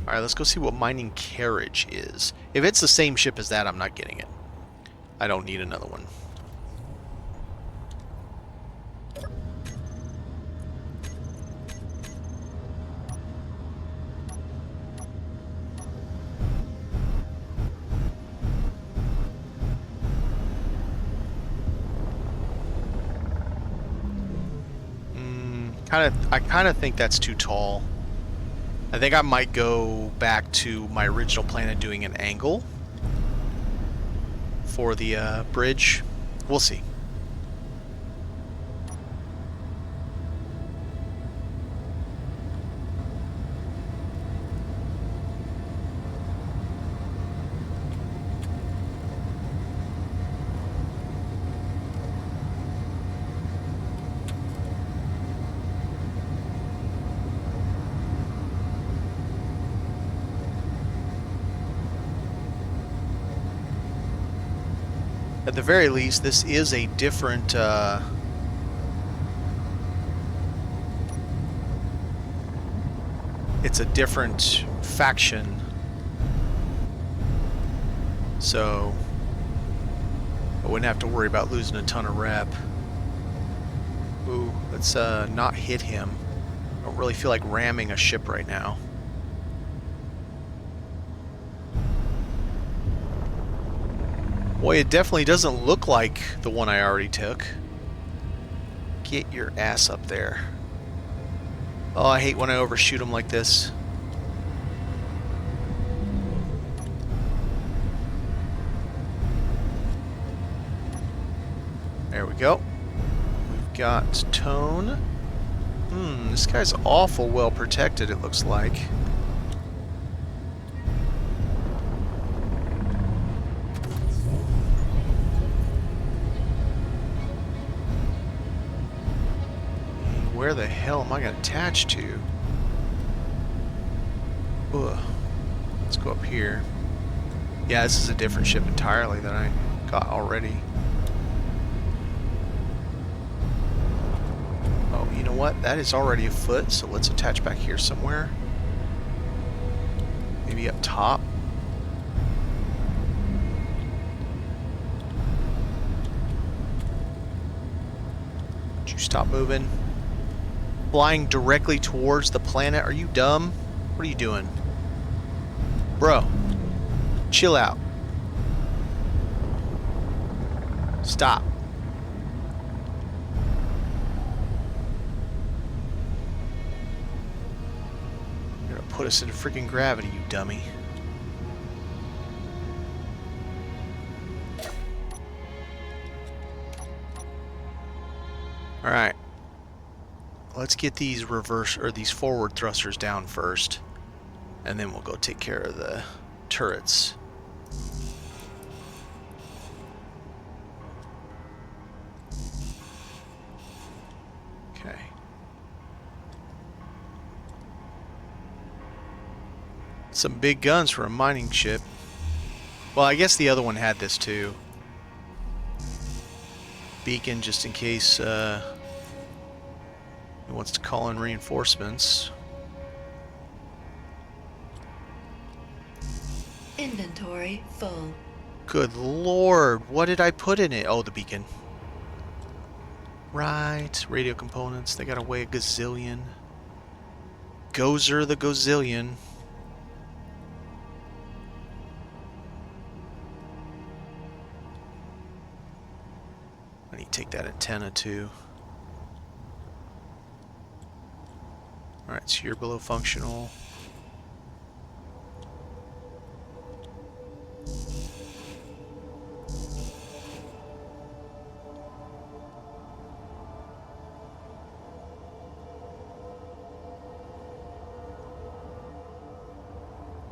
Alright, let's go see what mining carriage is. If it's the same ship as that, I'm not getting it. I don't need another one. I kind of think that's too tall. I think I might go back to my original plan of doing an angle for the bridge. We'll see. At the very least, this is a different, it's a different faction. So I wouldn't have to worry about losing a ton of rep. Ooh, let's not hit him. I don't really feel like ramming a ship right now. Boy, it definitely doesn't look like the one I already took. Get your ass up there. Oh, I hate when I overshoot him like this. There we go. We've got tone. This guy's awful well protected, it looks like. Where the hell am I going to attach to? Ugh. Let's go up here. Yeah, this is a different ship entirely than I got already. Oh, you know what? That is already afoot, so let's attach back here somewhere. Maybe up top. Would you stop moving? Flying directly towards the planet? Are you dumb? What are you doing? Bro, chill out. Stop. You're gonna put us into freaking gravity, you dummy. Alright. Let's get these reverse or these forward thrusters down first, and then we'll go take care of the turrets. Okay. Some big guns for a mining ship. Well, I guess the other one had this too. Beacon just in case he wants to call in reinforcements. Inventory full. Good lord, what did I put in it? Oh, the beacon. Right, radio components. They gotta weigh a gazillion. Gozer the gazillion. I need to take that antenna too. Alright, so you're below functional.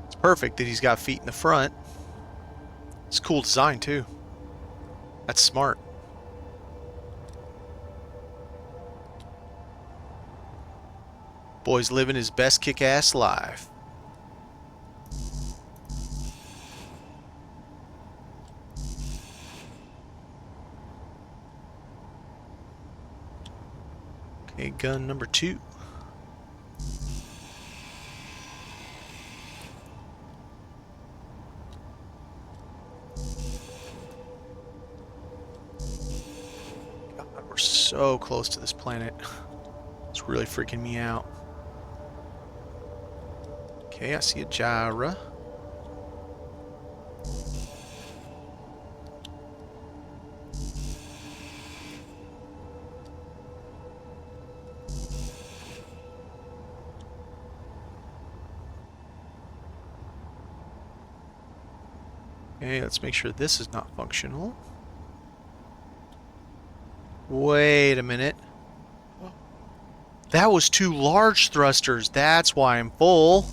It's perfect that he's got feet in the front. It's a cool design too. That's smart. Boy's living his best kick-ass life. Okay, gun number 2. God, we're so close to this planet. It's really freaking me out. Okay, I see a gyra. Okay, let's make sure this is not functional. Wait a minute. That was 2 large thrusters. That's why I'm full.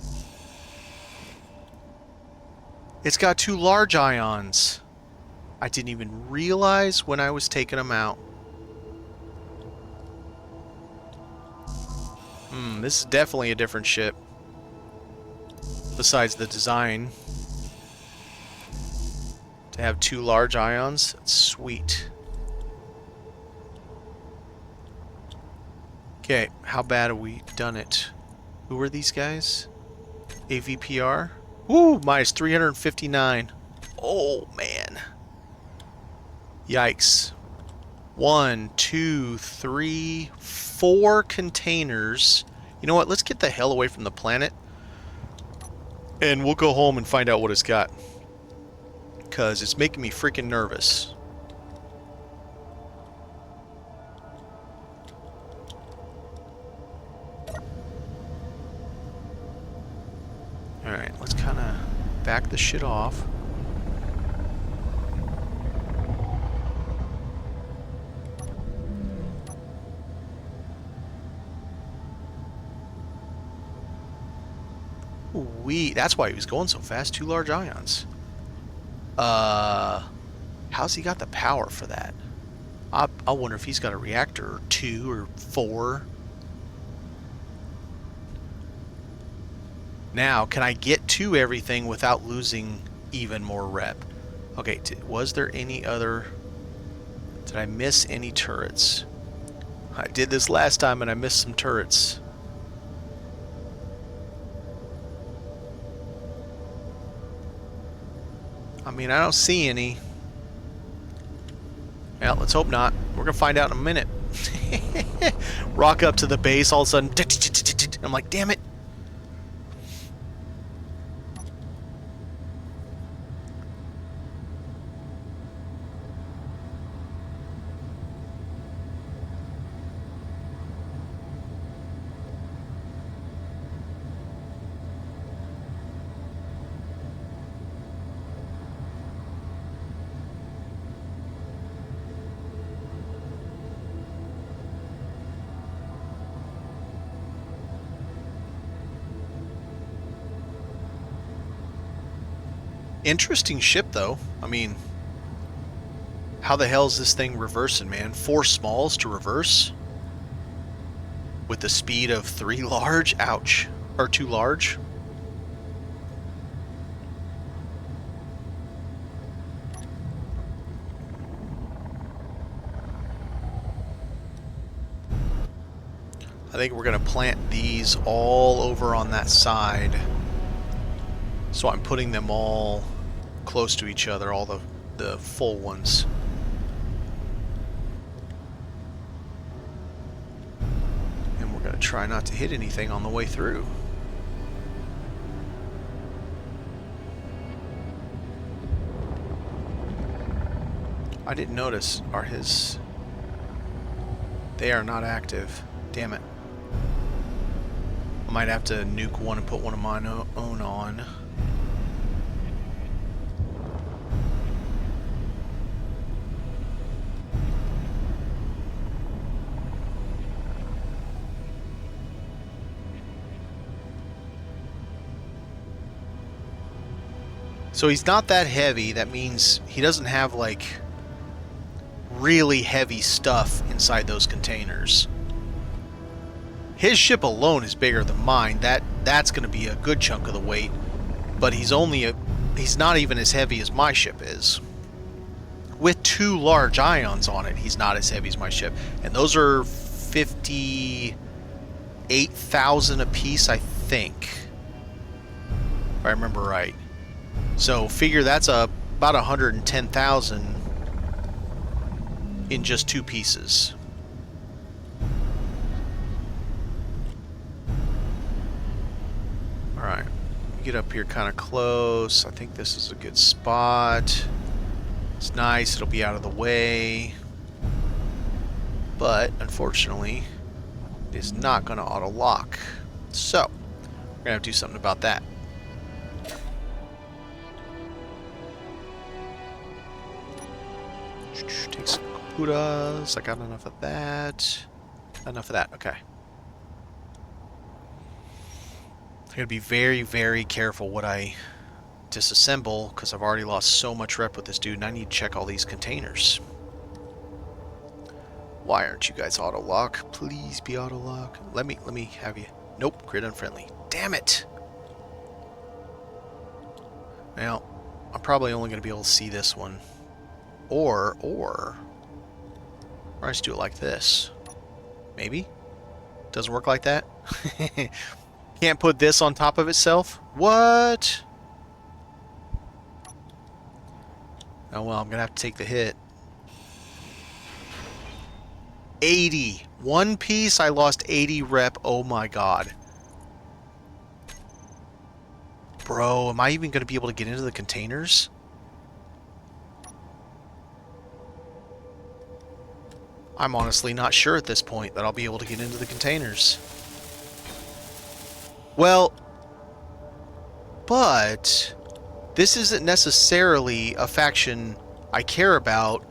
It's got 2 large ions. I didn't even realize when I was taking them out. This is definitely a different ship. Besides the design. What the to have 2 large ions. That's sweet. Okay, how bad have we done it? Who are these guys? AVPR? Woo! Minus 359. Oh, man. Yikes. 1, 2, 3, 4 containers. You know what? Let's get the hell away from the planet. And we'll go home and find out what it's got. Because it's making me freaking nervous. Alright, let's kind of back the shit off. That's why he was going so fast. 2 large ions. How's he got the power for that? I wonder if he's got a reactor or 2 or 4. Now, can I get to everything without losing even more rep? Okay, was there any other... Did I miss any turrets? I did this last time and I missed some turrets. I mean, I don't see any. Well, let's hope not. We're going to find out in a minute. Rock up to the base, all of a sudden... I'm like, damn it. Interesting ship, though. I mean, how the hell is this thing reversing, man? 4 smalls to reverse? With the speed of 3 large? Ouch. Or 2 large? I think we're going to plant these all over on that side. So I'm putting them all close to each other, all the full ones. And we're going to try not to hit anything on the way through. I didn't notice, they are not active. Damn it. I might have to nuke one and put one of my own on. So he's not that heavy. That means he doesn't have, like, really heavy stuff inside those containers. His ship alone is bigger than mine. That's going to be a good chunk of the weight. But he's not even as heavy as my ship is. With 2 large ions on it, he's not as heavy as my ship. And those are 58,000 apiece, I think. If I remember right. So figure that's about 110,000 in just 2 pieces. Alright, get up here kind of close. I think this is a good spot. It's nice, it'll be out of the way. But, unfortunately, it is not going to auto-lock. So, we're going to have to do something about that. Take some kudas. I got enough of that. Enough of that. Okay. I gotta be very, very careful what I disassemble because I've already lost so much rep with this dude, and I need to check all these containers. Why aren't you guys auto lock? Please be auto lock. Let me have you. Nope, grid unfriendly. Damn it. Well, I'm probably only going to be able to see this one. Or I just do it like this. Maybe? Doesn't work like that? Can't put this on top of itself? What? Oh well, I'm going to have to take the hit. 80. One piece, I lost 80 rep. Oh my god. Bro, am I even going to be able to get into the containers? I'm honestly not sure at this point that I'll be able to get into the containers. Well, but this isn't necessarily a faction I care about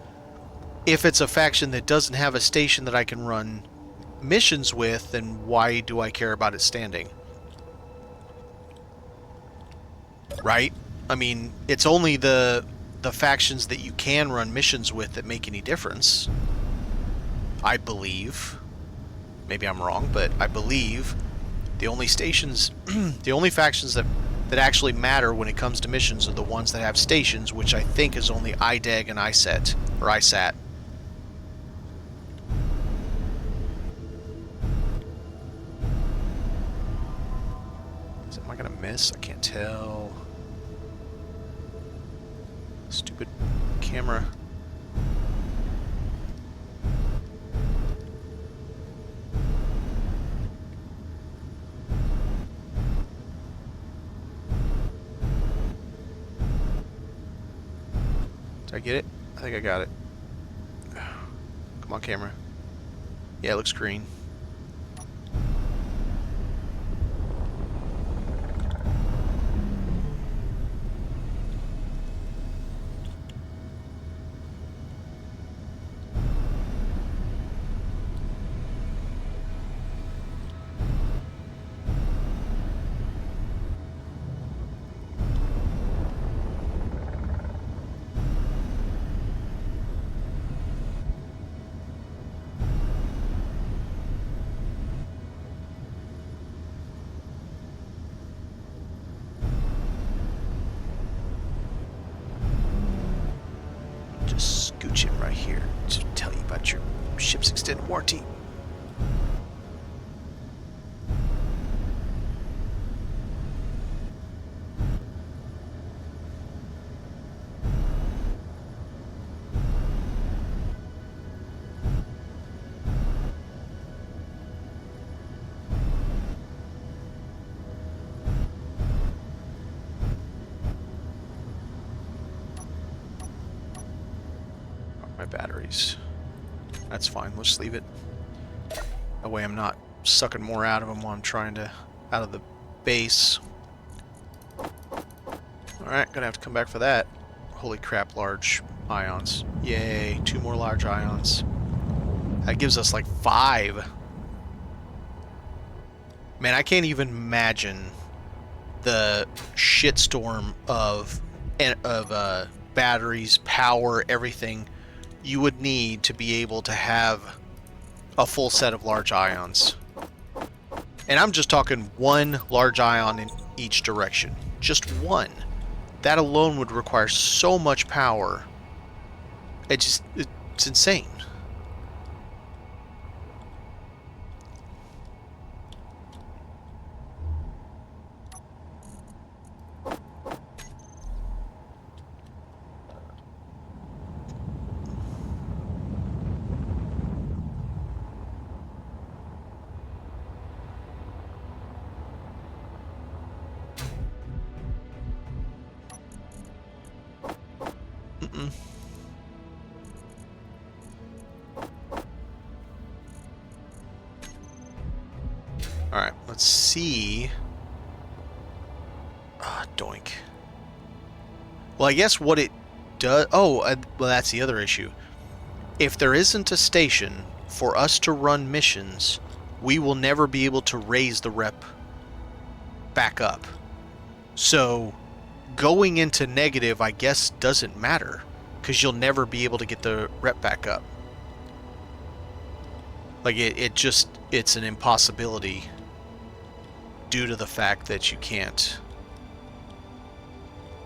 if it's a faction that doesn't have a station that I can run missions with, then why do I care about it standing? Right? I mean, it's only the factions that you can run missions with that make any difference. I believe. Maybe I'm wrong, but I believe the only stations, the only factions that actually matter when it comes to missions are the ones that have stations, which I think is only IDEG and ISET, or ISAT. Am I gonna miss? I can't tell. Stupid camera. Did I get it? I think I got it. Come on, camera. Yeah, it looks green. Scooch him right here to tell you about your ship's extended warranty. My batteries. That's fine. We'll just leave it. That way I'm not sucking more out of them while I'm trying to out of the base. Alright, gonna have to come back for that. Holy crap, large ions. Yay, 2 more large ions. That gives us like 5. Man, I can't even imagine the shitstorm of batteries, power, everything you would need to be able to have a full set of large ions. And I'm just talking 1 large ion in each direction. Just 1. That alone would require so much power. It's insane. Alright, let's see. Doink. Well, I guess what it does... Oh, well, that's the other issue. If there isn't a station for us to run missions, we will never be able to raise the rep back up. So, going into negative, I guess, doesn't matter, because you'll never be able to get the rep back up. Like, it's an impossibility due to the fact that you can't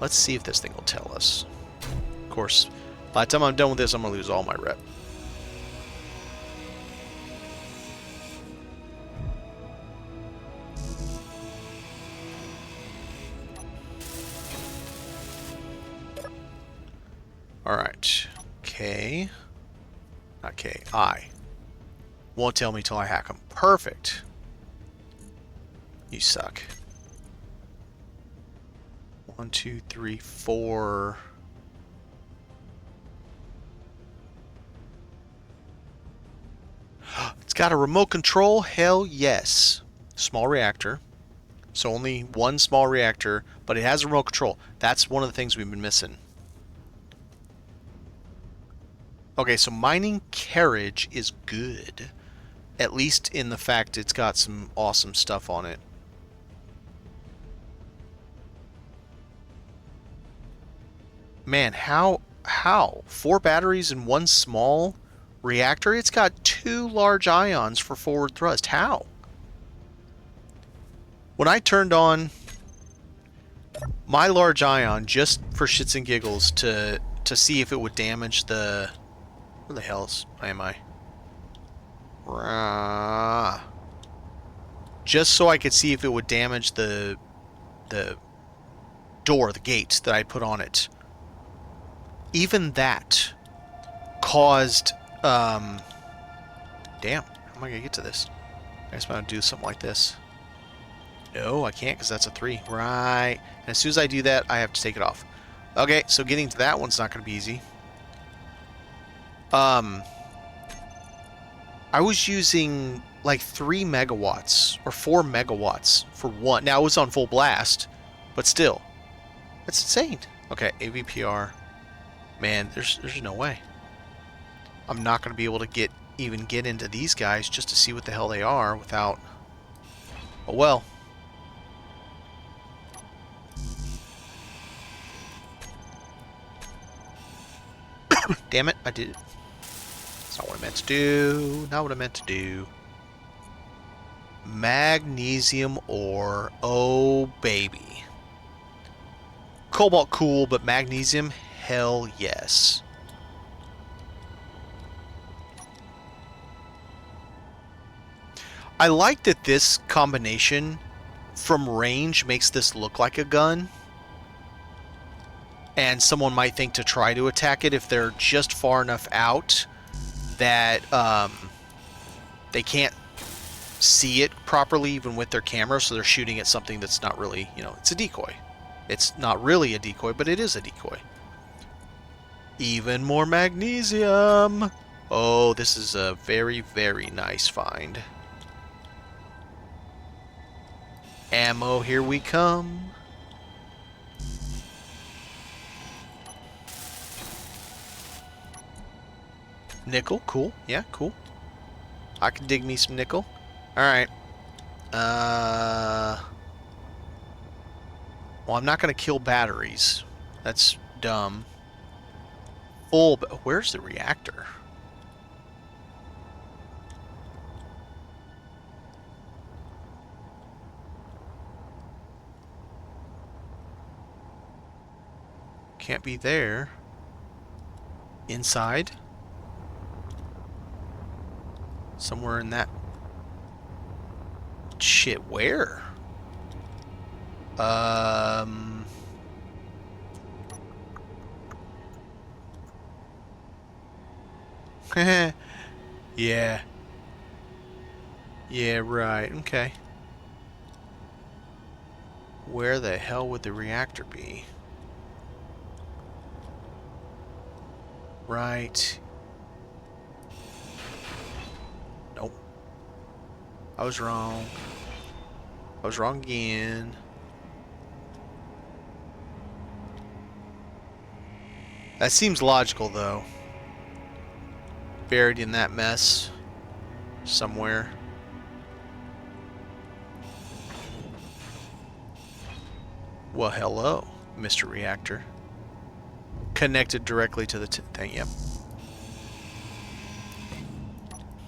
Let's see if this thing will tell us. Of course, by the time I'm done with this, I'm going to lose all my rep. Alright. K. Not K. I. Won't tell me till I hack them. Perfect. You suck. 1, 2, 3, 4. It's got a remote control? Hell yes. Small reactor. So only one small reactor, but it has a remote control. That's one of the things we've been missing. Okay, so mining carriage is good. At least in the fact it's got some awesome stuff on it. Man, how? 4 batteries in one small reactor? It's got 2 large ions for forward thrust. How? When I turned on my large ion just for shits and giggles to see if it would damage the... Where the hell am I? Just so I could see if it would damage the door, the gate that I put on it. Even that caused... Damn, how am I going to get to this? I guess I'm going to do something like this. No, I can't because that's a 3. Right. And as soon as I do that, I have to take it off. Okay, so getting to that one's not going to be easy. I was using like 3 megawatts or 4 megawatts for one. Now, it was on full blast, but still. That's insane. Okay, AVPR. Man, there's no way. I'm not going to be able to even get into these guys just to see what the hell they are without... Oh, well. Damn it, I did it. That's not what I meant to do. Not what I meant to do. Magnesium ore. Oh, baby. Cobalt, cool, but magnesium? Hell yes. I like that this combination from range makes this look like a gun. And someone might think to try to attack it if they're just far enough out that they can't see it properly even with their camera, so they're shooting at something that's not really, you know, it's a decoy. It's not really a decoy, but it is a decoy. Even more magnesium! Oh, this is a very, very nice find. Ammo, here we come. Nickel, cool. Yeah, cool. I can dig me some nickel. Alright. Well, I'm not going to kill batteries. That's dumb. Where's the reactor? Can't be there. Inside? Somewhere in that... Shit, where? Yeah. Yeah, right. Okay. Where the hell would the reactor be? Right. Nope. I was wrong. I was wrong again. That seems logical, though. Buried in that mess. Somewhere. Well, hello, Mr. Reactor. Connected directly to the thing, yep.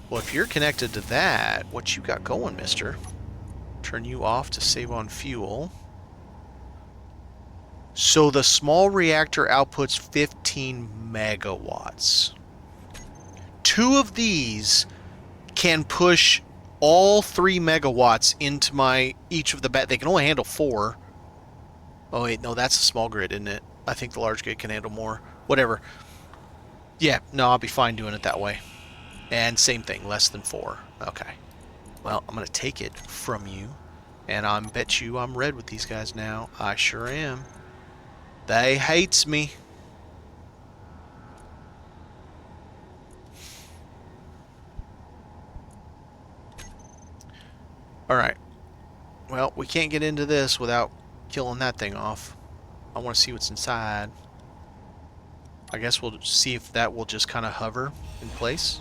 Well, if you're connected to that, what you got going, mister? Turn you off to save on fuel. So the small reactor outputs 15 megawatts. 2 of these can push all 3 megawatts into each of the they can only handle 4. Oh wait, no, that's a small grid, isn't it? I think the large grid can handle more. Whatever. Yeah, no, I'll be fine doing it that way. And same thing, less than 4. Okay. Well, I'm gonna take it from you, and I bet you I'm red with these guys now. I sure am. They hates me. Alright. Well, we can't get into this without killing that thing off. I want to see what's inside. I guess we'll see if that will just kind of hover in place.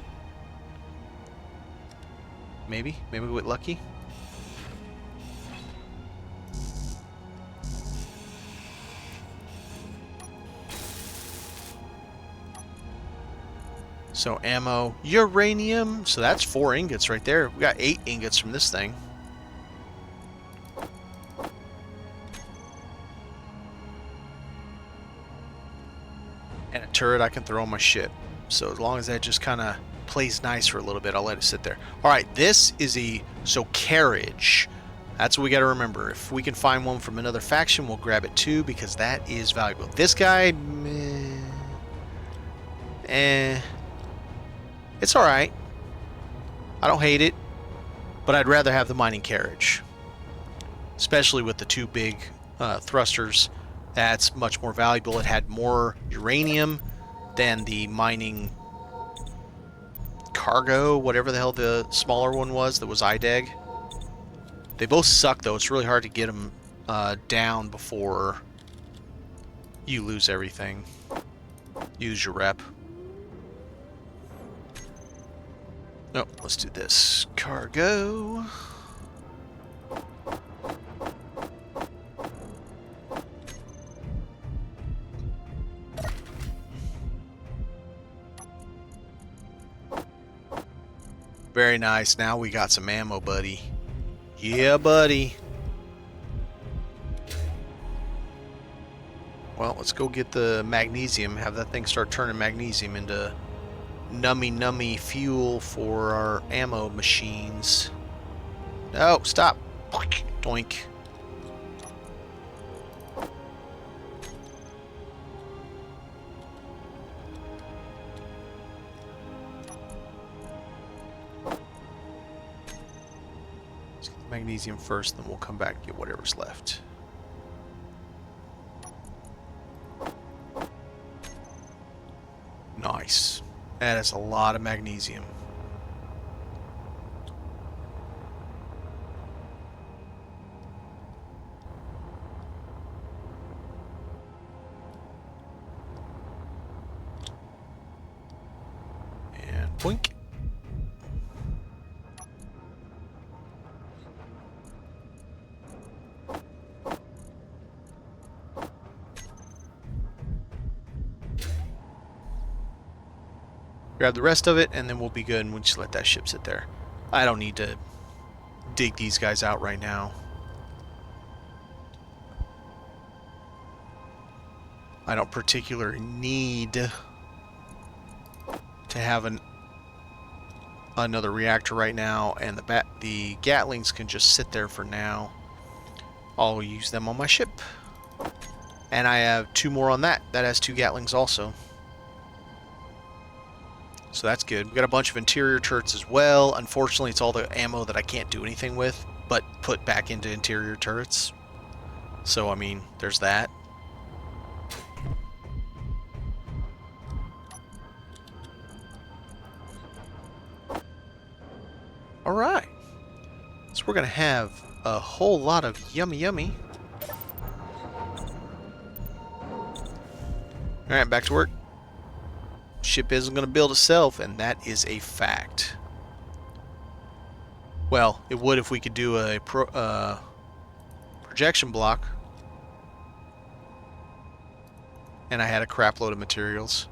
Maybe. Maybe we get lucky. So ammo, uranium. So that's 4 ingots right there. We got 8 ingots from this thing. And a turret I can throw on my ship. So as long as that just kind of plays nice for a little bit, I'll let it sit there. Alright, this is carriage. That's what we got to remember. If we can find one from another faction, we'll grab it too, because that is valuable. This guy, it's alright. I don't hate it, but I'd rather have the mining carriage. Especially with the 2 big thrusters. That's much more valuable. It had more uranium than the mining cargo, whatever the hell the smaller one was that was IDEG. They both suck, though. It's really hard to get them down before you lose everything. Use your rep. No, let's do this. Cargo. Very nice. Now we got some ammo, buddy. Yeah, buddy. Well, let's go get the magnesium. Have that thing start turning magnesium into nummy fuel for our ammo machines. No, stop. Doink. Magnesium first, then we'll come back and get whatever's left. Nice. That is a lot of magnesium. And boink. Grab the rest of it, and then we'll be good, and we'll just let that ship sit there. I don't need to dig these guys out right now. I don't particularly need to have another reactor right now, and the Gatlings can just sit there for now. I'll use them on my ship. And I have 2 more on that. That has 2 Gatlings also. So that's good. We got a bunch of interior turrets as well. Unfortunately, it's all the ammo that I can't do anything with, but put back into interior turrets. So, I mean, there's that. Alright. So we're going to have a whole lot of yummy. Alright, back to work. Ship isn't going to build itself, and that is a fact. Well, it would if we could do a projection block. And I had a crap load of materials.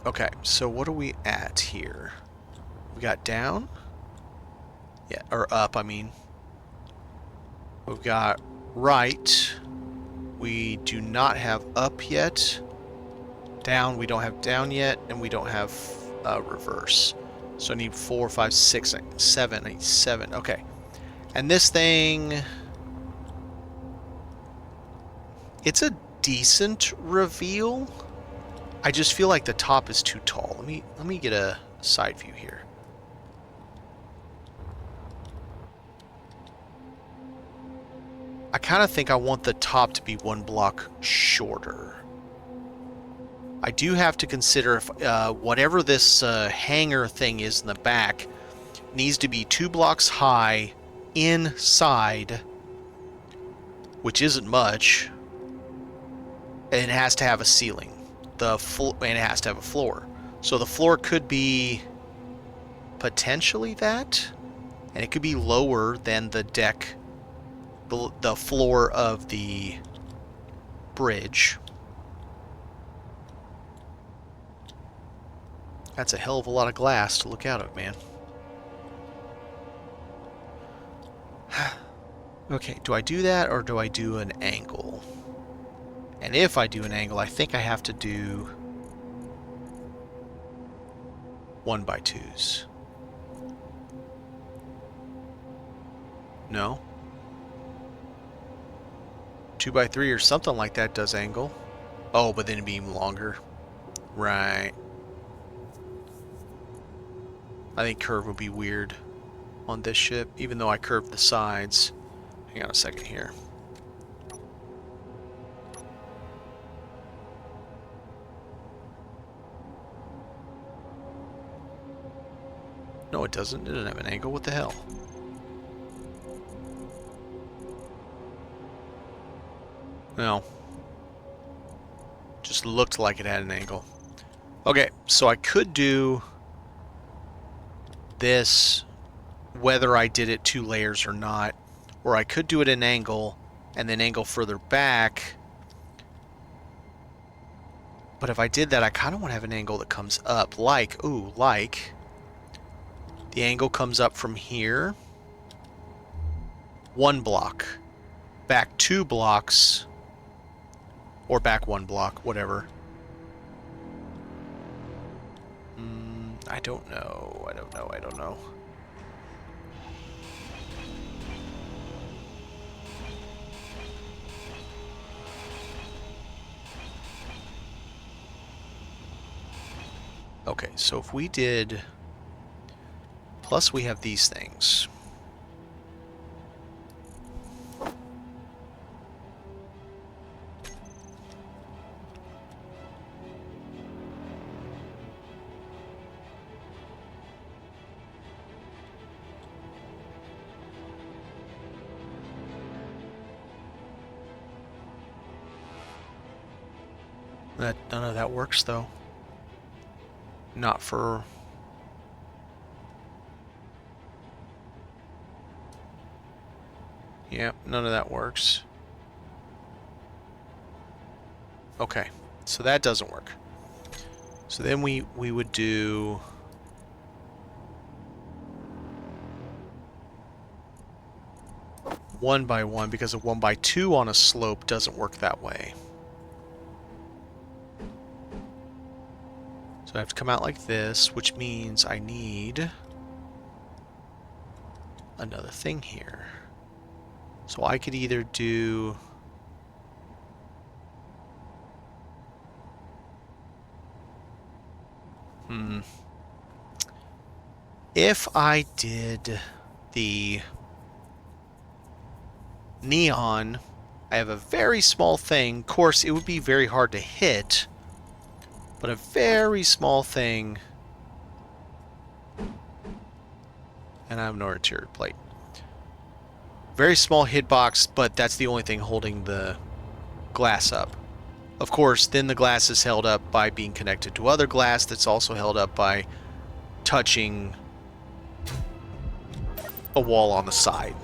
Okay, so what are we at here? We got down? Yeah, or up, I mean. We've got right. We do not have up yet. Down, we don't have down yet, and we don't have reverse. So I need 4, 5, 6, 7. I need 7. Okay. And this thing, it's a decent reveal. I just feel like the top is too tall. Let me get a side view here. I kind of think I want the top to be 1 block shorter. I do have to consider if whatever this hanger thing is in the back needs to be 2 blocks high inside, which isn't much. And it has to have a ceiling. And it has to have a floor. So the floor could be potentially that, and it could be lower than the deck, the floor of the bridge. That's a hell of a lot of glass to look out at, man. Okay, do I do that or do I do an angle? And if I do an angle, I think I have to do 1x2s. No? 2x3 or something like that does angle. Oh, but then it'd be even longer. Right. I think curve would be weird on this ship, even though I curved the sides. Hang on a second here. No, it doesn't. It doesn't have an angle. What the hell? No. Just looked like it had an angle. Okay, so I could do this whether I did it 2 layers or not, or I could do it an angle and then angle further back. But if I did that, I kind of want to have an angle that comes up, like the angle comes up from here, 1 block, back 2 blocks, or back 1 block, whatever. I don't know. I don't know. Okay, so if we did... Plus we have these things. None of that works, though. Not for... Yep, none of that works. Okay, so that doesn't work. So then we would do... one by one, because a 1x2 on a slope doesn't work that way. So I have to come out like this, which means I need another thing here. So I could either do... If I did the neon, I have a very small thing. Of course, it would be very hard to hit, but a very small thing. And I have no interior plate. Very small hitbox, but that's the only thing holding the glass up. Of course, then the glass is held up by being connected to other glass that's also held up by touching a wall on the side.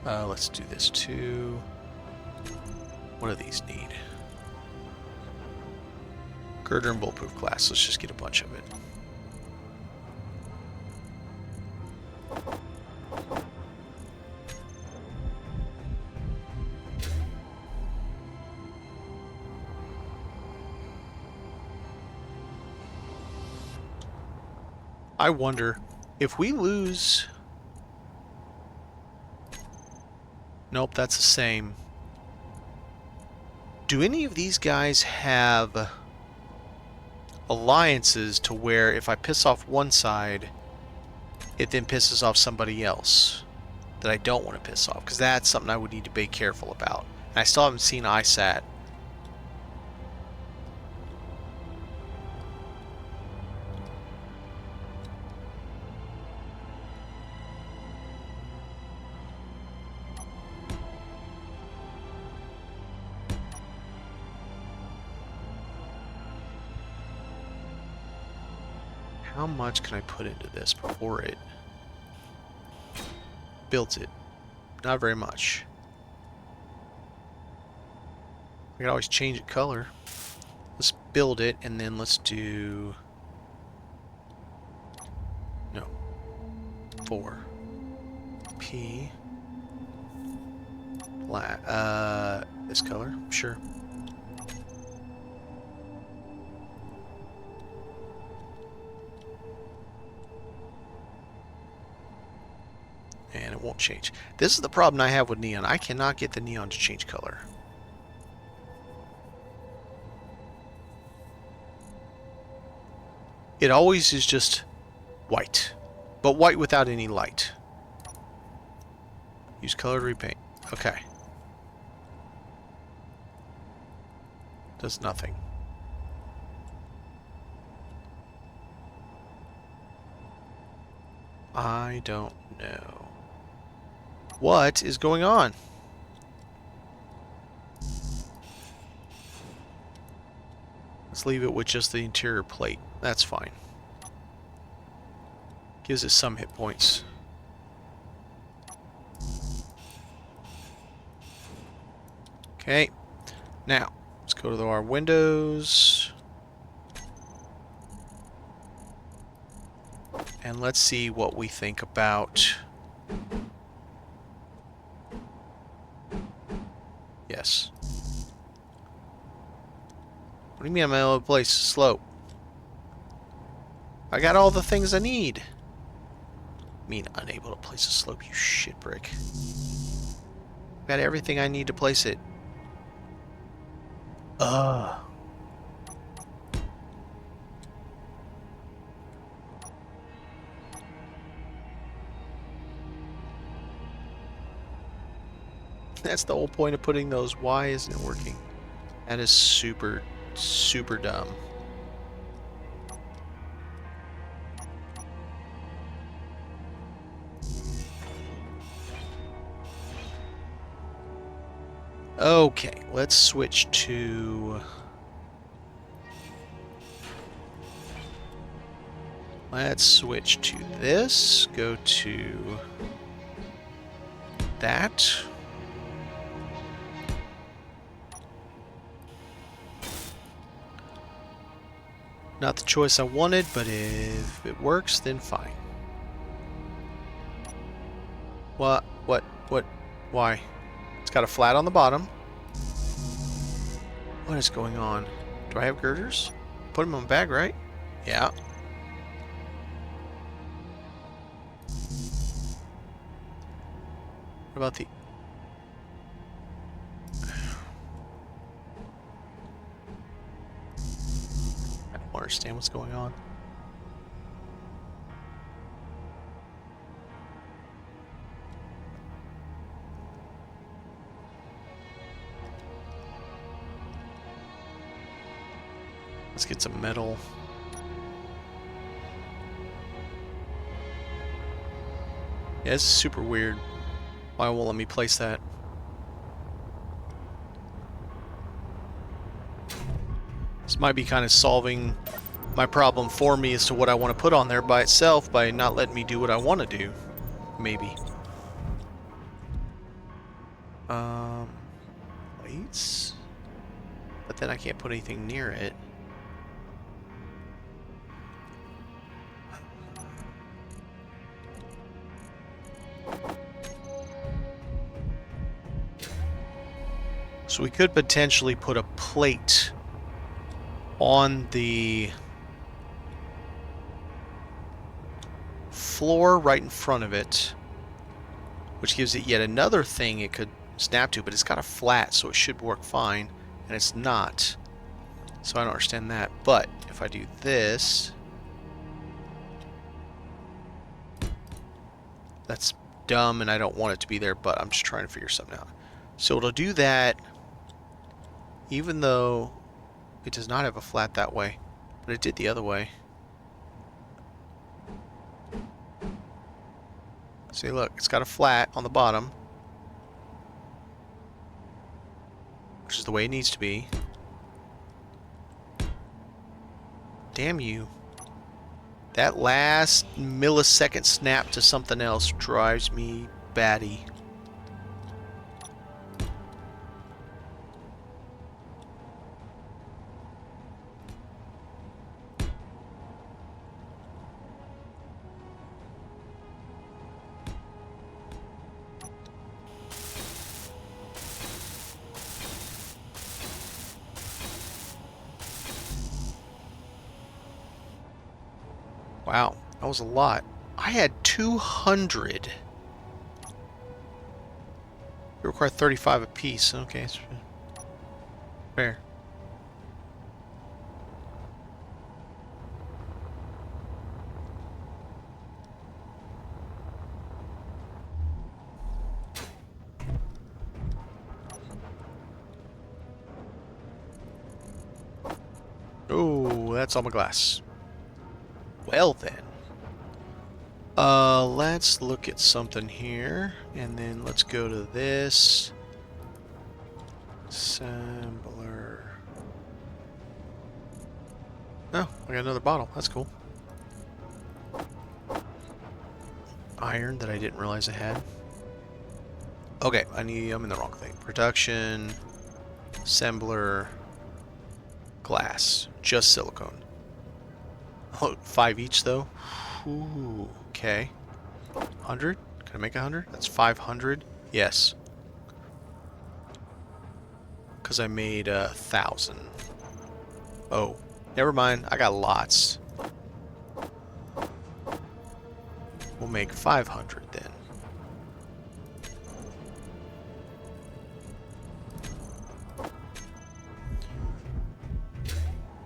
Let's do this too. What do these need? Girder and bulletproof glass. Let's just get a bunch of it. I wonder if we lose... Nope, that's the same. Do any of these guys have alliances to where if I piss off one side, it then pisses off somebody else that I don't want to piss off? Because that's something I would need to be careful about. And I still haven't seen ISAT. How much can I put into this before it builds it? Not very much. I can always change the color. Let's build it, and then let's do... No. 4. P. This color? Sure. And it won't change. This is the problem I have with neon. I cannot get the neon to change color. It always is just white, but white without any light. Use color to repaint. Okay. Does nothing. I don't know. What is going on? Let's leave it with just the interior plate. That's fine. Gives it some hit points. Okay. Now, let's go to our windows. And let's see what we think about... Yes. What do you mean I'm able to place a slope? I got all the things I need. I mean, unable to place a slope, you shit brick. Got everything I need to place it. That's the whole point of putting those. Why isn't it working? That is super, super dumb. Okay, let's switch to... Let's switch to this. Go to that. Not the choice I wanted, but if it works, then fine. What, why? It's got a flat on the bottom. What is going on? Do I have girders? Put them on the bag, right? Yeah. What about the... I don't understand what's going on. Let's get some metal. Yeah, this is super weird. Why won't let me place that? This might be kind of solving my problem for me as to what I want to put on there by itself by not letting me do what I want to do. Maybe. Plates? But then I can't put anything near it. So we could potentially put a plate on the floor right in front of it, which gives it yet another thing it could snap to, but it's got a flat, so it should work fine, and it's not. So I don't understand that. But if I do this, that's dumb, and I don't want it to be there, but I'm just trying to figure something out. So it'll do that, even though it does not have a flat that way, but it did the other way. See, look, it's got a flat on the bottom, which is the way it needs to be. Damn you. That last millisecond snap to something else drives me batty. Wow, that was a lot. I had 200. It required 35 apiece. Okay, it's fair. Oh, that's all my glass. Well then. Let's look at something here, and then let's go to this. Assembler. Oh, I got another bottle. That's cool. Iron that I didn't realize I had. Okay, I'm in the wrong thing. Production, assembler, glass, just silicone. Oh, 5 each though. Ooh, okay. 100? Can I make 100? That's 500. Yes. Because I made 1,000. Oh, never mind. I got lots. We'll make 500 then.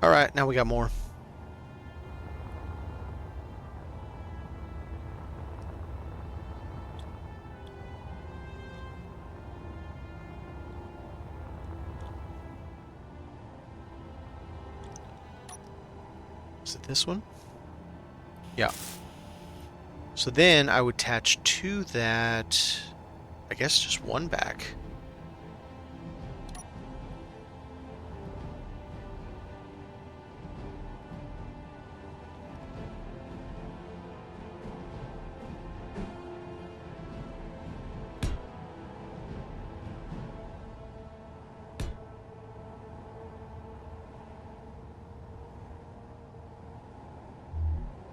Alright, now we got more. Is it this one? Yeah. So then I would attach to that, I guess just one back.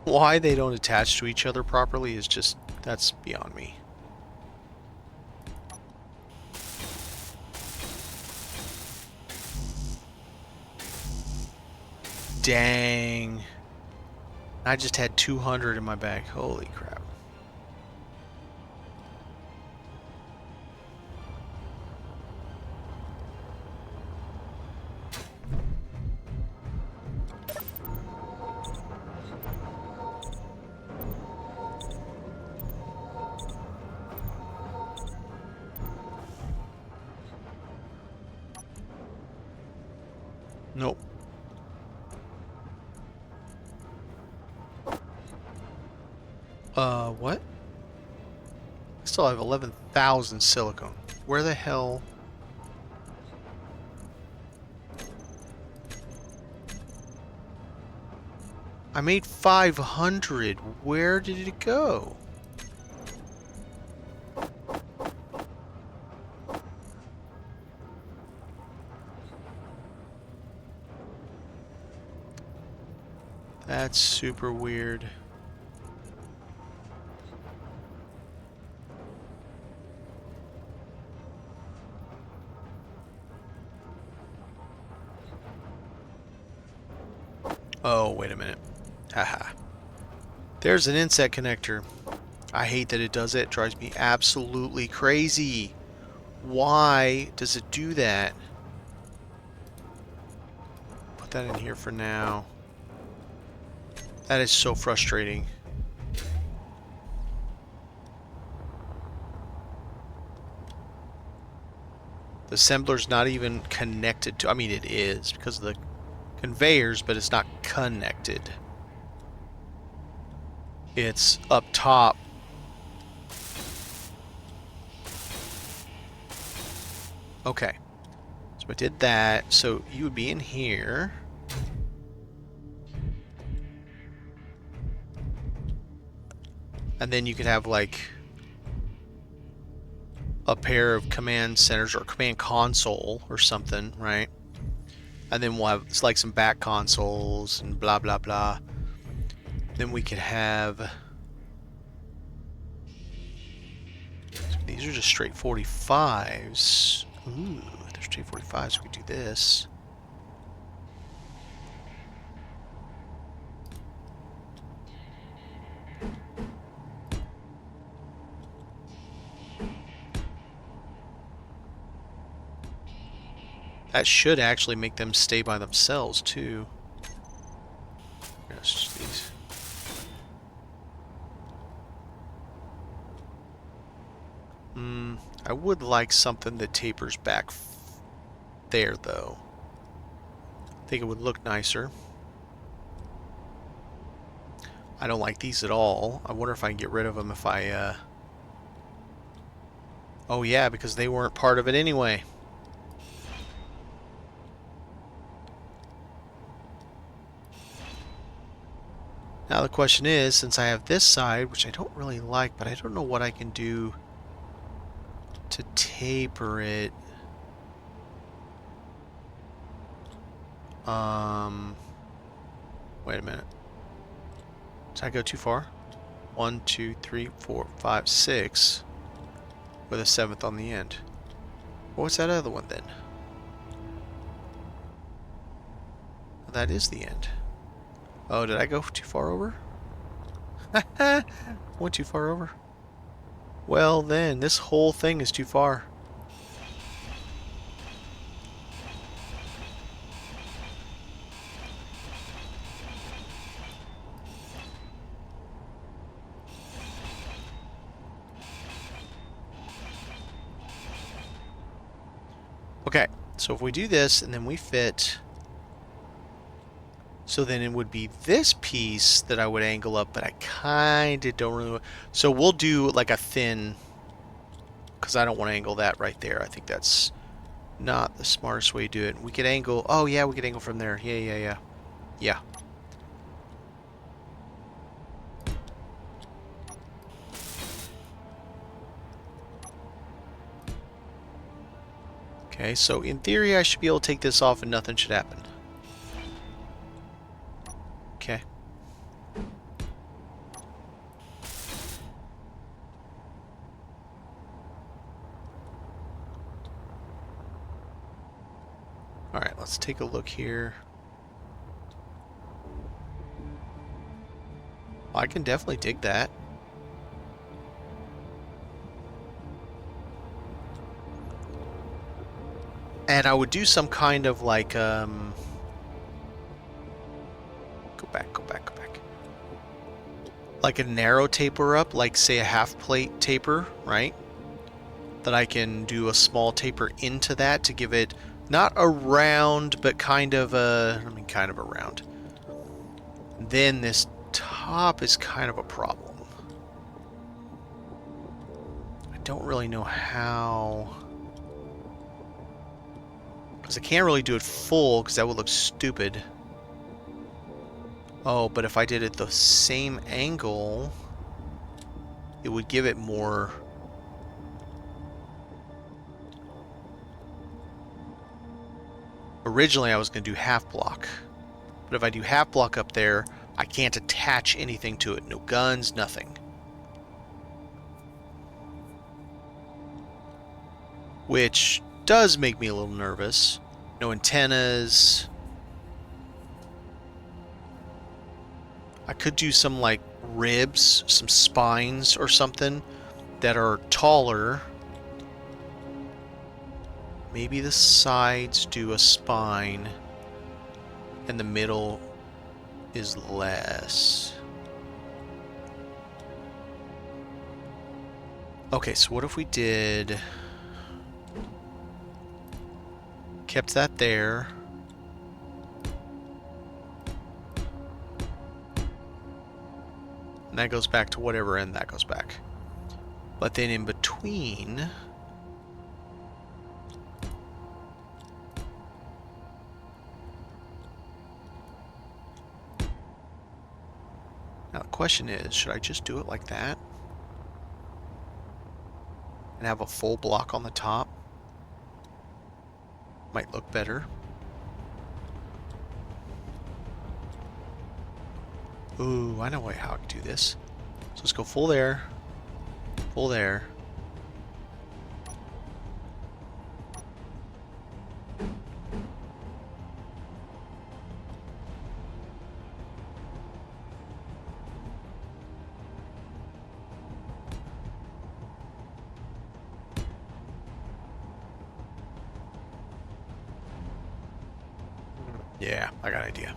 Why they don't attach to each other properly is just, that's beyond me. Dang. I just had 200 in my bag. Holy crap. Nope. What? I still have 11,000 silicone. Where the hell? I made 500. Where did it go? That's super weird. Oh, wait a minute. Haha. There's an inset connector. I hate that it does it. It drives me absolutely crazy. Why does it do that? Put that in here for now. That is so frustrating. The assembler's not even connected to... I mean, it is because of the conveyors, but it's not connected. It's up top. Okay. So I did that. So you would be in here. And then you could have like a pair of command centers or command console or something, right? And then we'll have it's like some back consoles and blah blah blah. Then we could have... These are just straight 45s. Ooh, they're straight 45s. We do this. That should actually make them stay by themselves, too. Yes, just these. I would like something that tapers back there, though. I think it would look nicer. I don't like these at all. I wonder if I can get rid of them if I... Oh, yeah, because they weren't part of it anyway. Now the question is, since I have this side, which I don't really like, but I don't know what I can do to taper it. Wait a minute. Did I go too far? 1, 2, 3, 4, 5, 6, with a 7th on the end. What's that other one then? That is the end. Oh, did I go too far over? Went too far over. Well then, this whole thing is too far. Okay, so if we do this and then we fit... So then it would be this piece that I would angle up, but I kind of don't really... So we'll do like a thin... Because I don't want to angle that right there. I think that's not the smartest way to do it. We could angle... Oh, yeah, we could angle from there. Yeah. Yeah. Okay, so in theory, I should be able to take this off and nothing should happen. Okay. Alright, let's take a look here. I can definitely dig that. And I would do some kind of like, Go back. Like a narrow taper up, like say a half plate taper, right? That I can do a small taper into that to give it not a round, but kind of a, kind of a round. Then this top is kind of a problem. I don't really know how... Because I can't really do it full, because that would look stupid. Oh, but if I did it the same angle, it would give it more... Originally, I was going to do half block. But if I do half block up there, I can't attach anything to it. No guns, nothing. Which does make me a little nervous. No antennas. I could do some like ribs, some spines or something that are taller. Maybe the sides do a spine and the middle is less. Okay, so what if we did... kept that there. And that goes back to whatever end that goes back. But then in between... now the question is, should I just do it like that? And have a full block on the top? Might look better. Ooh, I know how I can do this. So let's go full there. Full there. Yeah, I got an idea.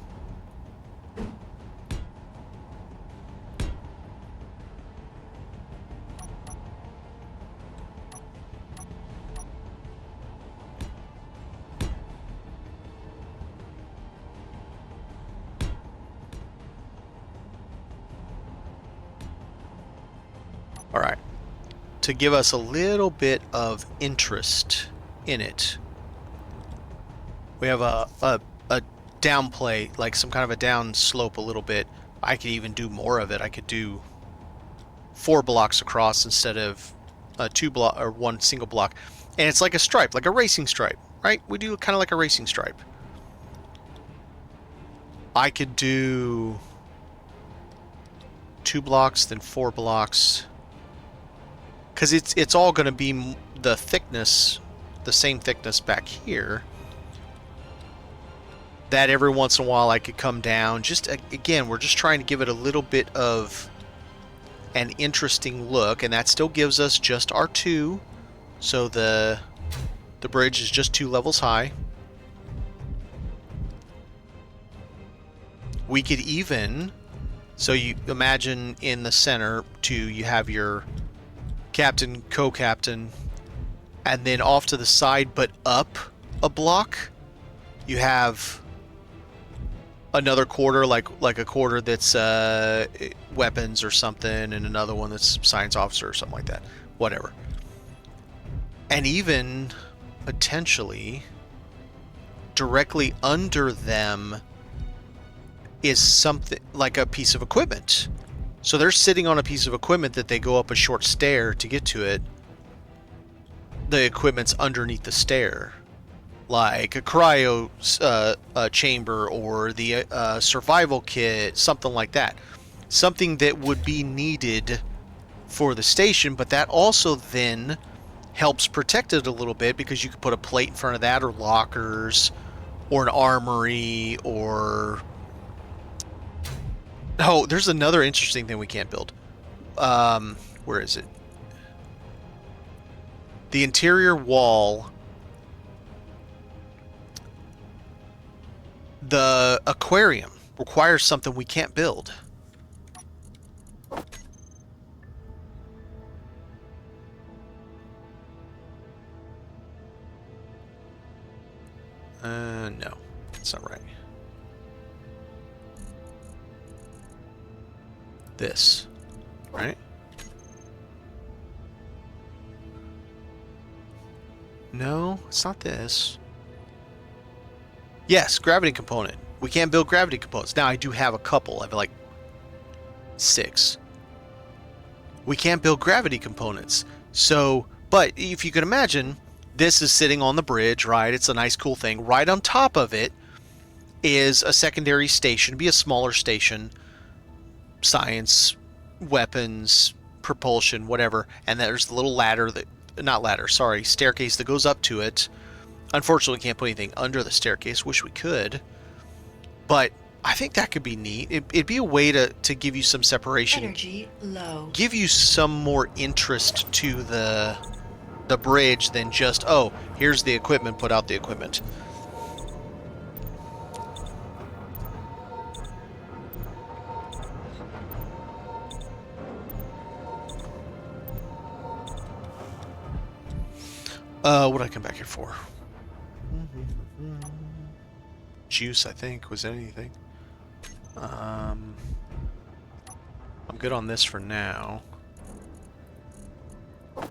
All right. To give us a little bit of interest in it, we have a downplay, like some kind of a down slope a little bit. I could even do more of it. I could do 4 blocks across instead of 2 block or 1 single block. And it's like a stripe, like a racing stripe, right? We do kind of like a racing stripe. I could do 2 blocks, then 4 blocks. Because it's all going to be the thickness, the same thickness back here. That every once in a while I could come down. Just, again, we're just trying to give it a little bit of an interesting look. And that still gives us just our 2. So the bridge is just 2 levels high. We could even... so you imagine in the center, too, you have your captain, co-captain, and then off to the side, but up a block, you have another quarter, like a quarter that's weapons or something, and another one that's science officer or something like that. Whatever. And even potentially directly under them is something like a piece of equipment. So they're sitting on a piece of equipment that they go up a short stair to get to it. The equipment's underneath the stair. Like a cryo chamber or the survival kit, something like that. Something that would be needed for the station, but that also then helps protect it a little bit because you could put a plate in front of that, or lockers, or an armory, or... oh, there's another interesting thing we can't build. Where is it? The interior wall. The aquarium requires something we can't build. No, that's not right. This, right? No, it's not this. Yes, gravity component. We can't build gravity components. Now, I do have a couple. I have like 6. We can't build gravity components. So, but if you could imagine, this is sitting on the bridge, right? It's a nice, cool thing. Right on top of it is a secondary station, be a smaller station, science, weapons, propulsion, whatever. And there's the little ladder that, not ladder, sorry, staircase that goes up to it. Unfortunately, we can't put anything under the staircase. Wish we could. But I think that could be neat. It'd be a way to give you some separation. Energy low. Give you some more interest to the bridge than just, oh, here's the equipment, put out the equipment. What did I come back here for? Juice, I think. Was that anything? I'm good on this for now. Let's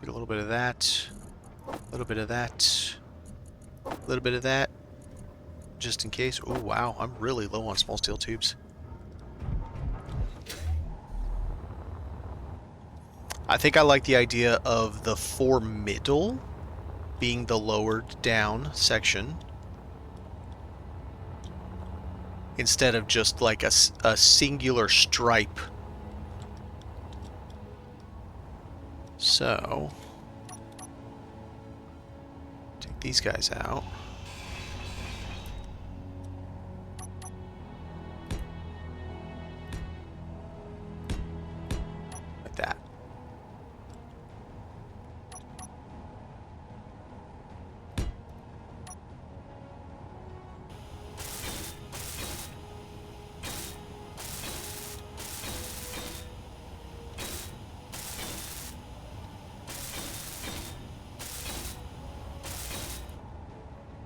get a little bit of that. A little bit of that. A little bit of that. Just in case. Oh, wow. I'm really low on small steel tubes. I think I like the idea of the 4 middle being the lowered down section, instead of just like a singular stripe. So, take these guys out. Like that.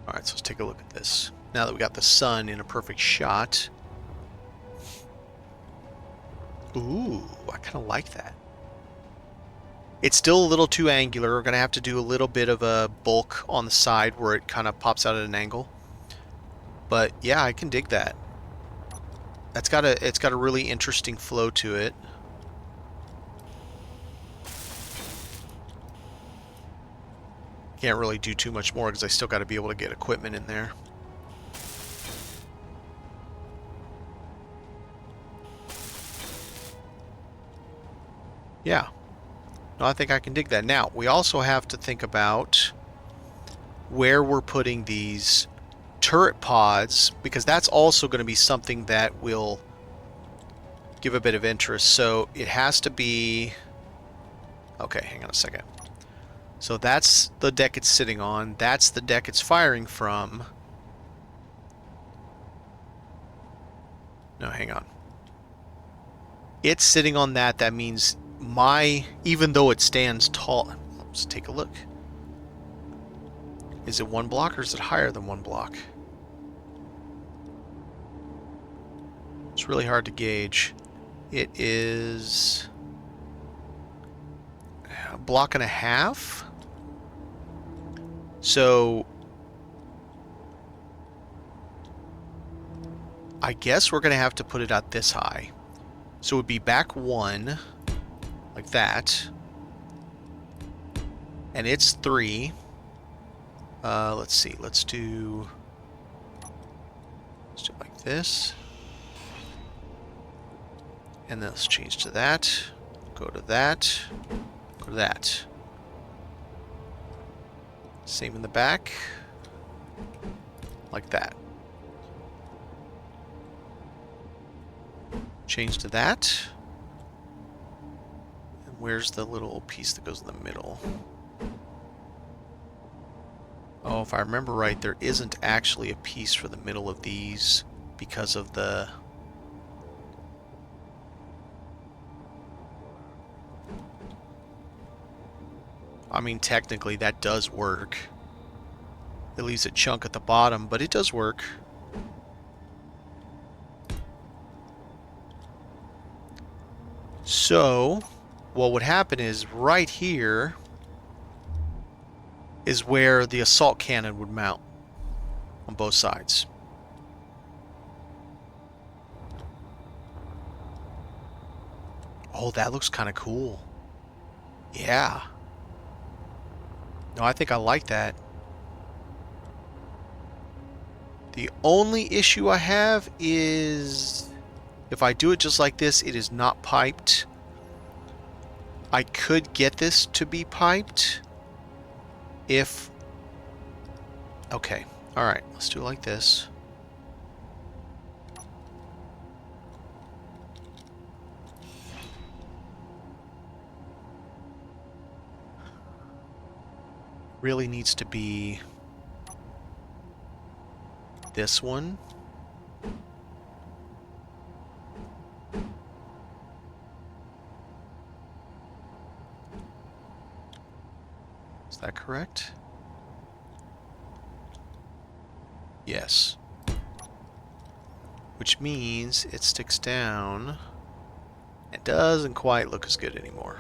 Alright, so let's take a look at this. Now that we got the sun in a perfect shot. Ooh, I kind of like that. It's still a little too angular. We're going to have to do a little bit of a bulk on the side where it kind of pops out at an angle. But yeah, I can dig that. It's got a really interesting flow to it. Can't really do too much more because I still got to be able to get equipment in there. Yeah. No, I think I can dig that. Now, we also have to think about where we're putting these turret pods, because that's also going to be something that will give a bit of interest. So it has to be... Okay, hang on a second. So that's the deck it's sitting on. That's the deck it's firing from. No, hang on. It's sitting on that. That means even though it stands tall... Let's take a look. Is it 1 block or is it higher than 1 block? It's really hard to gauge. It is... 1.5 blocks. So I guess we're going to have to put it out this high. So it would be back 1, like that. And it's 3. Let's see. Let's do it like this. And then let's change to that. Go to that. Go to that. Same in the back. Like that. Change to that. And where's the little piece that goes in the middle? Oh, if I remember right, there isn't actually a piece for the middle of these because of the... I mean, technically that does work. It leaves a chunk at the bottom, but it does work. So, what would happen is right here is where the assault cannon would mount on both sides. Oh, that looks kind of cool. Yeah. No, I think I like that. The only issue I have is if I do it just like this, it is not piped. I could get this to be piped if... Okay, alright, let's do it like this. really needs to be this one. Is that correct? Yes. Which means it sticks down. It doesn't quite look as good anymore.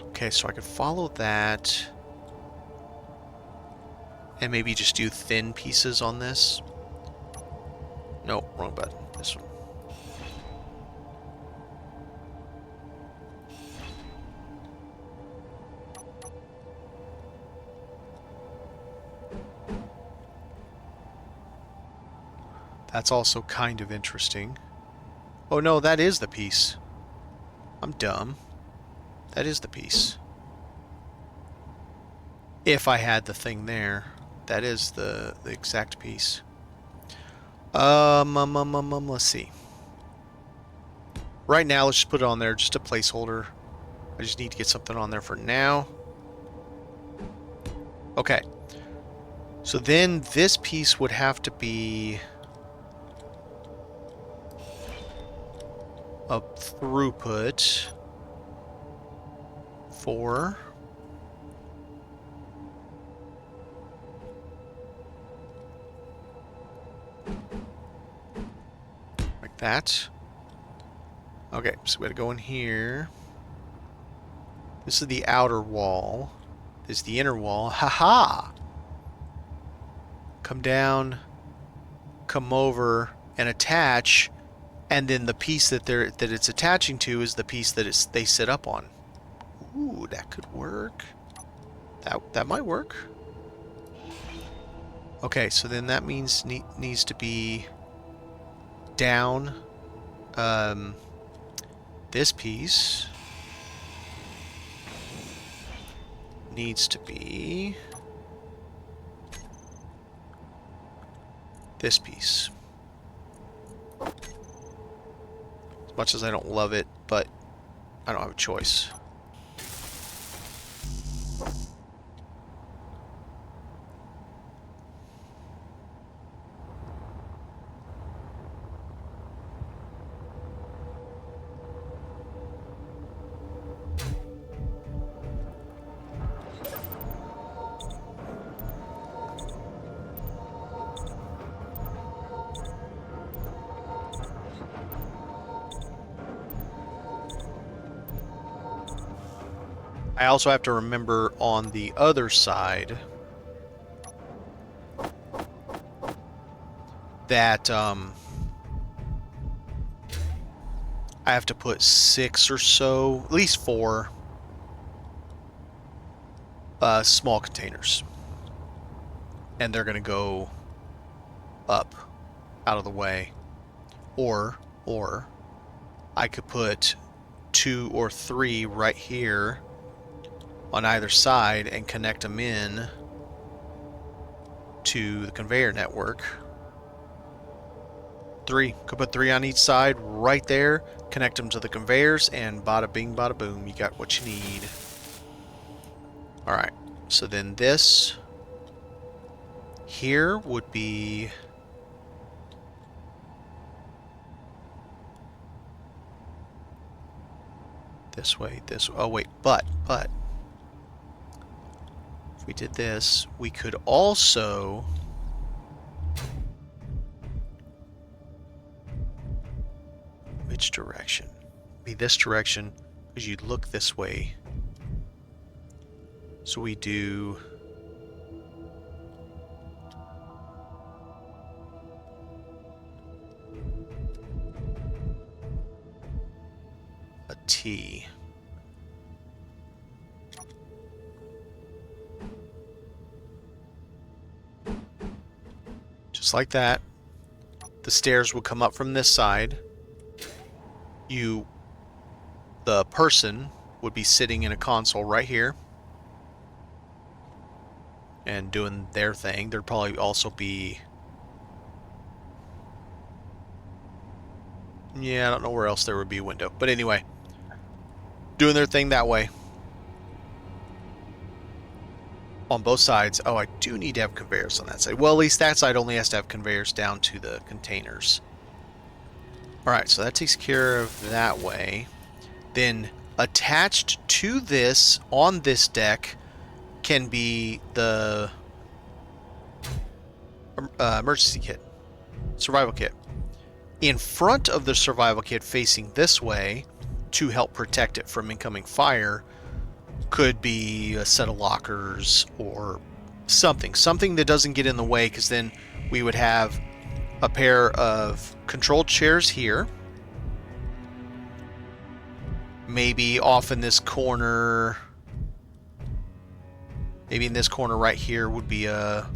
Okay, so I could follow that. And maybe just do thin pieces on this. No, wrong button. This one. That's also kind of interesting. Oh no, that is the piece. I'm dumb. That is the piece. If I had the thing there, that is the exact piece. Let's see. Right now, let's just put it on there, just a placeholder. I just need to get something on there for now. Okay. So then this piece would have to be a throughput 4. Like that. Okay, so we gotta go in here. This is the outer wall. This is the inner wall. Haha! Come down, come over, and attach, and then the piece that it's attaching to is the piece that they sit up on. Ooh, that could work. That might work. Okay, so then that means needs to be down. This piece needs to be this piece. As much as I don't love it, but I don't have a choice. I also have to remember on the other side that I have to put 6 or so, at least 4 small containers. And they're going to go up out of the way. Or I could put 2 or 3 right here on either side and connect them in to the conveyor network. 3. Could put 3 on each side right there, connect them to the conveyors, and bada bing, bada boom, you got what you need. Alright, so then this here would be this way, oh wait, but if we did this, we could also which direction? Be this direction, because you'd look this way. So we do a T. Just like that. The stairs would come up from this side. The person would be sitting in a console right here and doing their thing. There'd probably also be, yeah, I don't know where else there would be a window, but anyway, doing their thing that way. on both sides. Oh, I do need to have conveyors on that side. Well, at least that side only has to have conveyors down to the containers. Alright, so that takes care of that way. Then attached to this, on this deck, can be the emergency kit. Survival kit. In front of the survival kit facing this way, to help protect it from incoming fire, could be a set of lockers or something that doesn't get in the way, because then we would have a pair of controlled chairs here. Maybe off in this corner, maybe in this corner right here would be a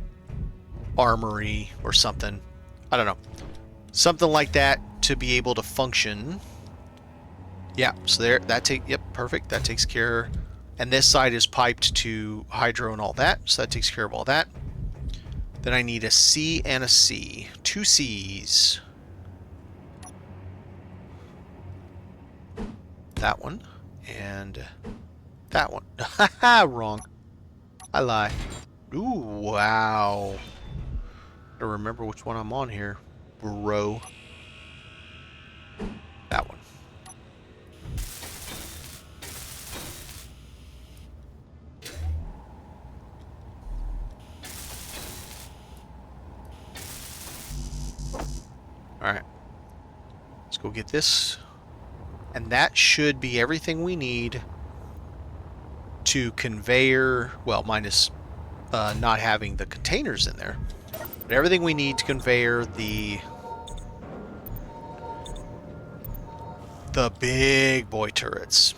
armory or something. I don't know. Something like that to be able to function. Yeah, so there, yep, perfect. That takes care. And this side is piped to hydro and all that, so that takes care of all that. Then I need a C and a C. 2 C's. That one. And that one. Haha, wrong. I lie. Ooh, wow. Gotta remember which one I'm on here. Bro. That one. Alright. Let's go get this. And that should be everything we need to conveyor, well, minus not having the containers in there. But everything we need to conveyor the big boy turrets.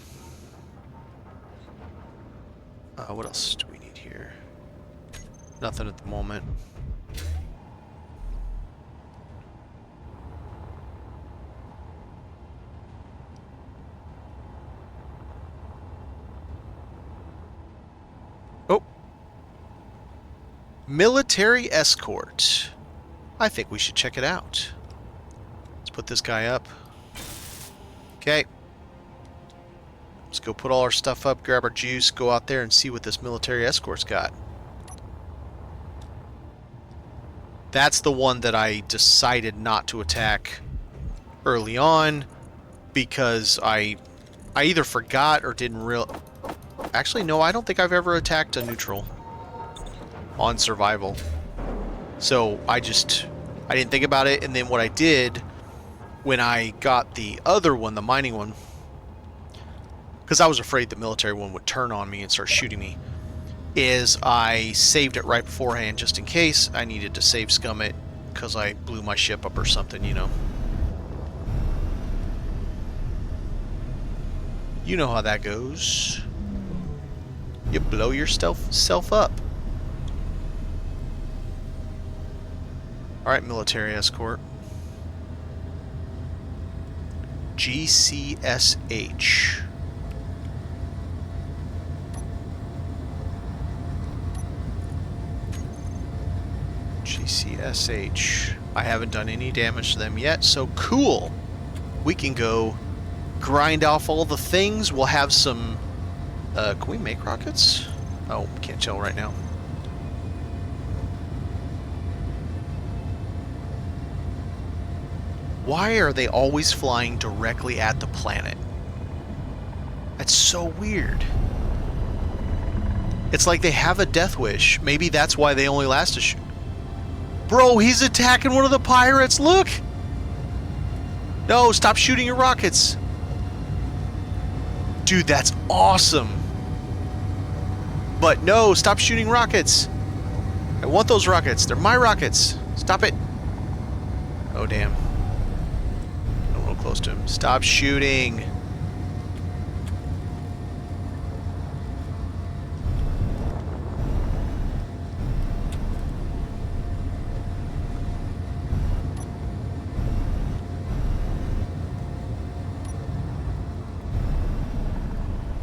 What else do we need here? Nothing at the moment. Oh. Military escort. I think we should check it out. Let's put this guy up. Okay. Let's go put all our stuff up, grab our juice, go out there and see what this military escort's got. That's the one that I decided not to attack early on because I either forgot or didn't Actually, no, I don't think I've ever attacked a neutral on survival. So I didn't think about it, and then what I did when I got the other one, the mining one, because I was afraid the military one would turn on me and start shooting me, is I saved it right beforehand just in case I needed to save scum it because I blew my ship up or something, you know. You know how that goes. You blow yourself up. Alright, military escort. GCSH. GCSH. I haven't done any damage to them yet, so cool. We can go grind off all the things. We'll have some... can we make rockets? Oh, can't tell right now. Why are they always flying directly at the planet? That's so weird. It's like they have a death wish. Maybe that's why they only last a Bro, he's attacking one of the pirates. Look! No, stop shooting your rockets. Dude, that's awesome. But no, stop shooting rockets. I want those rockets. They're my rockets. Stop it. Oh, damn. A little close to him. Stop shooting.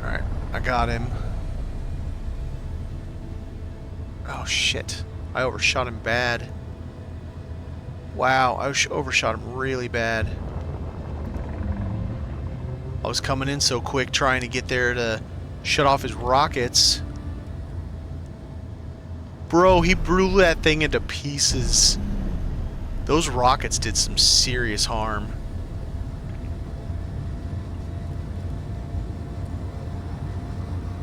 Alright, I got him. Oh, shit. I overshot him bad. Wow, I overshot him really bad. I was coming in so quick trying to get there to shut off his rockets. Bro, he blew that thing into pieces. Those rockets did some serious harm.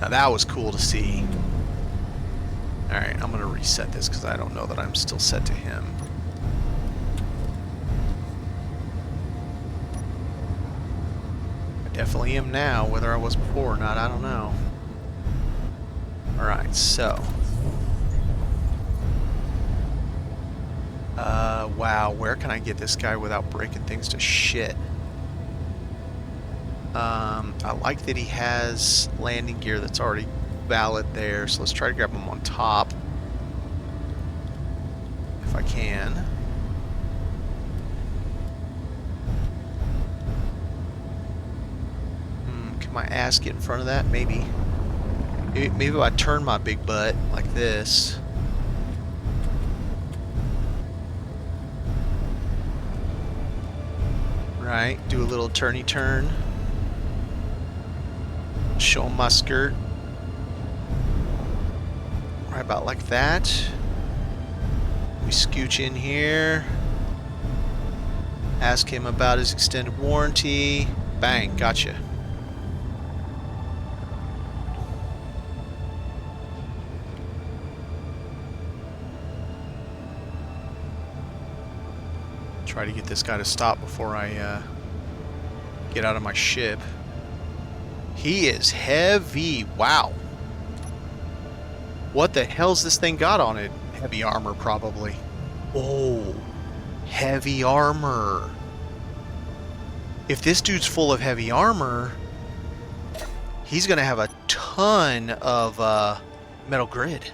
Now that was cool to see. Alright, I'm going to reset this because I don't know that I'm still set to him. I definitely am now. Whether I was before or not, I don't know. Alright, so... wow, where can I get this guy without breaking things to shit? I like that he has landing gear that's already valid there, so let's try to grab him on top. If I can. Can my ass get in front of that? Maybe. Maybe if I turn my big butt like this. Right, do a little turny turn. Show him my skirt. Right about like that. We scooch in here. Ask him about his extended warranty. Bang, gotcha. Try to get this guy to stop before I get out of my ship. He is heavy. Wow. What the hell's this thing got on it? Heavy armor, probably. Oh, heavy armor. If this dude's full of heavy armor, he's going to have a ton of metal grid.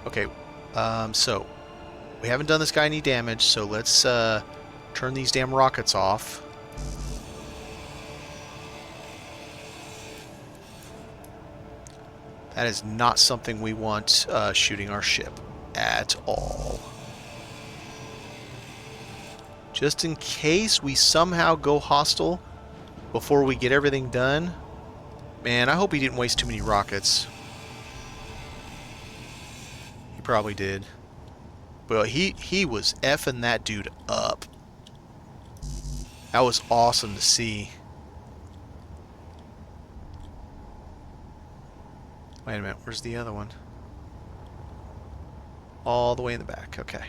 Okay, so we haven't done this guy any damage, so let's turn these damn rockets off. That is not something we want shooting our ship at all. Just in case we somehow go hostile before we get everything done. Man, I hope he didn't waste too many rockets. He probably did. Well, he was effing that dude up. That was awesome to see. Wait a minute, where's the other one? All the way in the back, okay.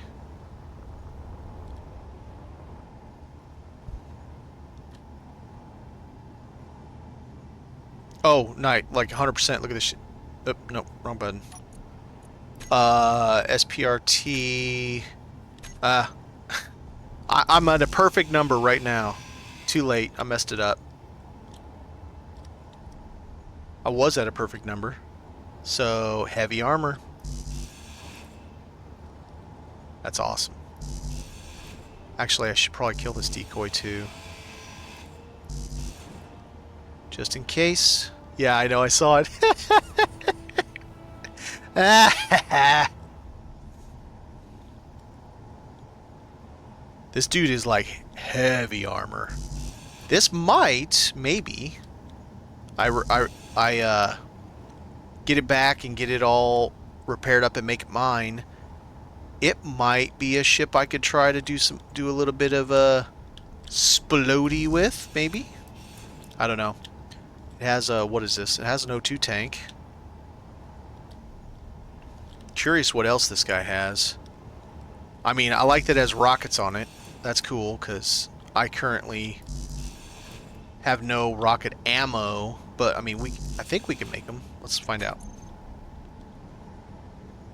Oh, night, like 100%, look at this shit. Oh, no, wrong button. SPRT... I'm at a perfect number right now. Too late, I messed it up. I was at a perfect number. So, heavy armor. That's awesome. Actually, I should probably kill this decoy too. Just in case. Yeah, I know, I saw it. This dude is like heavy armor. This might, maybe, I get it back and get it all repaired up and make it mine. It might be a ship I could try to do a little bit of a splody with, maybe. I don't know. It has a, what is this? It has an O2 tank. Curious what else this guy has. I mean, I like that it has rockets on it. That's cool, because I currently have no rocket ammo, but I mean, I think we can make them. Let's find out.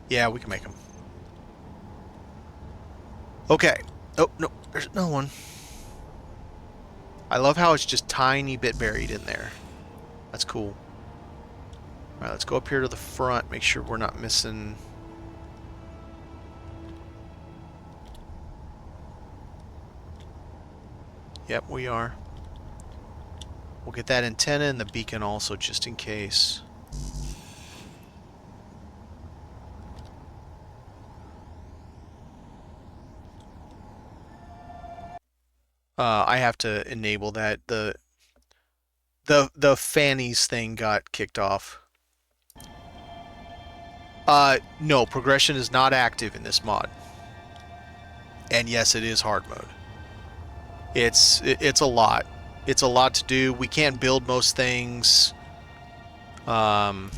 Yeah, we can make them. Okay. Oh, no, there's no one. I love how it's just tiny bit buried in there. That's cool. Alright, let's go up here to the front, make sure we're not missing... Yep, we are. We'll get that antenna and the beacon also, just in case. I have to enable that. The fannies thing got kicked off. No, progression is not active in this mod. And yes, it is hard mode. It's a lot. It's a lot to do. We can't build most things. And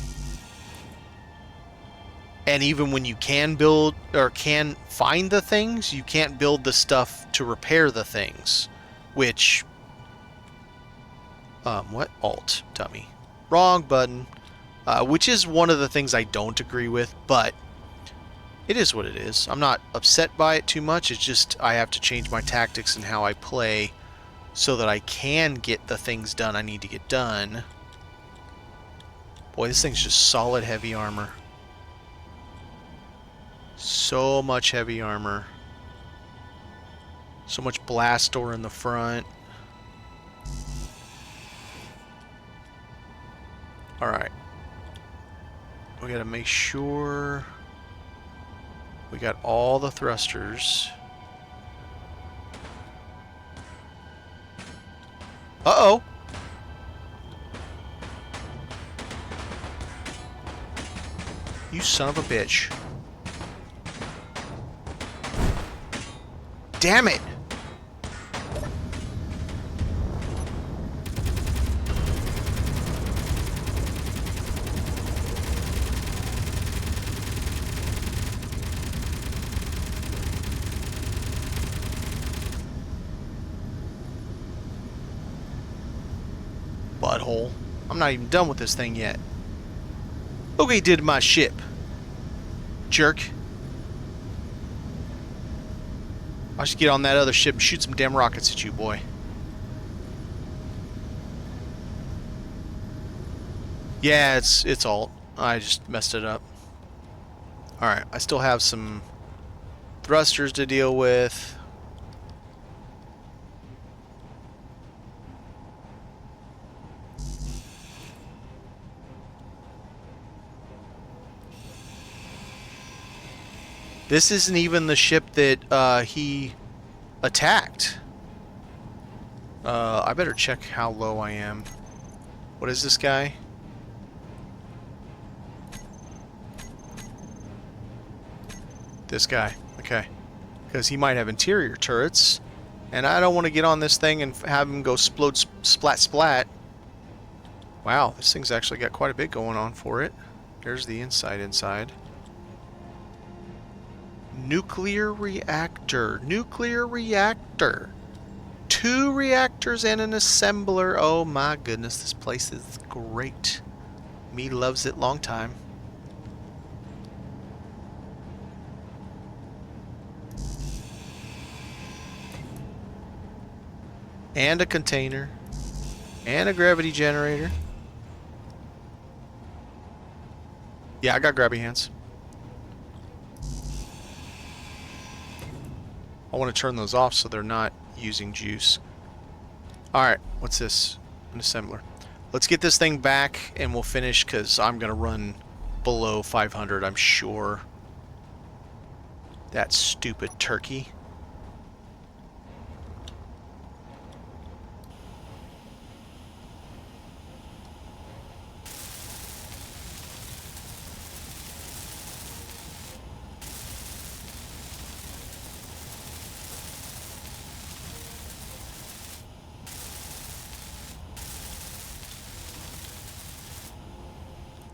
even when you can build or can find the things, you can't build the stuff to repair the things. Which... what? Alt, dummy. Wrong button. Which is one of the things I don't agree with, but it is what it is. I'm not upset by it too much. It's just I have to change my tactics and how I play so that I can get the things done I need to get done. Boy, this thing's just solid heavy armor. So much heavy armor. So much blast door in the front. Alright. We gotta make sure we got all the thrusters. Uh-oh! You son of a bitch. Damn it! Butthole. I'm not even done with this thing yet. Look what he did to my ship. Jerk. I should get on that other ship and shoot some damn rockets at you, boy. Yeah, it's alt. I just messed it up. Alright, I still have some thrusters to deal with. This isn't even the ship that he attacked. I better check how low I am. What is this guy? This guy. Okay. Because he might have interior turrets. And I don't want to get on this thing and have him go explode splat splat. Wow, this thing's actually got quite a bit going on for it. There's the inside. Nuclear reactor. Nuclear reactor. 2 reactors and an assembler. Oh my goodness, this place is great. Me loves it long time. And a container. And a gravity generator. Yeah, I got grabby hands. I want to turn those off so they're not using juice. Alright, what's this? An assembler. Let's get this thing back and we'll finish because I'm going to run below 500, I'm sure. That stupid turkey.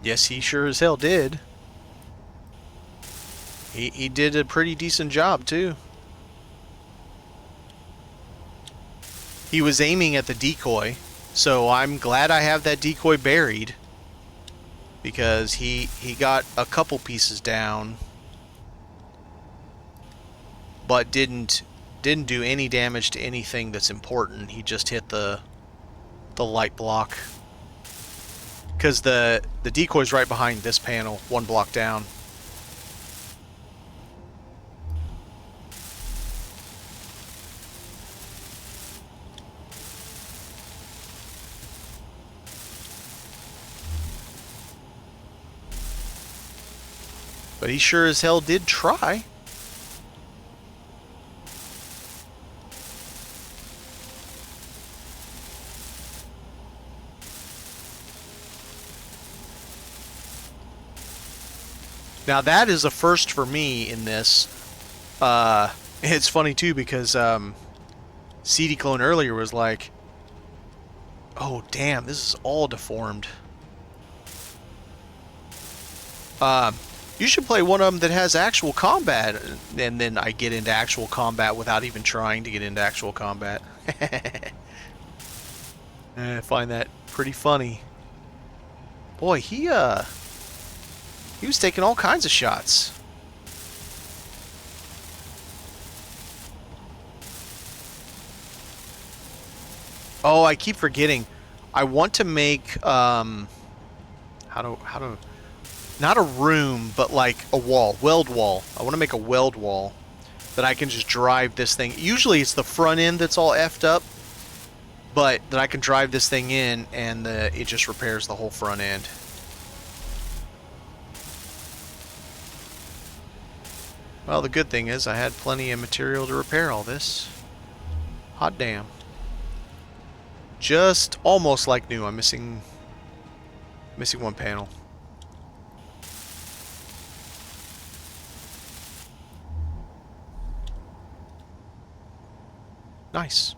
Yes, he sure as hell did. He did a pretty decent job, too. He was aiming at the decoy, so I'm glad I have that decoy buried. Because he got a couple pieces down, but didn't do any damage to anything that's important. He just hit the light block. Because the decoy's right behind this panel, 1 block down. But he sure as hell did try. Now that is a first for me in this. It's funny too because CD Clone earlier was like, "Oh damn, this is all deformed." You should play one of them that has actual combat, and then I get into actual combat without even trying to get into actual combat. I find that pretty funny. Boy, he was taking all kinds of shots. Oh, I keep forgetting. I want to make how to not a room, but like a wall, weld wall. I want to make a weld wall that I can just drive this thing. Usually it's the front end that's all effed up, but that I can drive this thing in and it just repairs the whole front end. Well, the good thing is I had plenty of material to repair all this. Hot damn. Just almost like new. I'm missing one panel. Nice.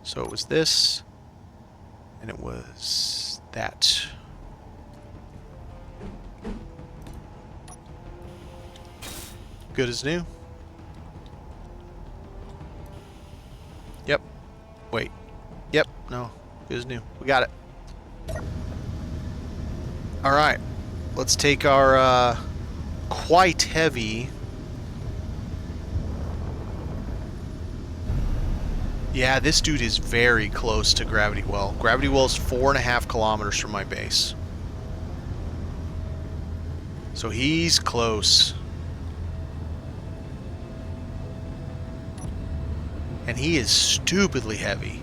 So it was this, and it was that. Good as new. Yep. Wait. Yep. No. Good as new. We got it. Alright. Let's take our quite heavy... Yeah, this dude is very close to Gravity Well. Gravity Well is 4.5 kilometers from my base. So he's close. And he is stupidly heavy.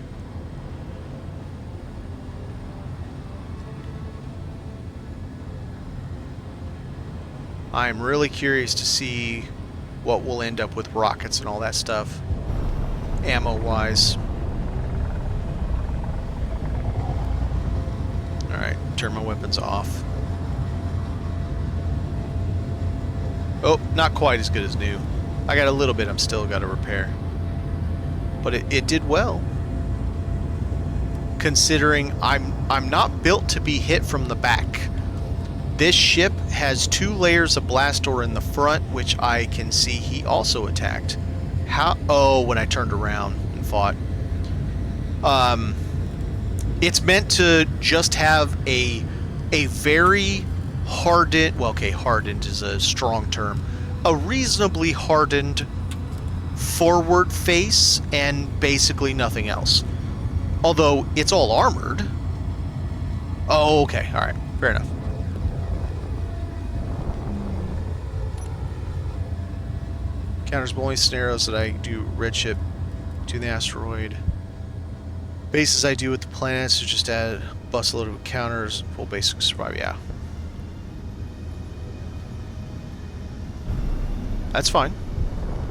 I'm really curious to see what we'll end up with rockets and all that stuff. Ammo-wise. Alright, turn my weapons off. Oh, not quite as good as new. I got a little bit I'm still got to repair. But it did well. Considering I'm not built to be hit from the back. This ship has 2 layers of blast door in the front, which I can see he also attacked. How? Oh, when I turned around and fought. It's meant to just have a very hardened, well, okay, hardened is a strong term, a reasonably hardened forward face and basically nothing else. Although it's all armored. Oh, okay, all right, fair enough. Counters only scenarios that I do redshift to the asteroid. Bases I do with the planets to just add busload of counters, full basic survival. Yeah, that's fine.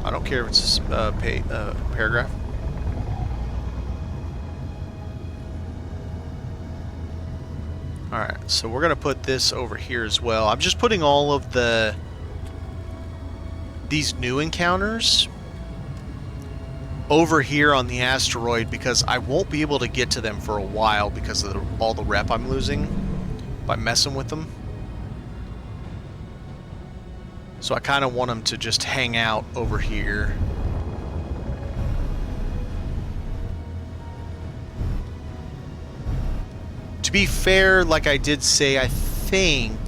I don't care if it's a paragraph. All right, so we're gonna put this over here as well. I'm just putting all of these new encounters over here on the asteroid because I won't be able to get to them for a while because of all the rep I'm losing by messing with them. So I kind of want them to just hang out over here. To be fair, like I did say, I think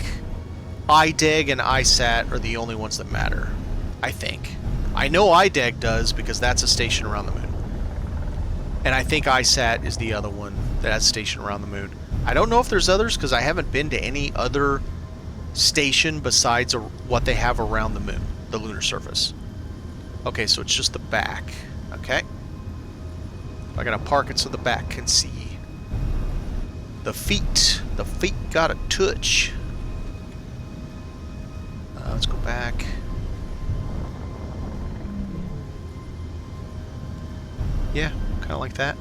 IDEG and ISAT are the only ones that matter. I think. I know IDEG does because that's a station around the moon. And I think ISAT is the other one that has a station around the moon. I don't know if there's others because I haven't been to any other station besides what they have around the moon, the lunar surface. Okay, so it's just the back. Okay. I gotta park it so the back can see. The feet. The feet got a touch. Let's go back. Yeah, kind of like that.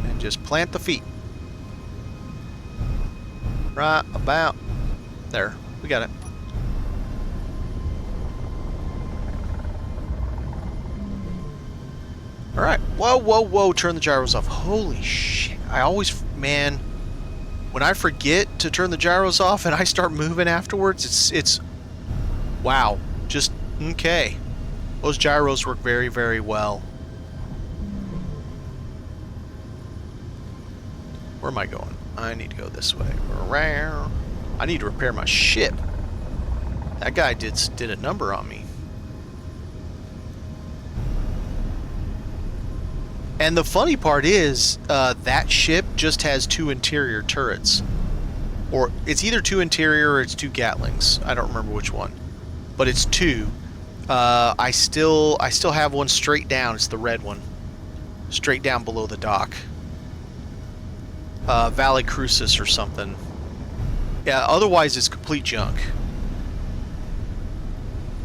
And just plant the feet. Right about there. We got it. Alright. Whoa, whoa, whoa. Turn the gyros off. Holy shit. I always... Man, when I forget to turn the gyros off and I start moving afterwards, it's... Wow. Just... Okay. Those gyros work very, very well. Where am I going? I need to go this way. I need to repair my ship. That guy did a number on me. And the funny part is, that ship just has 2 interior turrets. Or, it's either 2 interior or it's 2 Gatlings. I don't remember which one. But it's 2. I still have one straight down. It's the red one. Straight down below the dock. Valley Crucis or something. Yeah, otherwise it's complete junk.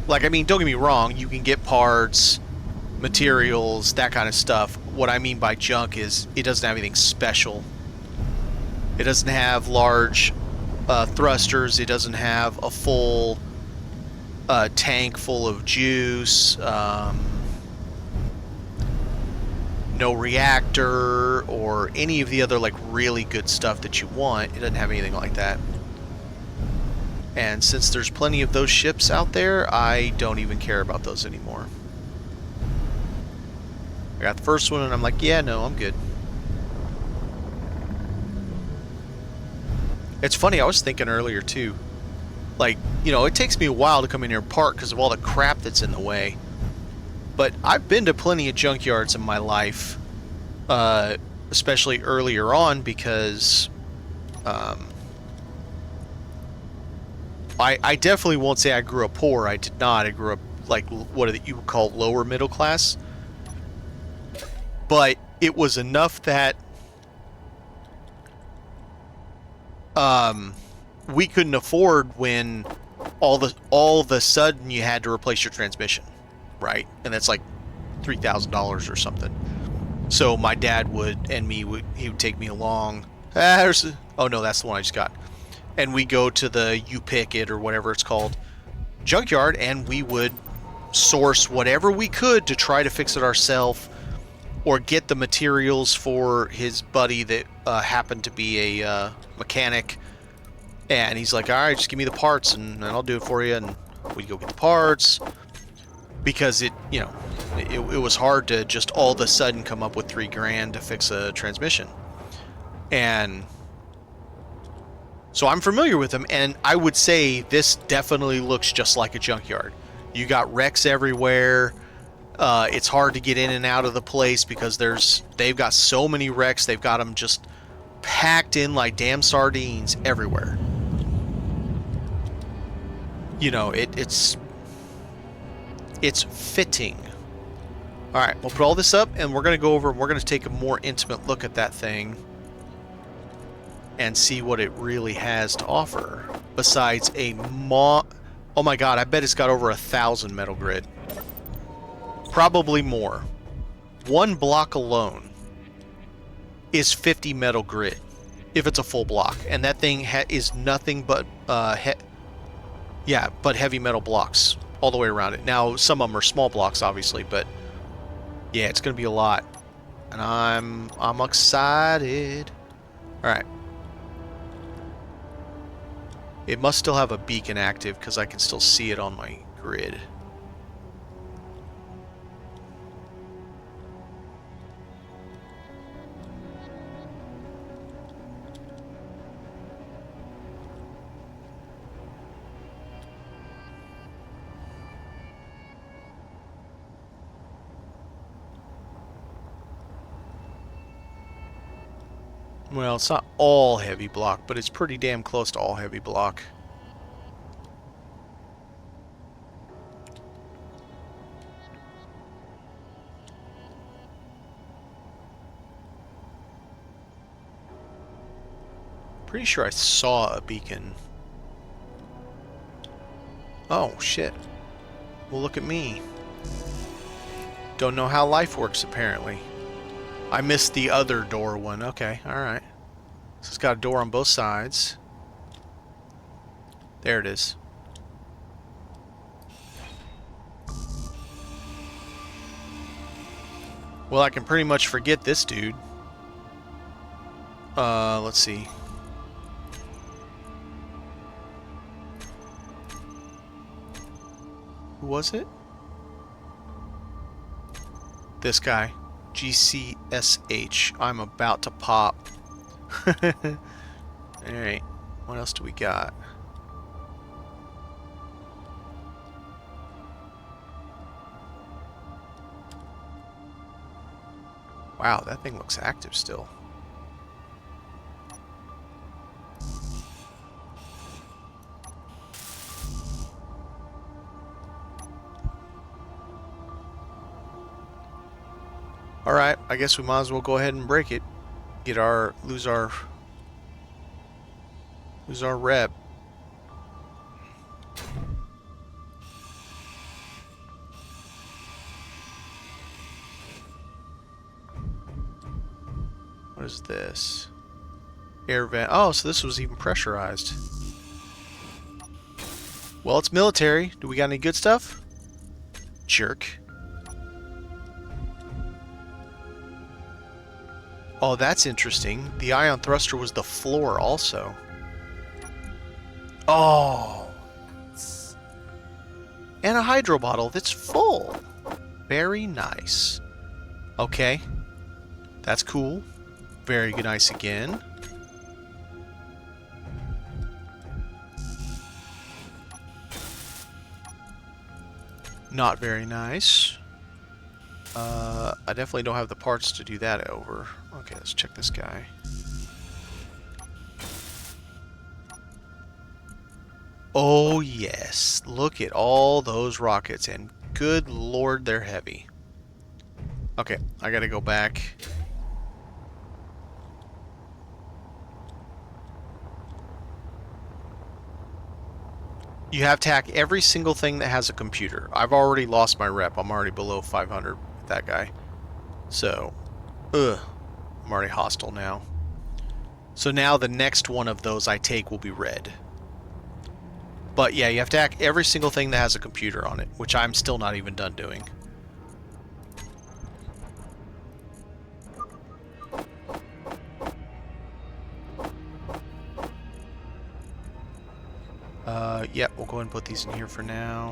Like, I mean, don't get me wrong, you can get parts, materials, that kind of stuff. What I mean by junk is it doesn't have anything special. It doesn't have large thrusters. It doesn't have a full tank full of juice. No reactor or any of the other like really good stuff that you want. It doesn't have anything like that. And since there's plenty of those ships out there, I don't even care about those anymore. I got the first one and I'm like, yeah, no, I'm good. It's funny, I was thinking earlier too, like, you know, it takes me a while to come in here and park because of all the crap that's in the way. But I've been to plenty of junkyards in my life, especially earlier on, because I definitely won't say I grew up poor. I did not. I grew up like what you would call lower middle class. But it was enough that we couldn't afford when all of a sudden you had to replace your transmission, right? And that's like $3,000 or something. So my dad he would take me along. Oh no, that's the one I just got. And we go to the U-Pick-It or whatever it's called junkyard, and we would source whatever we could to try to fix it ourselves, or get the materials for his buddy that happened to be a mechanic. And he's like, all right, just give me the parts and I'll do it for you. And we'd go get the parts, because it was hard to just all of a sudden come up with $3,000 to fix a transmission. And so I'm familiar with them, and I would say this definitely looks just like a junkyard. You got wrecks everywhere. It's hard to get in and out of the place because they've got so many wrecks. They've got them just packed in like damn sardines everywhere. You know, it's fitting. All right, we'll put all this up, and we're going to go over and we're going to take a more intimate look at that thing and see what it really has to offer. Besides oh my god, I bet it's got over 1,000 metal grid. Probably more. One block alone is 50 metal grid if it's a full block, and that thing is nothing but heavy metal blocks all the way around it. Now some of them are small blocks, obviously, but yeah, it's gonna be a lot, and I'm excited. All right, it must still have a beacon active because I can still see it on my grid. Well, it's not all heavy block, but it's pretty damn close to all heavy block. Pretty sure I saw a beacon. Oh, shit. Well, look at me. Don't know how life works, apparently. I missed the other door one. Okay, alright. So it's got a door on both sides. There it is. Well, I can pretty much forget this dude. Let's see. Who was it? This guy. GCSH. I'm about to pop. Alright. What else do we got? Wow, that thing looks active still. Alright, I guess we might as well go ahead and break it. Lose our rep. What is this? Air vent. Oh, so this was even pressurized. Well, it's military. Do we got any good stuff? Jerk. Oh, that's interesting. The ion thruster was the floor also. Oh. And a hydro bottle that's full. Very nice. Okay. That's cool. Very good, nice again. Not very nice. I definitely don't have the parts to do that over. Okay, let's check this guy. Oh yes, look at all those rockets, and good lord, they're heavy. Okay, I gotta go back. You have to hack every single thing that has a computer. I've already lost my rep. I'm already below 500 with that guy. So, I'm already hostile now. So now the next one of those I take will be red. But yeah, you have to hack every single thing that has a computer on it, which I'm still not even done doing. Yeah, we'll go ahead and put these in here for now.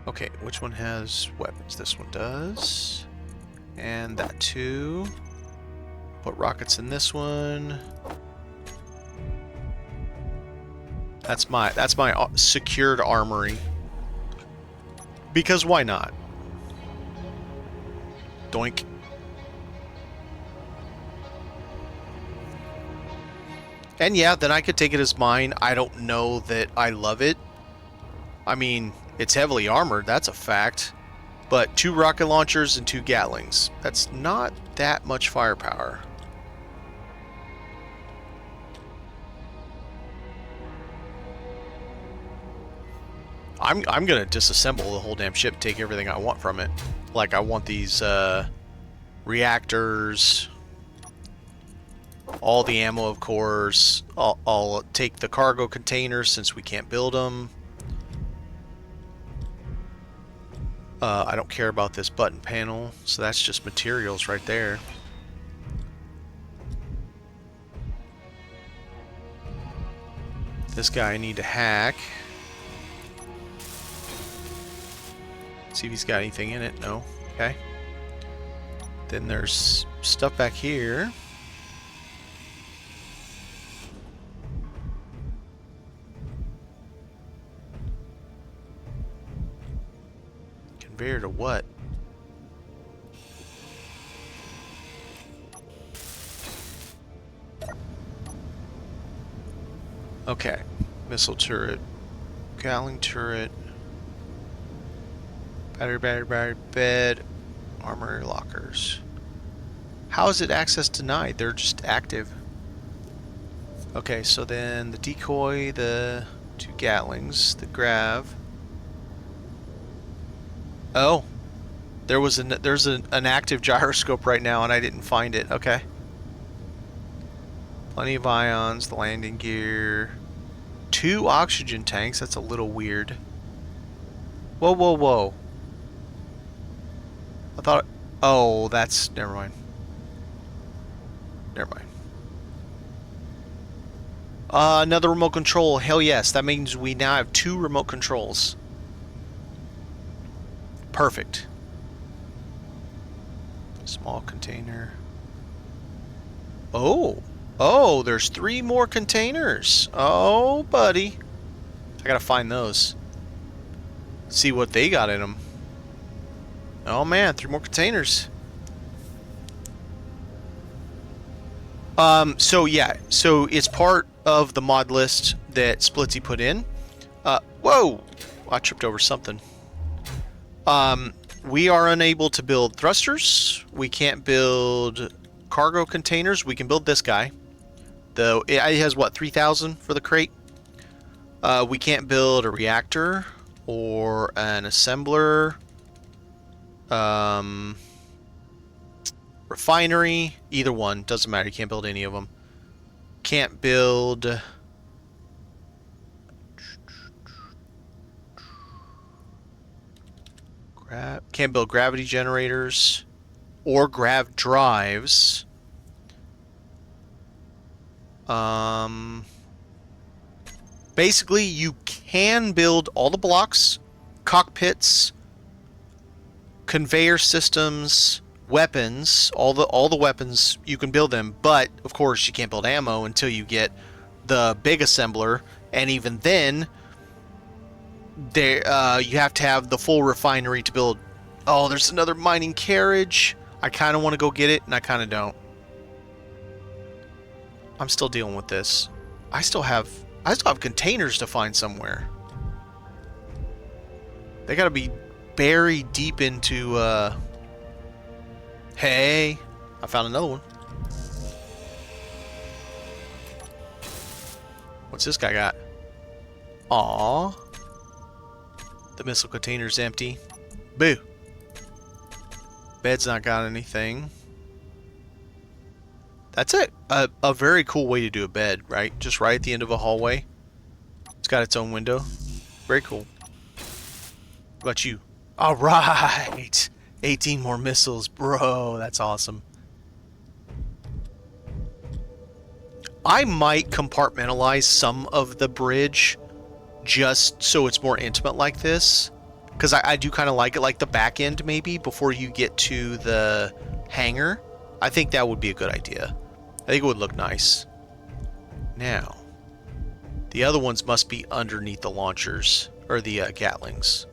Okay, which one has weapons? This one does. And that too. Put rockets in this one. That's my secured armory. Because why not? Doink. And yeah, then I could take it as mine. I don't know that I love it. I mean, it's heavily armored, that's a fact. But 2 rocket launchers and 2 Gatlings. That's not that much firepower. I'm gonna disassemble the whole damn ship and take everything I want from it. Like, I want these reactors, all the ammo, of course. I'll take the cargo containers since we can't build them. I don't care about this button panel, so that's just materials right there. This guy I need to hack. See if he's got anything in it. No. Okay. Then there's stuff back here. Conveyor to what? Okay. Missile turret. Gatling turret. Battery, bed. Armory lockers. How is it access denied? They're just active. Okay, so then the decoy, the 2 Gatlings, the grav. Oh, there's an active gyroscope right now, and I didn't find it. Okay. Plenty of ions, the landing gear. 2 oxygen tanks, that's a little weird. Whoa, whoa, whoa. I thought... Oh, that's... Never mind. Never mind. Another remote control. Hell yes. That means we now have 2 remote controls. Perfect. Small container. Oh. Oh, there's 3 more containers. Oh, buddy. I gotta find those. See what they got in them. Oh man, 3 more containers. So yeah, so it's part of the mod list that Splitsy put in. Whoa! I tripped over something. We are unable to build thrusters. We can't build cargo containers. We can build this guy. Though it has what, 3,000 for the crate. We can't build a reactor or an assembler. Refinery, either one, doesn't matter. You can't build any of them. Can't build... Can't build gravity generators or grav drives. Basically, you can build all the blocks, cockpits, conveyor systems, weapons, all the weapons, you can build them, but of course you can't build ammo until you get the big assembler, and even then there you have to have the full refinery to build. Oh, there's another mining carriage. I kind of want to go get it and I kind of don't. I'm still dealing with this. I still have containers to find somewhere. They got to be buried deep into Hey, I found another one. What's this guy got? Aww. The missile container's empty. Boo. Bed's not got anything. That's it. A very cool way to do a bed, right? Just right at the end of a hallway. It's got its own window. Very cool. What about you? Alright! 18 more missiles. Bro, that's awesome. I might compartmentalize some of the bridge just so it's more intimate like this. Because I do kind of like it, like the back end maybe, before you get to the hangar. I think that would be a good idea. I think it would look nice. Now, the other ones must be underneath the launchers, or the Gatlings.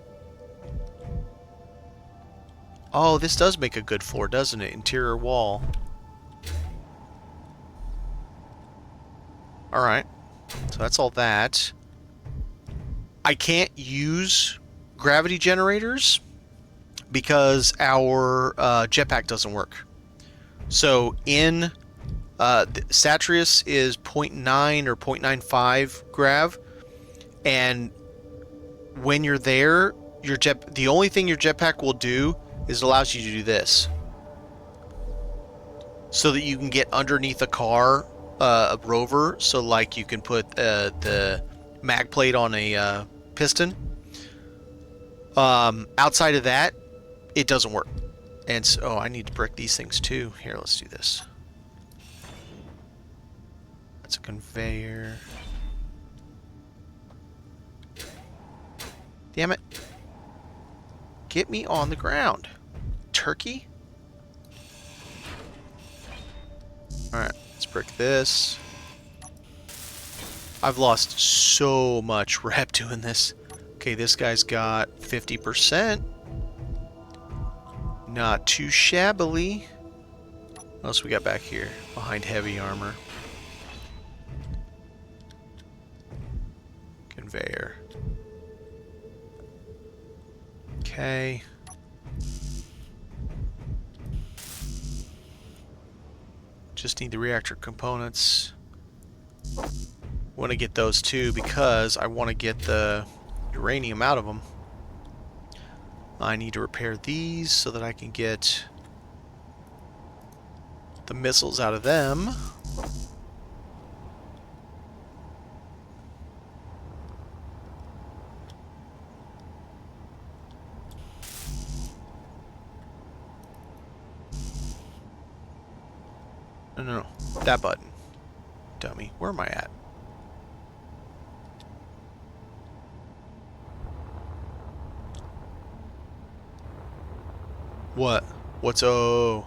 Oh, this does make a good floor, doesn't it? Interior wall. Alright. So that's all that. I can't use gravity generators because our jetpack doesn't work. So in Satreus is 0.9 or 0.95 grav, and when you're there, the only thing your jetpack will do is it allows you to do this, so that you can get underneath a car, a rover, so like you can put the mag plate on a piston. Outside of that, it doesn't work. And so, oh, I need to brick these things too. Here, let's do this. That's a conveyor. Damn it. Get me on the ground. Turkey? Alright, let's brick this. I've lost so much rep doing this. Okay, this guy's got 50%. Not too shabbily. What else we got back here? Behind heavy armor. Conveyor. Okay. Just need the reactor components. Want to get those too because I want to get the uranium out of them. I need to repair these so that I can get the missiles out of them. No, no, no. That button. Dummy. Where am I at? What? What's oh?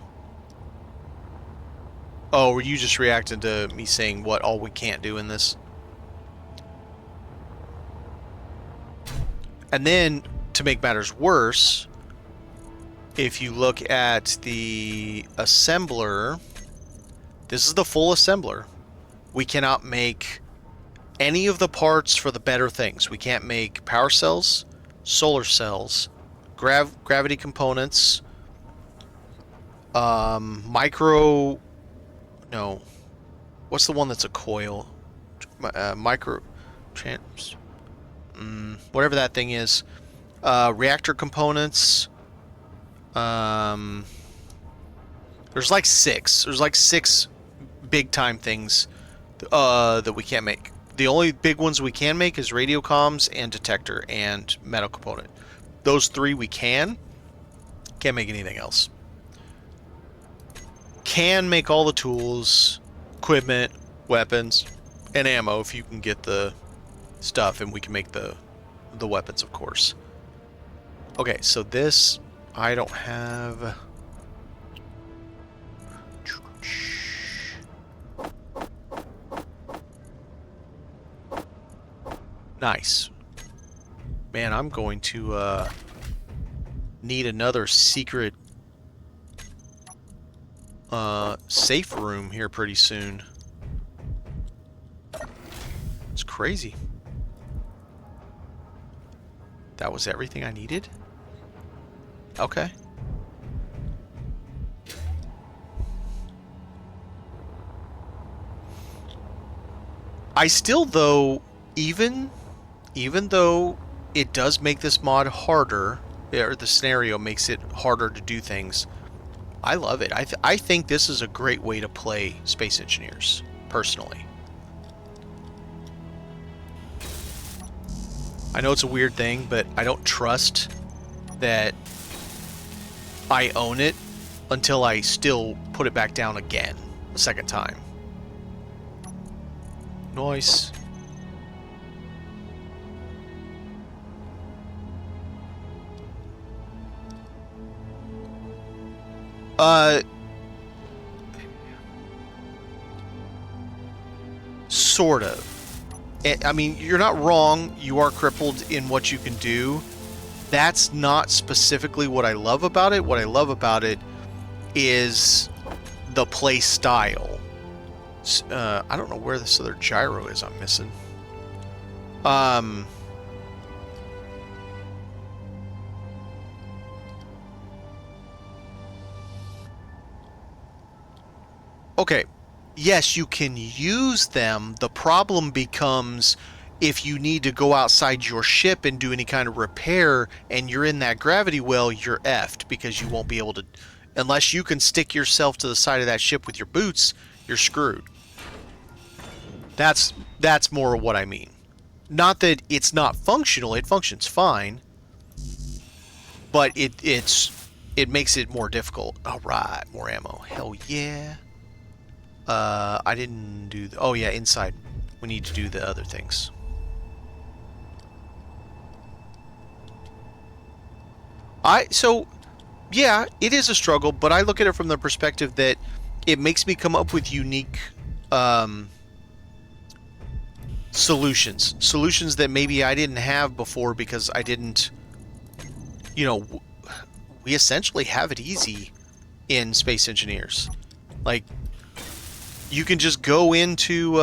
Oh, were you just reacting to me saying what all we can't do in this? And then, to make matters worse, if you look at the assembler, this is the full assembler. We cannot make any of the parts for the better things. We can't make power cells, solar cells, gravity components, micro... No. What's the one that's a coil? Micro... whatever that thing is. Reactor components. There's like six. There's like six big time things that we can't make. The only big ones we can make is radio comms and detector and metal component. Those three we can. Can't make anything else. Can make all the tools, equipment, weapons, and ammo if you can get the stuff, and we can make the weapons, of course. Okay, so this I don't have. Nice. Man, I'm going to need another secret safe room here pretty soon. It's crazy. That was everything I needed? Okay. I still, though, even though it does make this mod harder, or the scenario makes it harder to do things, I love it. I think this is a great way to play Space Engineers, personally. I know it's a weird thing, but I don't trust that I own it until I still put it back down again a second time. Nice. Sort of. I mean, you're not wrong. You are crippled in what you can do. That's not specifically what I love about it. What I love about it is the play style. I don't know where this other gyro is I'm missing. Okay. Yes, you can use them. The problem becomes if you need to go outside your ship and do any kind of repair and you're in that gravity well, you're effed because you won't be able to... Unless you can stick yourself to the side of that ship with your boots, you're screwed. That's more what I mean. Not that it's not functional. It functions fine. But it makes it more difficult. All right, more ammo. Hell yeah. I didn't do the... Oh, yeah, inside. We need to do the other things. So, yeah, it is a struggle, but I look at it from the perspective that it makes me come up with unique solutions. Solutions that maybe I didn't have before because I didn't... You know, we essentially have it easy in Space Engineers. Like... You can just go into,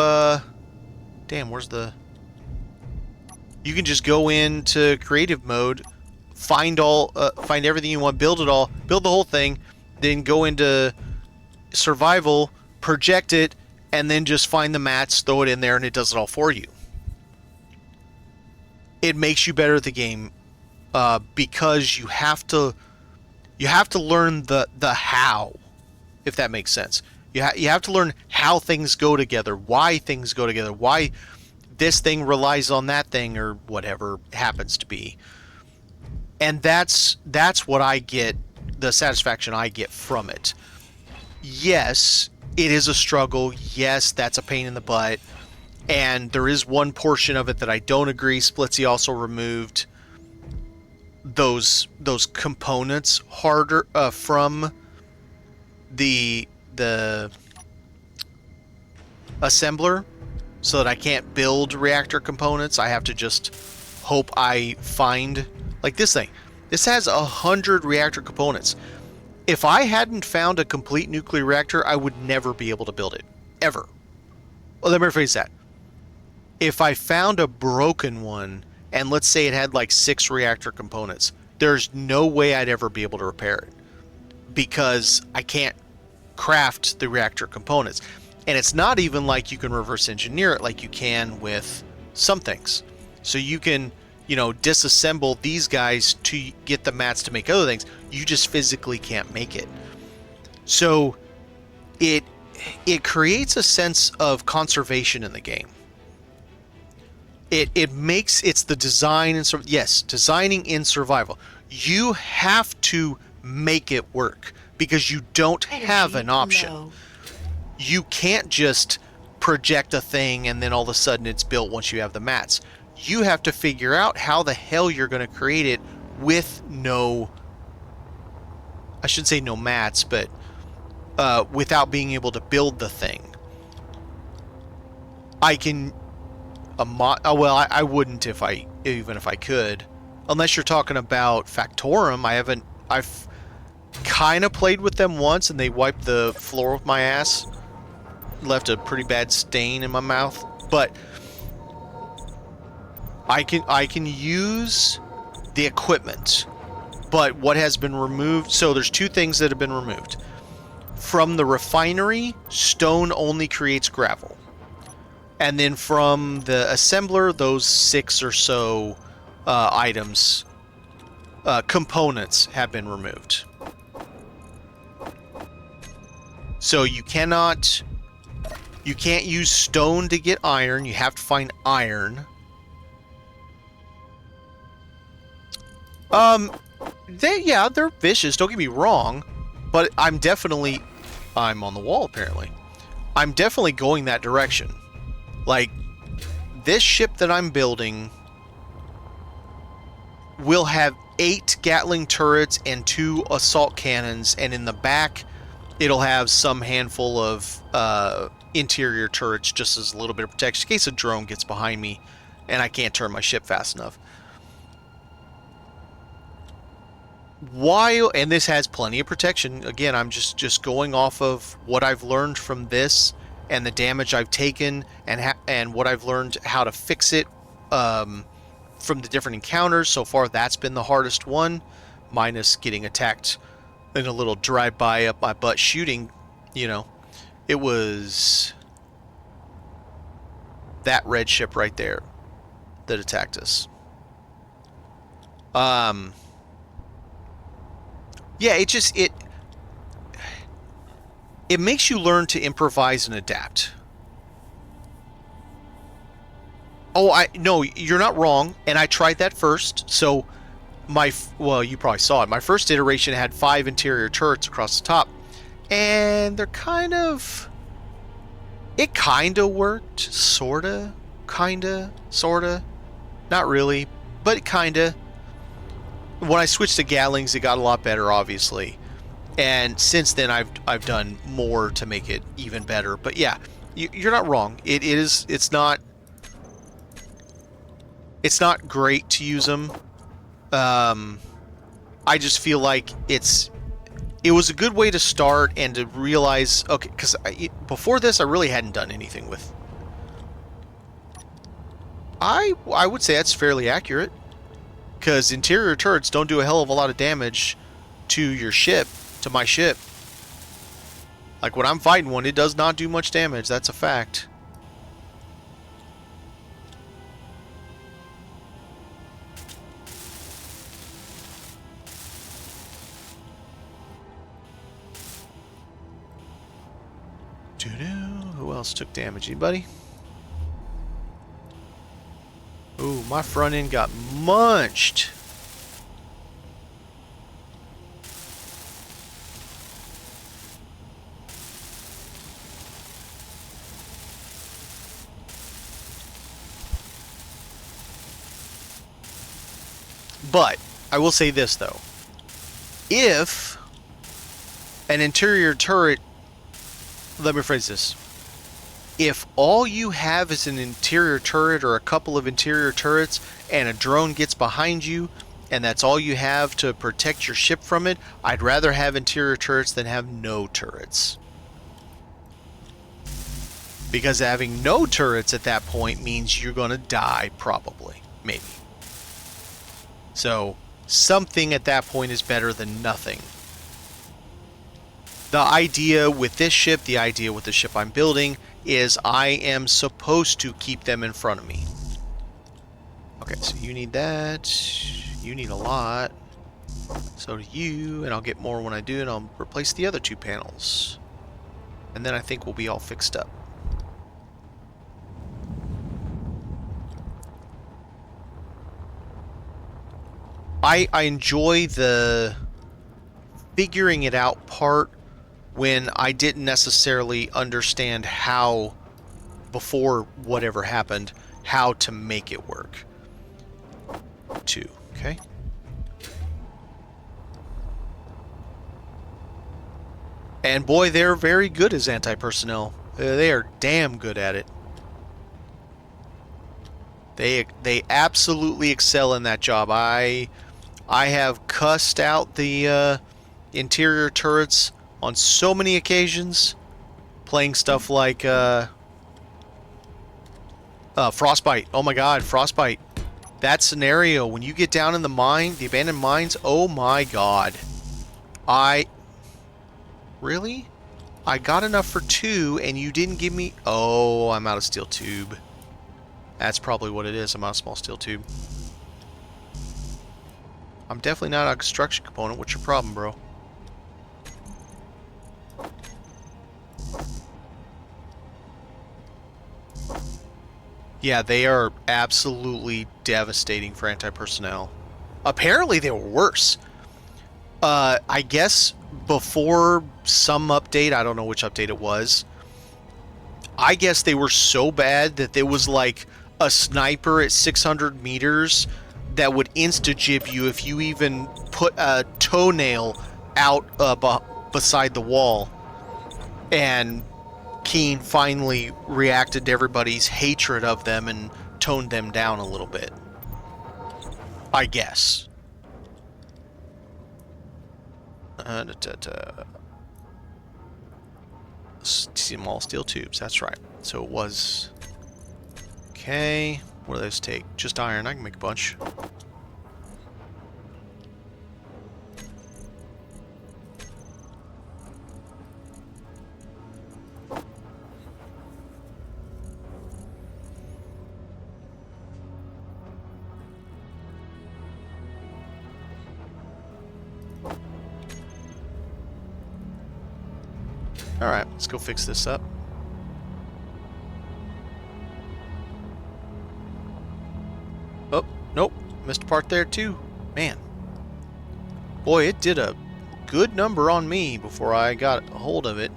damn, where's the... You can just go into creative mode, find everything you want, build it all, build the whole thing, then go into survival, project it, and then just find the mats, throw it in there, and it does it all for you. It makes you better at the game, because you have to learn the how, if that makes sense. You have to learn how things go together, why things go together, why this thing relies on that thing, or whatever happens to be. And that's what I get, the satisfaction I get from it. Yes, It is a struggle. Yes, that's a pain in the butt. And there is one portion of it that I don't agree. Splitsy also removed those components harder from the assembler, so that I can't build reactor components. I have to just hope I find, like this thing. This has 100 reactor components. If I hadn't found a complete nuclear reactor, I would never be able to build it. Ever. Well, let me rephrase that. If I found a broken one, and let's say it had like 6 reactor components, there's no way I'd ever be able to repair it, because I can't craft the reactor components. And it's not even like you can reverse engineer it like you can with some things. So you can, disassemble these guys to get the mats to make other things. You just physically can't make it. So it creates a sense of conservation in the game. It's the design and designing in survival. You have to make it work because you don't have an option. Low. You can't just project a thing and then all of a sudden it's built once you have the mats. You have to figure out how the hell you're going to create it with I shouldn't say no mats, but without being able to build the thing. I can I wouldn't even if I could, unless you're talking about Factorum. I've kind of played with them once and they wiped the floor with my ass, left a pretty bad stain in my mouth. But I can use the equipment. But what has been removed, so there's 2 things that have been removed. From the refinery, stone only creates gravel. And then from the assembler, those 6 or so items, components have been removed. So you can't use stone to get iron. You have to find iron. They're vicious, don't get me wrong, but I'm on the wall apparently. I'm definitely going that direction. Like, this ship that I'm building will have 8 Gatling turrets and 2 assault cannons, and in the back it'll have some handful of interior turrets just as a little bit of protection in case a drone gets behind me and I can't turn my ship fast enough. And this has plenty of protection. Again, I'm just going off of what I've learned from this and the damage I've taken and what I've learned how to fix it from the different encounters. So far, that's been the hardest one, minus getting attacked in a little drive-by up my butt shooting. It was that red ship right there that attacked us. Yeah, it makes you learn to improvise and adapt. Oh, no, you're not wrong, and I tried that first. So you probably saw it. My first iteration had 5 interior turrets across the top, and it kind of worked, sorta, not really, but it kinda. When I switched to Gatlings, it got a lot better, obviously. And since then, I've done more to make it even better. But yeah, you're not wrong. It's not great to use them. I just feel like it was a good way to start and to realize, okay, because before this, I really hadn't done anything with. I would say that's fairly accurate, because interior turrets don't do a hell of a lot of damage to your ship. To my ship. Like when I'm fighting one, it does not do much damage. That's a fact. Who else took damage? Anybody? Ooh, my front end got munched. But I will say this though. If an interior turret, let me phrase this. If all you have is an interior turret or a couple of interior turrets and a drone gets behind you and that's all you have to protect your ship from it, I'd rather have interior turrets than have no turrets. Because having no turrets at that point means you're going to die, probably. Maybe. So, something at that point is better than nothing. The idea with this ship, the idea with the ship I'm building, is I am supposed to keep them in front of me. Okay, so you need that. You need a lot. So do you, and I'll get more when I do, and I'll replace the other 2 panels. And then I think we'll be all fixed up. I enjoy the figuring it out part when I didn't necessarily understand how, before whatever happened, how to make it work. 2, okay. And boy, they're very good as anti-personnel. They are damn good at it. They absolutely excel in that job. I have cussed out the interior turrets on so many occasions, playing stuff like Frostbite. Oh my god, Frostbite. That scenario, when you get down in the mine, the abandoned mines, oh my god. Really? I got enough for 2 and you didn't give me... Oh, I'm out of steel tube. That's probably what it is. I'm out of small steel tube. I'm definitely not a construction component. What's your problem, bro? Yeah, they are absolutely devastating for anti-personnel. Apparently they were worse. I guess before some update, I don't know which update it was, I guess they were so bad that there was like a sniper at 600 meters that would insta-jib you if you even put a toenail out beside the wall. And Keen finally reacted to everybody's hatred of them and toned them down a little bit. I guess. Small steel tubes, that's right. So it was... Okay, what do those take? Just iron, I can make a bunch. Alright, let's go fix this up. Oh, nope. Missed a part there too. Man. Boy, it did a good number on me before I got a hold of it.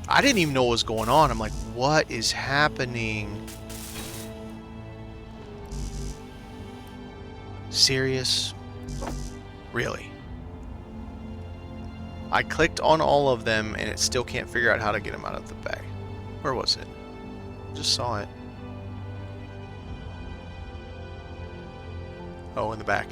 I didn't even know what was going on. I'm like, what is happening? Serious? Really? I clicked on all of them and it still can't figure out how to get them out of the bag. Where was it? Just saw it. Oh, in the back.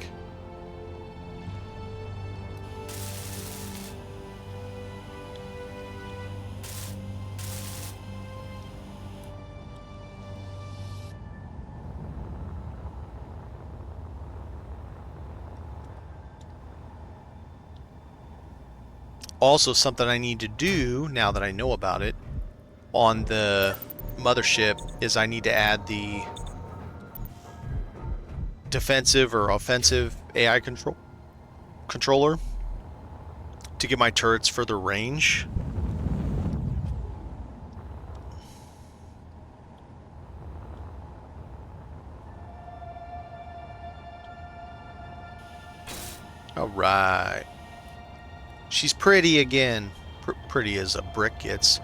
Also, something I need to do, now that I know about it, on the mothership, is I need to add the defensive or offensive AI controller to give my turrets further range. Alright. She's pretty again. Pretty as a brick gets.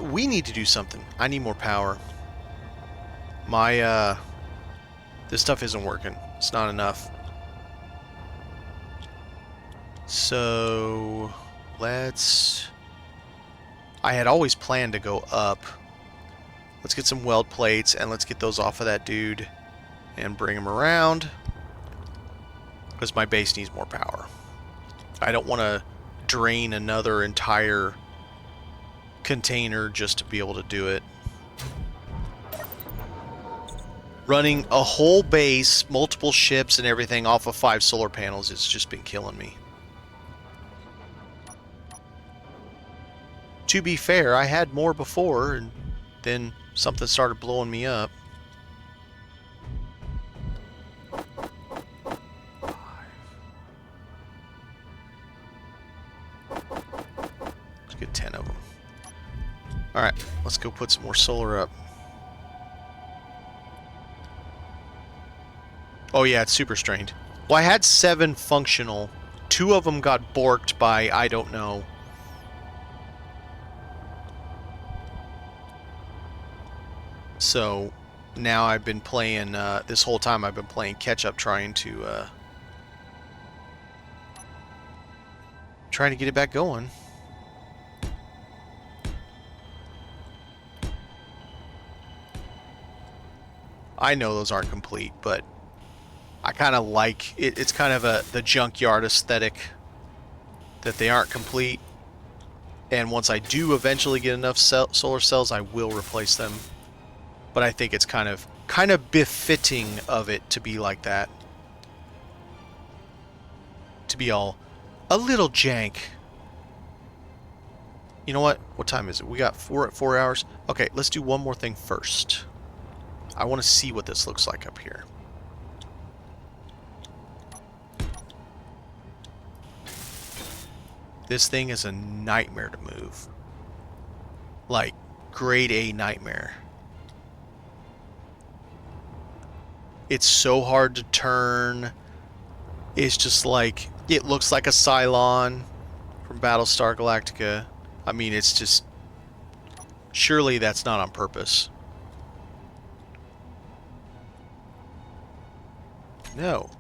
We need to do something. I need more power. My, this stuff isn't working. It's not enough. So let's... I had always planned to go up. Let's get some weld plates and let's get those off of that dude and bring him around. Because my base needs more power. I don't want to drain another entire container just to be able to do it. Running a whole base, multiple ships and everything off of 5 solar panels has just been killing me. To be fair, I had more before, and then something started blowing me up. Let's get 10 of them. Alright, let's go put some more solar up. Oh yeah, it's super strained. Well, I had 7 functional. 2 of them got borked by I don't know. So now I've been playing, this whole time I've been playing catch up, trying to get it back going. I know those aren't complete, but I kind of like it. It's kind of the junkyard aesthetic that they aren't complete. And once I do eventually get enough solar cells, I will replace them. But I think it's kind of befitting of it to be like that. To be all a little jank. You know what? What time is it? We got 4 hours. Okay, let's do one more thing first. I want to see what this looks like up here. This thing is a nightmare to move. Like, grade A nightmare. It's so hard to turn. It's just like, it looks like a Cylon from Battlestar Galactica. I mean, it's just... Surely that's not on purpose. No.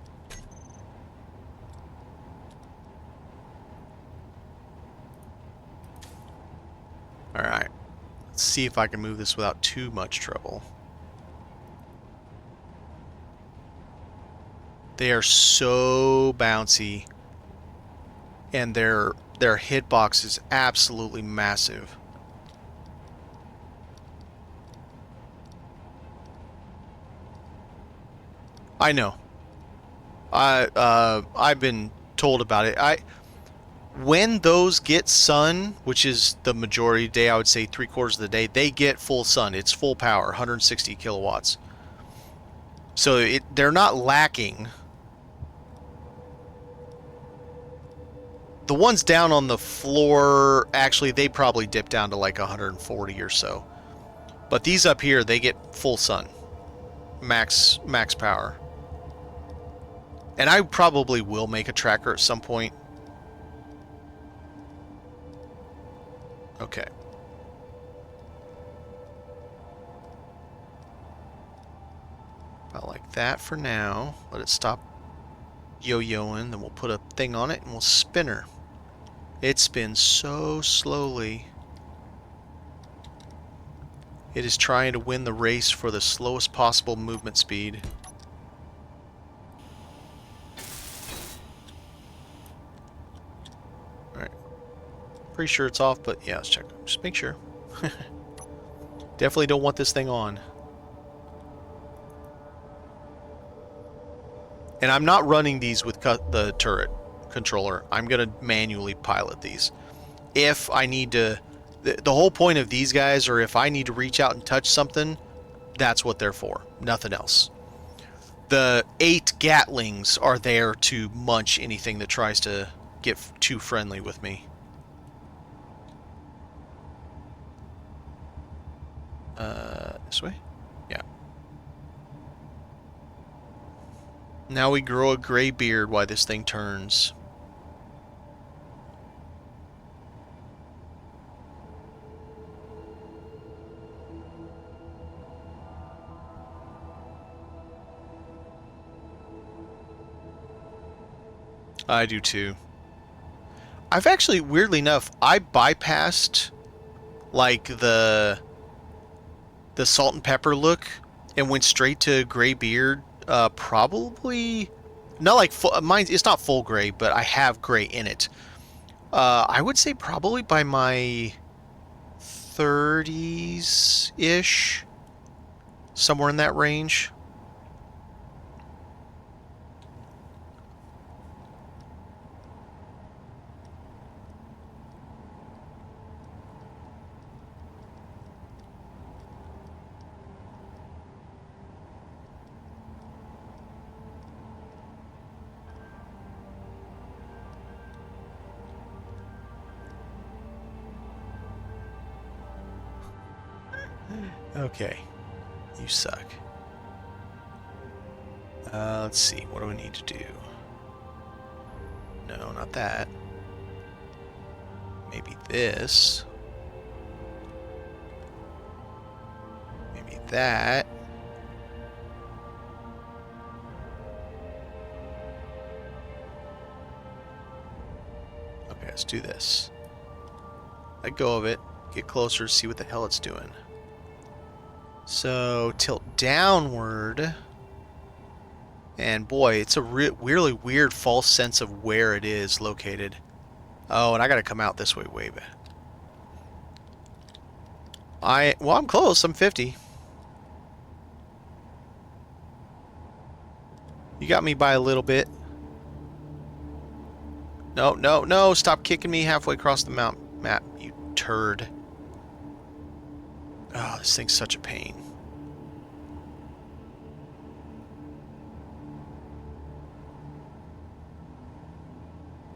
Alright. Let's see if I can move this without too much trouble. They are so bouncy. And their hitbox is absolutely massive. I know. I've been told about it. When those get sun, which is the majority of the day, I would say 3/4 of the day, they get full sun. It's full power, 160 kilowatts. So they're not lacking. The ones down on the floor, actually, they probably dip down to like 140 or so. But these up here, they get full sun. Max power. And I probably will make a tracker at some point. Okay. About like that for now. Let it stop yo-yoing. Then we'll put a thing on it and we'll spin her. It spins so slowly. It is trying to win the race for the slowest possible movement speed. Alright. Pretty sure it's off, but yeah, let's check. Just make sure. Definitely don't want this thing on. And I'm not running these with the turret controller. I'm going to manually pilot these. If I need to... The whole point of these guys are if I need to reach out and touch something, that's what they're for. Nothing else. The 8 Gatlings are there to munch anything that tries to get too friendly with me. This way? Yeah. Now we grow a gray beard while this thing turns. I do too. I've actually, weirdly enough, I bypassed like the salt and pepper look and went straight to gray beard. Probably not like full, mine. It's not full gray, but I have gray in it. I would say probably by my 30s ish, somewhere in that range. Okay, you suck. Let's see, what do we need to do? No, not that. Maybe this. Maybe that. Okay, let's do this. Let go of it, get closer, see what the hell it's doing. So, tilt downward. And boy, it's a really weird false sense of where it is located. Oh, and I gotta come out this way, back. Well, I'm close. I'm 50. You got me by a little bit. No, no, no. Stop kicking me halfway across the map, you turd. Oh, this thing's such a pain.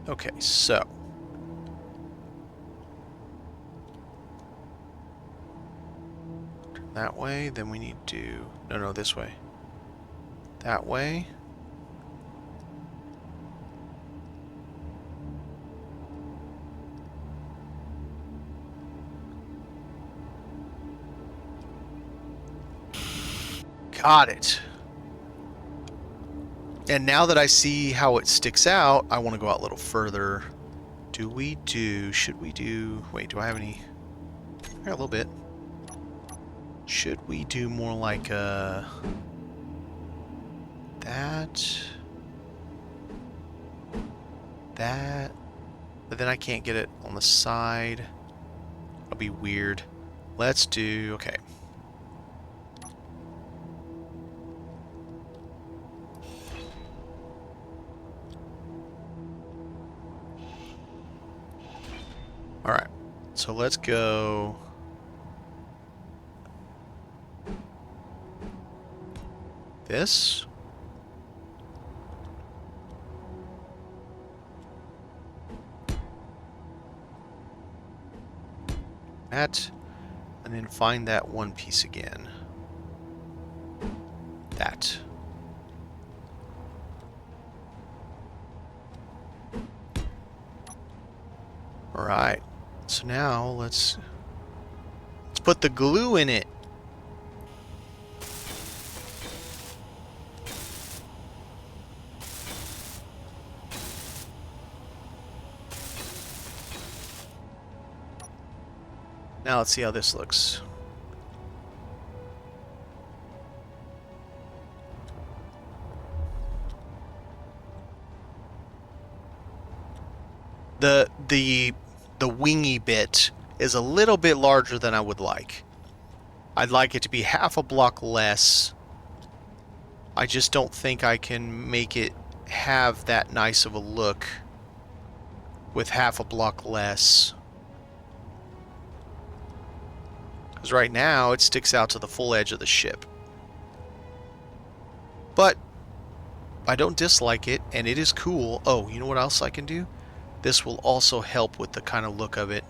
Okay, so. Turn that way, then we need to... No, this way. That way. Got it. And now that I see how it sticks out, I want to go out a little further. Should we do... Wait, do I have any... I got a little bit. Should we do more like that? That? But then I can't get it on the side. That'll be weird. Let's do... Okay. Alright, so let's go... This? That, and then find that one piece again. That. Alright. So now let's put the glue in it. Now let's see how this looks. The wingy bit is a little bit larger than I would like. I'd like it to be half a block less. I just don't think I can make it have that nice of a look with half a block less. Because right now it sticks out to the full edge of the ship. But I don't dislike it, and it is cool. Oh, you know what else I can do? This will also help with the kind of look of it.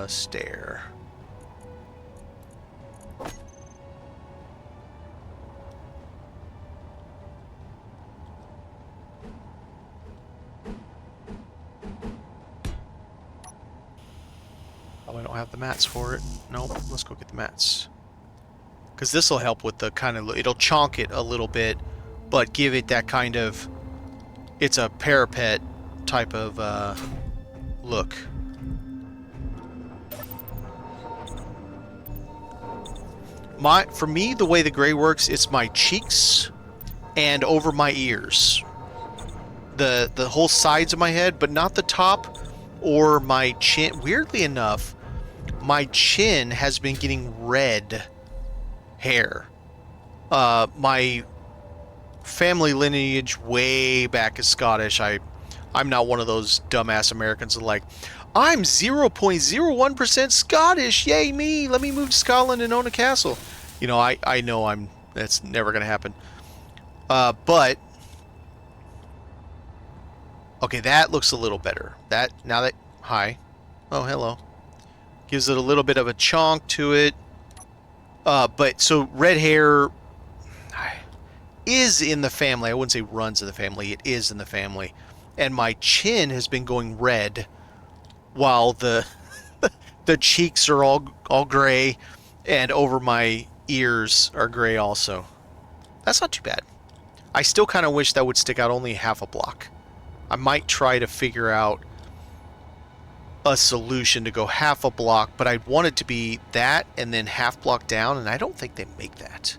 Stair. Oh, I don't have the mats for it. Nope, let's go get the mats. Because this will help with the kind of... It'll chonk it a little bit, but give it that kind of... It's a parapet type of look. For me, the way the gray works, it's my cheeks and over my ears. The whole sides of my head, but not the top or my chin. Weirdly enough, my chin has been getting red hair. My family lineage way back is Scottish. I'm not one of those dumbass Americans that like, I'm 0.01% Scottish. Yay me! Let me move to Scotland and own a castle. You know, I know that's never gonna happen. But okay, that looks a little better. Hi. Oh, hello. Gives it a little bit of a chonk to it. But so red hair is in the family. I wouldn't say runs in the family. It is in the family. And my chin has been going red while the the cheeks are all gray and over my ears are gray also. That's not too bad. I still kind of wish that would stick out only half a block. I might try to figure out a solution to go half a block, but I'd want it to be that and then half block down, and I don't think they make that.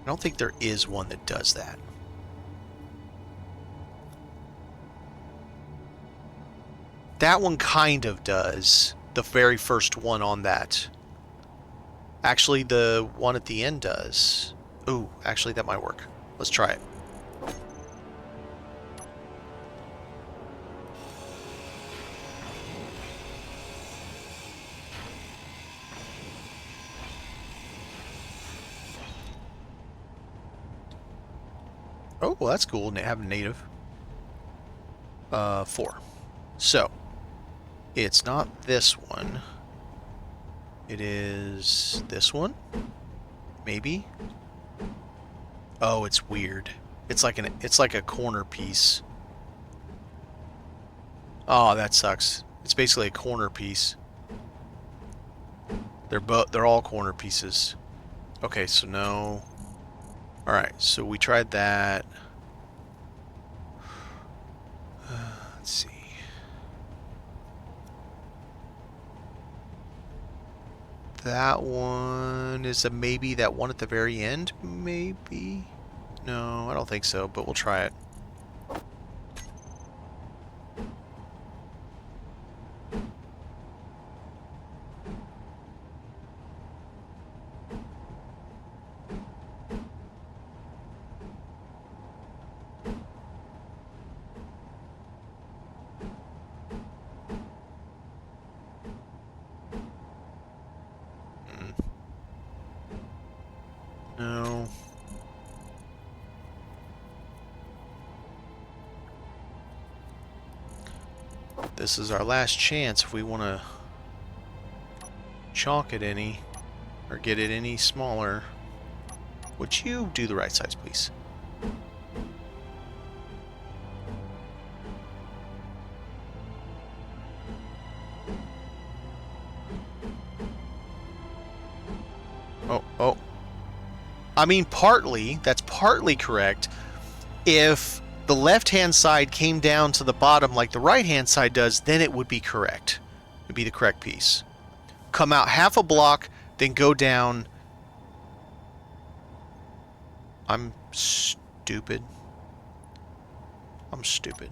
I don't think there is one that does that. That one kind of does. The very first one on that. Actually, the one at the end does. Ooh, actually that might work. Let's try it. Oh, well, that's cool. Have native. 4. So, it's not this one. It is this one? Maybe? Oh, it's weird. It's like a corner piece. Oh, that sucks. It's basically a corner piece. They're all corner pieces. Okay, so no. All right, so we tried that. Let's see. That one is a maybe. That one at the very end, maybe? No, I don't think so, but we'll try it. No. This is our last chance if we want to chalk it any or get it any smaller. Would you do the right size, please? Oh. I mean, that's partly correct. If the left-hand side came down to the bottom like the right-hand side does, then it would be correct. It would be the correct piece. Come out half a block, then go down. I'm stupid. I'm stupid.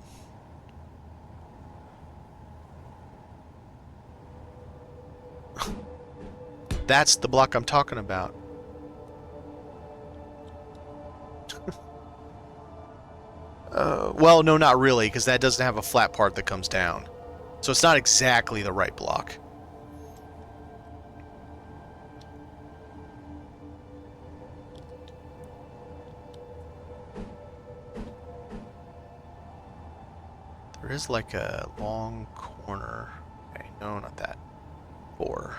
That's the block I'm talking about. Well, no, not really, because that doesn't have a flat part that comes down. So it's not exactly the right block. There is like a long corner. Okay, no, not that. 4.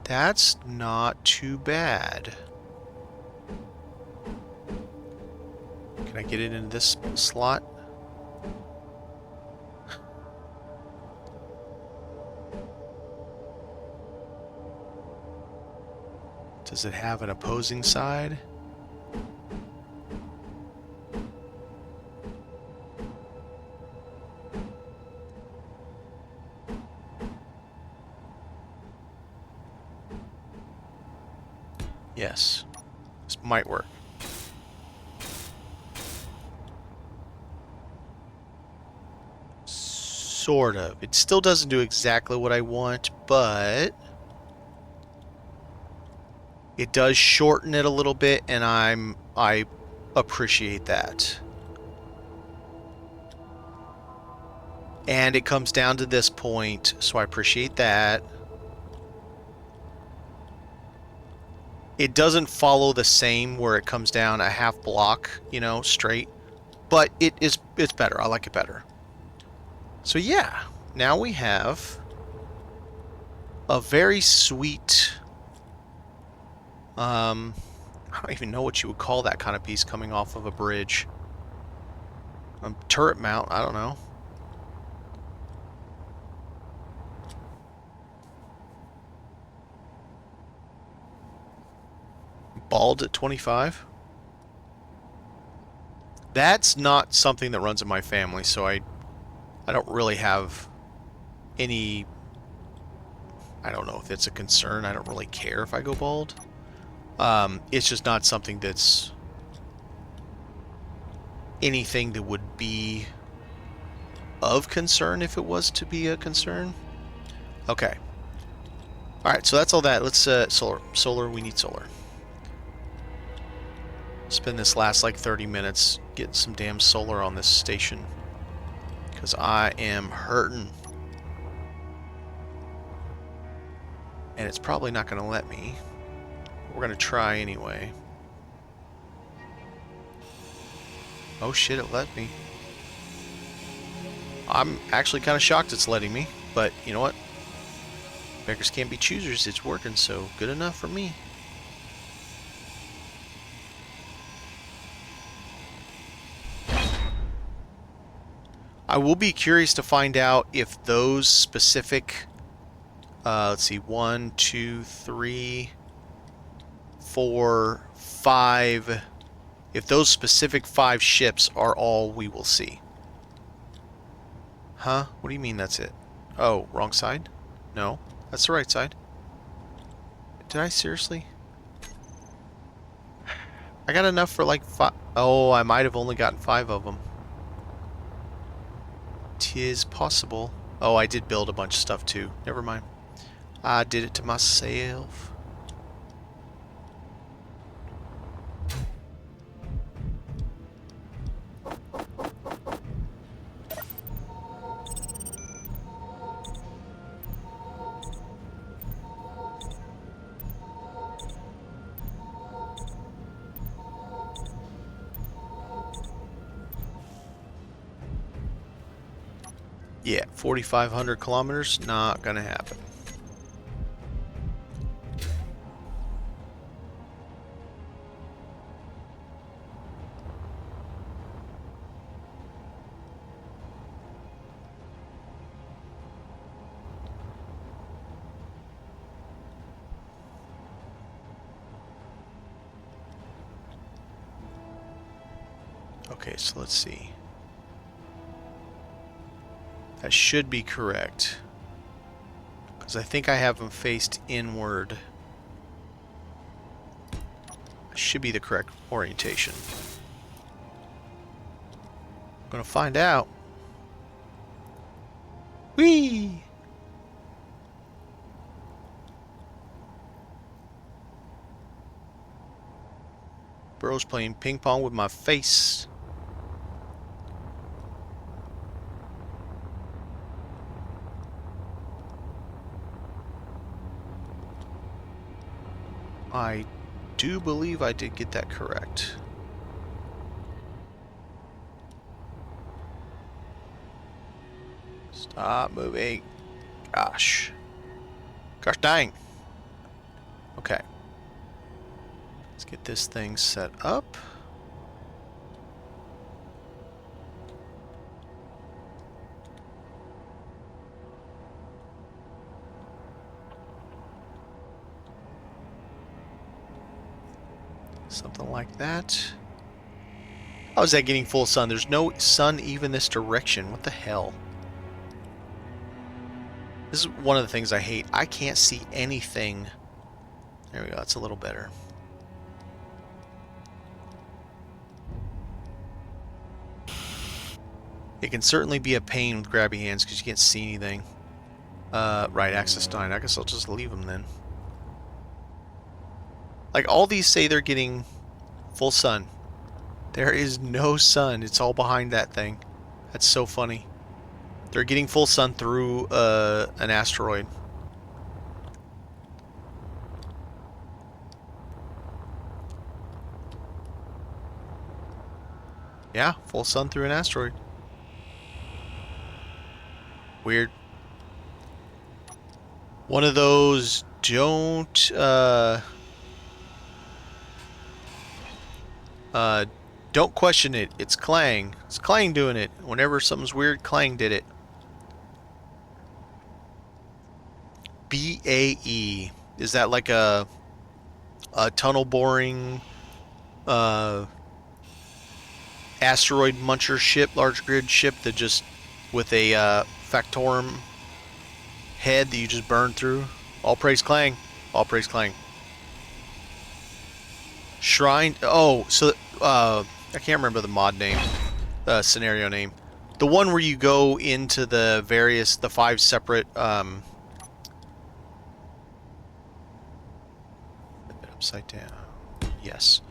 That's not too bad. Can I get it in this slot? Does it have an opposing side? Yes. This might work. Sort of. It still doesn't do exactly what I want, but it does shorten it a little bit, and I appreciate that. And it comes down to this point, so I appreciate that. It doesn't follow the same where it comes down a half block, you know, straight, but it's better. I like it better. So yeah, now we have a very sweet, I don't even know what you would call that kind of piece coming off of a bridge. A turret mount, I don't know. Bald at 25. That's not something that runs in my family, so I don't really have any, I don't know if it's a concern. I don't really care if I go bald. It's just not something that's anything that would be of concern if it was to be a concern. Okay. All right, so that's all that. Let's solar. We need solar. Spend this last like 30 minutes getting some damn solar on this station because I am hurting. And it's probably not going to let me. We're going to try anyway. Oh shit, it let me. I'm actually kind of shocked it's letting me, but you know what? Beggars can't be choosers. It's working, so good enough for me. I will be curious to find out if those specific, let's see, 1, 2, 3, 4, 5, if those specific 5 ships are all we will see. Huh? What do you mean that's it? Oh, wrong side? No, that's the right side. Did I seriously? I got enough for like 5. Oh, I might have only gotten 5 of them. 'Tis possible. Oh, I did build a bunch of stuff too. Never mind. I did it to myself. Yeah, 4,500 kilometers, not gonna happen. Okay, so let's see. That should be correct. Because I think I have them faced inward. Should be the correct orientation. Gonna find out. Whee! Bro's playing ping pong with my face. I do believe I did get that correct. Stop moving. Gosh. Gosh dang. Okay. Let's get this thing set up. Something like that. How is that getting full sun? There's no sun even this direction. What the hell? This is one of the things I hate. I can't see anything. There we go. That's a little better. It can certainly be a pain with grabby hands because you can't see anything. Right, access denied. I guess I'll just leave them then. Like, all these say they're getting full sun. There is no sun. It's all behind that thing. That's so funny. They're getting full sun through an asteroid. Yeah, full sun through an asteroid. Weird. One of those don't question it. It's Clang. It's Clang doing it. Whenever something's weird, Clang did it. BAE. Is that like a tunnel boring asteroid muncher ship, large grid ship that just with a Factorum head that you just burn through? All praise Clang. All praise Clang. Shrine. Oh, so I can't remember the mod name, scenario name. The one where you go into the 5 separate upside down. Yes.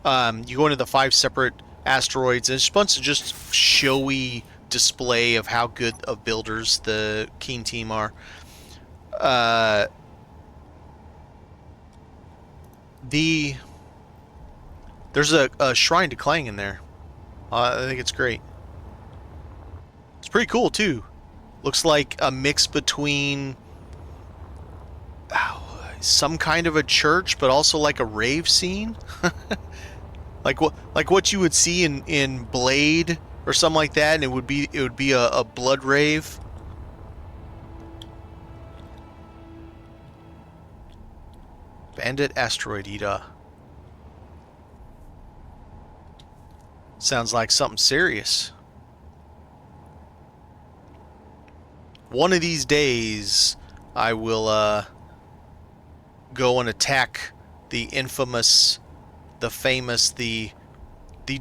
You go into the 5 separate asteroids, and it's a bunch of just showy display of how good of builders the Keen team are. There's a shrine to Clang in there. I think it's great. It's pretty cool too. Looks like a mix between some kind of a church, but also like a rave scene. like what you would see in Blade or something like that, and it would be a blood rave. Bandit Asteroidita. Sounds like something serious. One of these days, I will go and attack the infamous, the famous, the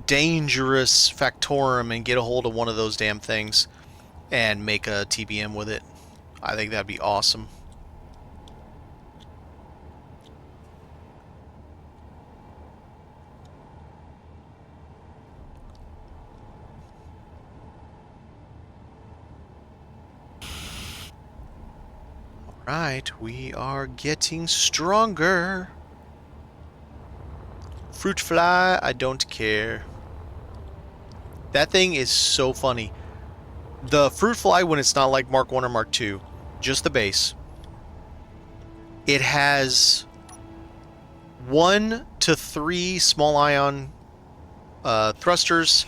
dangerous Factorum and get a hold of one of those damn things and make a TBM with it. I think that'd be awesome. Right, we are getting stronger. Fruit fly, I don't care. That thing is so funny. The fruit fly, when it's not like Mark 1 or Mark 2, just the base, it has 1 to 3 small ion thrusters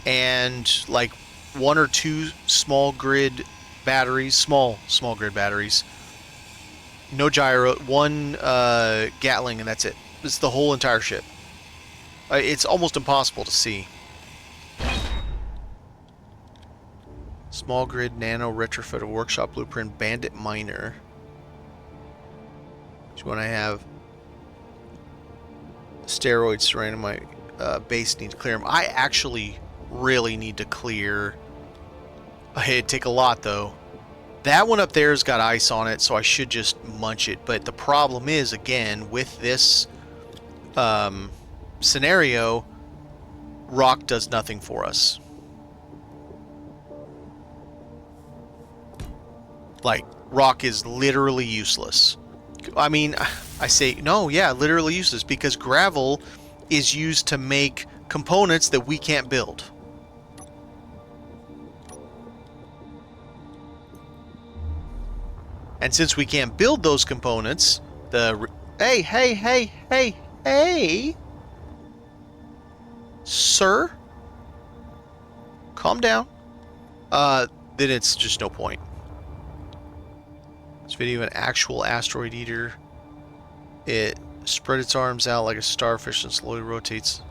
and like 1 or 2 small grid batteries, small grid batteries. No gyro, 1 Gatling, and that's it. It's the whole entire ship. It's almost impossible to see. Small grid nano retrofit, a workshop blueprint, bandit miner. Which one I have? Steroids surrounding my base, need to clear them. I actually really need to clear. It'd take a lot though. That one up there's got ice on it, so I should just munch it. But the problem is, again, with this scenario, rock does nothing for us. Like, rock is literally useless. I mean, I say, no, yeah, literally useless, because gravel is used to make components that we can't build. And since we can't build those components, hey, sir, calm down. Then it's just no point. This video of an actual asteroid eater. It Spread its arms out like a starfish and slowly rotates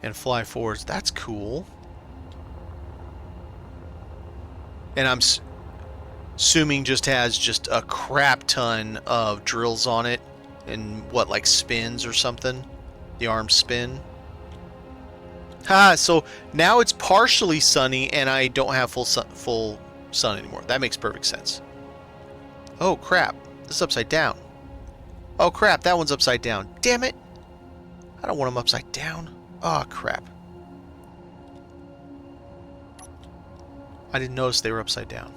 and fly forwards. That's cool. And I'm assuming just has just a crap ton of drills on it and what, like spins or something? The arms spin. So now it's partially sunny and I don't have full sun anymore. That makes perfect sense. Oh crap, this is upside down. Oh crap, that one's upside down. Damn it! I don't want them upside down. Oh crap. I didn't notice they were upside down.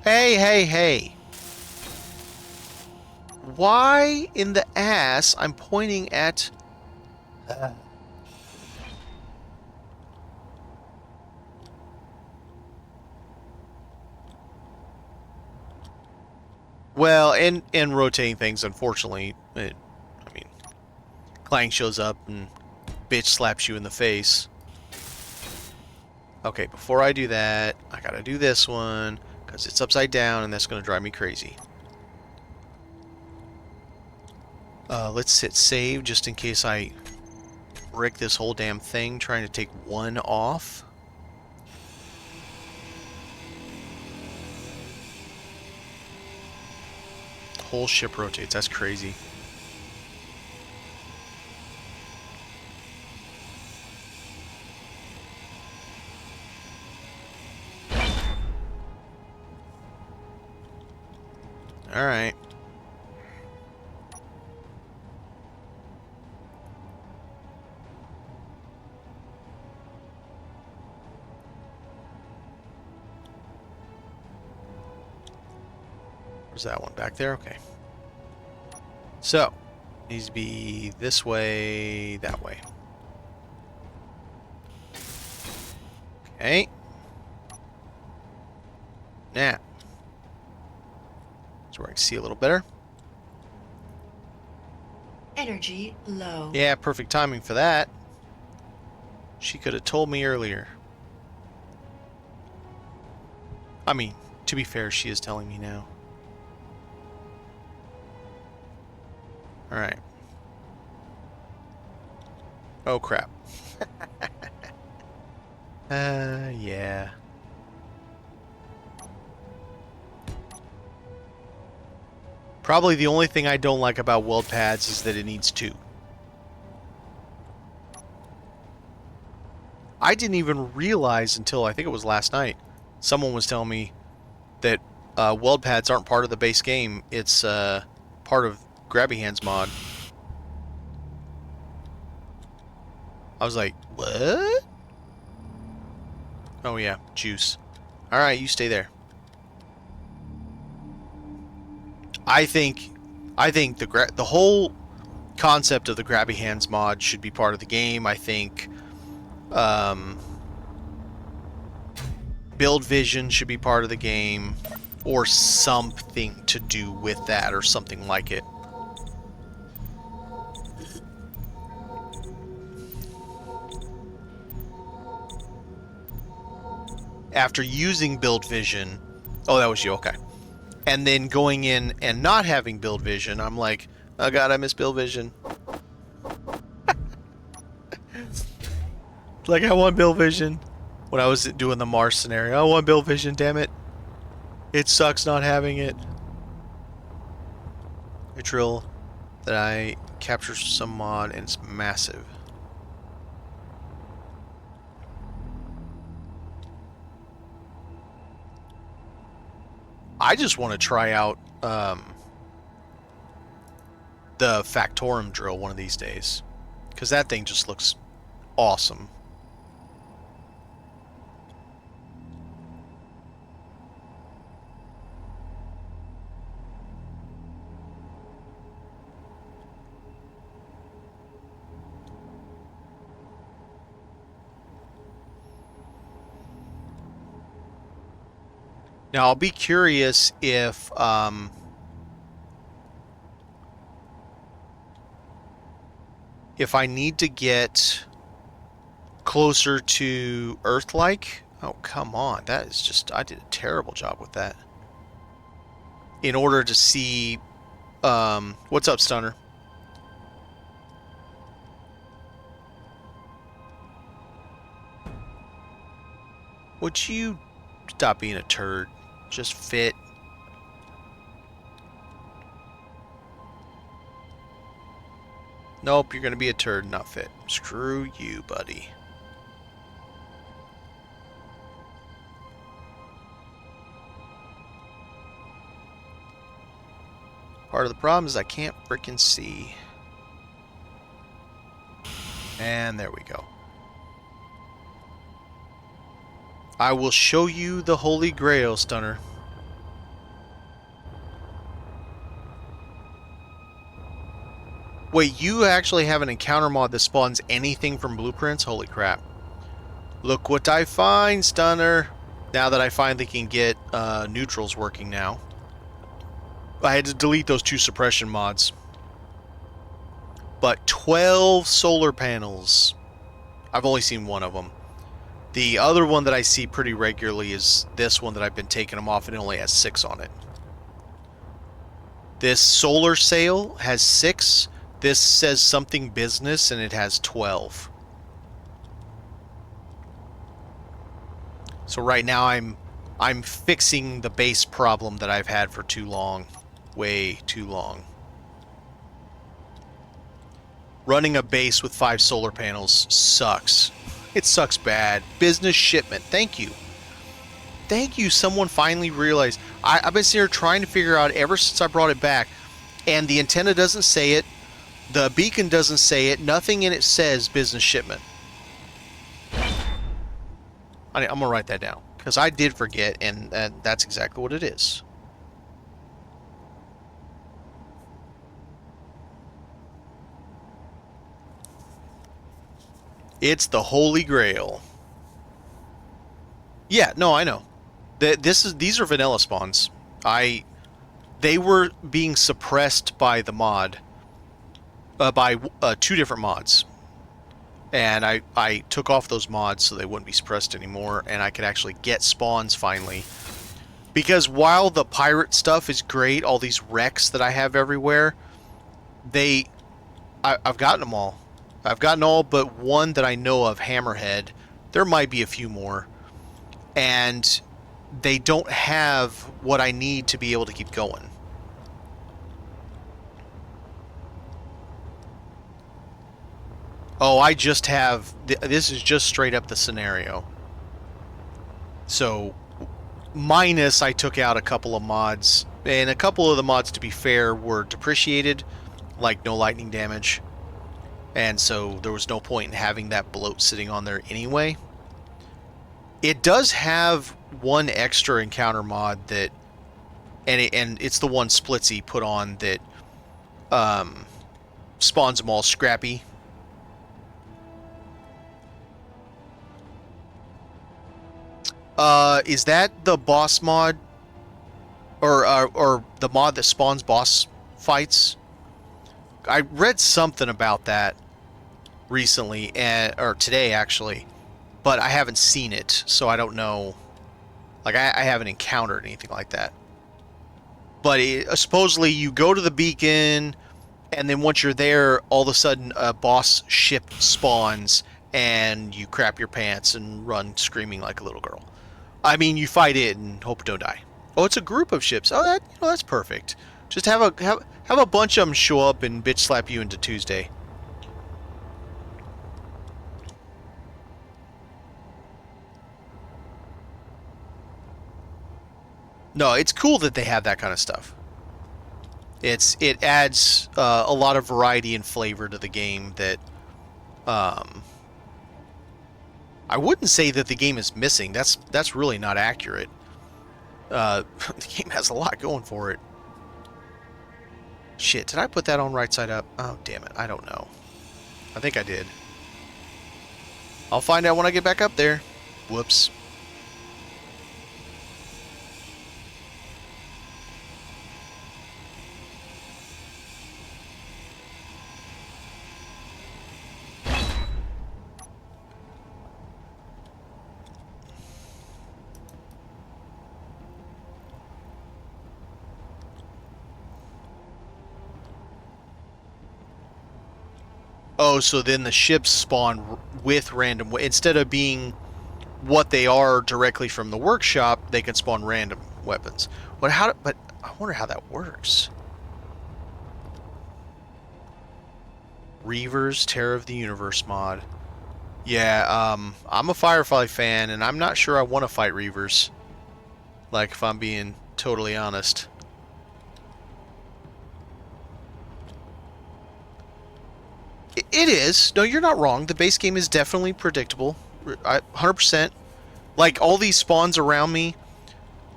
Hey, hey, hey. Why in the ass I'm pointing at... Well, and rotating things, unfortunately, I mean, Clang shows up and bitch slaps you in the face. Okay, before I do that, I gotta do this one, because it's upside down and that's gonna drive me crazy. Let's hit save just in case I wreck this whole damn thing trying to take one off. Whole ship rotates. That's crazy. All right. Where's that one? Back there? Okay. So, needs to be this way, that way. Okay. Now. So I can see a little better. Energy low. Yeah, perfect timing for that. She could have told me earlier. I mean, to be fair, she is telling me now. Alright. Oh, crap. Yeah. Probably the only thing I don't like about weld pads is that it needs two. I didn't even realize until I think it was last night. Someone was telling me that weld pads aren't part of the base game. It's part of Grabby Hands mod. I was like, what? Oh yeah, juice. Alright, you stay there. I think the whole concept of the Grabby Hands mod should be part of the game. I think build vision should be part of the game, or something to do with that, or something like it. After using build vision, oh, that was you, okay. And then going in and not having build vision, I'm like, oh god, I miss build vision. Like, I want build vision. When I was doing the Mars scenario, I want build vision, damn it. It sucks not having it. A drill that I capture some mod and it's massive. I just want to try out the Factorum drill one of these days, because that thing just looks awesome. Now, I'll be curious if I need to get closer to Earth-like. Oh, come on. That is just... I did a terrible job with that. in order to see... what's up, Stunner? Would you stop being a turd? Just fit. Nope, you're gonna be a turd, not fit. Screw you, buddy. Part of the problem is I can't frickin' see. And there we go. I will show you the Holy Grail, Stunner. Wait, you actually have an encounter mod that spawns anything from blueprints? Holy crap. Look what I find, Stunner. Now that I finally can get neutrals working now. I had to delete those 2 suppression mods. But 12 solar panels. I've only seen one of them. The other one that I see pretty regularly is this one that I've been taking them off, and it only has 6 on it. This solar sail has 6. This says something business, and it has 12. So right now I'm fixing the base problem that I've had for too long. Way too long. Running a base with 5 solar panels sucks. It sucks bad. Business shipment. Thank you. Thank you. Someone finally realized. I've been sitting here trying to figure out ever since I brought it back. And the antenna doesn't say it. The beacon doesn't say it. Nothing in it says business shipment. I'm going to write that down. Because I did forget, and that's exactly what it is. It's the Holy Grail. Yeah, no, I know. These are vanilla spawns. They were being suppressed by the mod. By 2 different mods. And I took off those mods so they wouldn't be suppressed anymore, and I could actually get spawns finally. Because while the pirate stuff is great, all these wrecks that I have everywhere, I've gotten them all. I've gotten all but one that I know of, Hammerhead. There might be a few more. And they don't have what I need to be able to keep going. Oh, I just have... This is just straight up the scenario. So, minus I took out a couple of mods. And a couple of the mods, to be fair, were depreciated. Like no lightning damage. And so there was no point in having that bloat sitting on there anyway. It does have one extra encounter mod that... And it's the one Splitsy put on that spawns them all scrappy. Is that the boss mod? Or the mod that spawns boss fights? I read something about that recently, or today actually, but I haven't seen it, so I don't know. Like, I haven't encountered anything like that. But supposedly you go to the beacon, and then once you're there, all of a sudden a boss ship spawns, and you crap your pants and run screaming like a little girl. I mean, you fight it and hope it don't die. Oh, it's a group of ships. Oh, that's perfect. Just have a bunch of them show up and bitch slap you into Tuesday. No, it's cool that they have that kind of stuff. It adds a lot of variety and flavor to the game that I wouldn't say that the game is missing. That's really not accurate. The game has a lot going for it. Shit, did I put that on right side up? Oh, damn it. I don't know. I think I did. I'll find out when I get back up there. Whoops. Oh, so then the ships spawn with random... Instead of being what they are directly from the workshop, they can spawn random weapons. But I wonder how that works. Reavers, Terror of the Universe mod. Yeah, I'm a Firefly fan, and I'm not sure I want to fight Reavers. Like, if I'm being totally honest. It is. No, you're not wrong. The base game is definitely predictable. 100%. Like, all these spawns around me,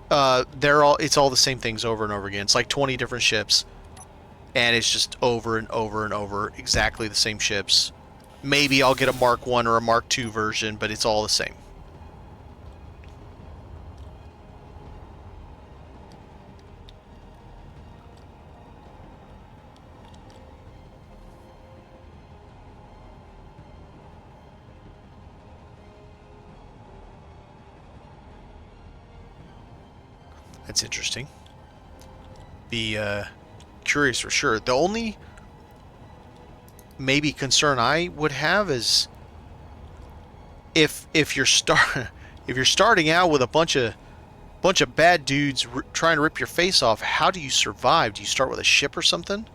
it's all the same things over and over again. It's like 20 different ships. And it's just over and over and over, exactly the same ships. Maybe I'll get a Mark 1 or a Mark 2 version, but it's all the same. That's interesting. Be curious for sure. The only maybe concern I would have is if you're starting out with a bunch of bad dudes trying to rip your face off, how do you survive? Do you start with a ship or something?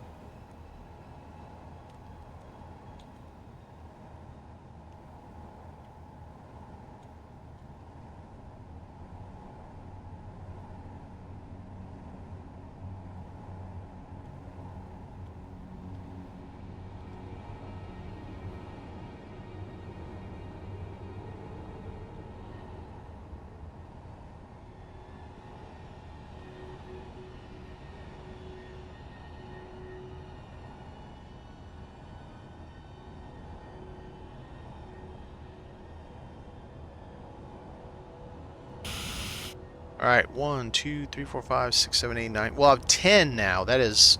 Alright, 1, 2, 3, 4, 5, 6, 7, 8, 9. Well, I have 10 now. That is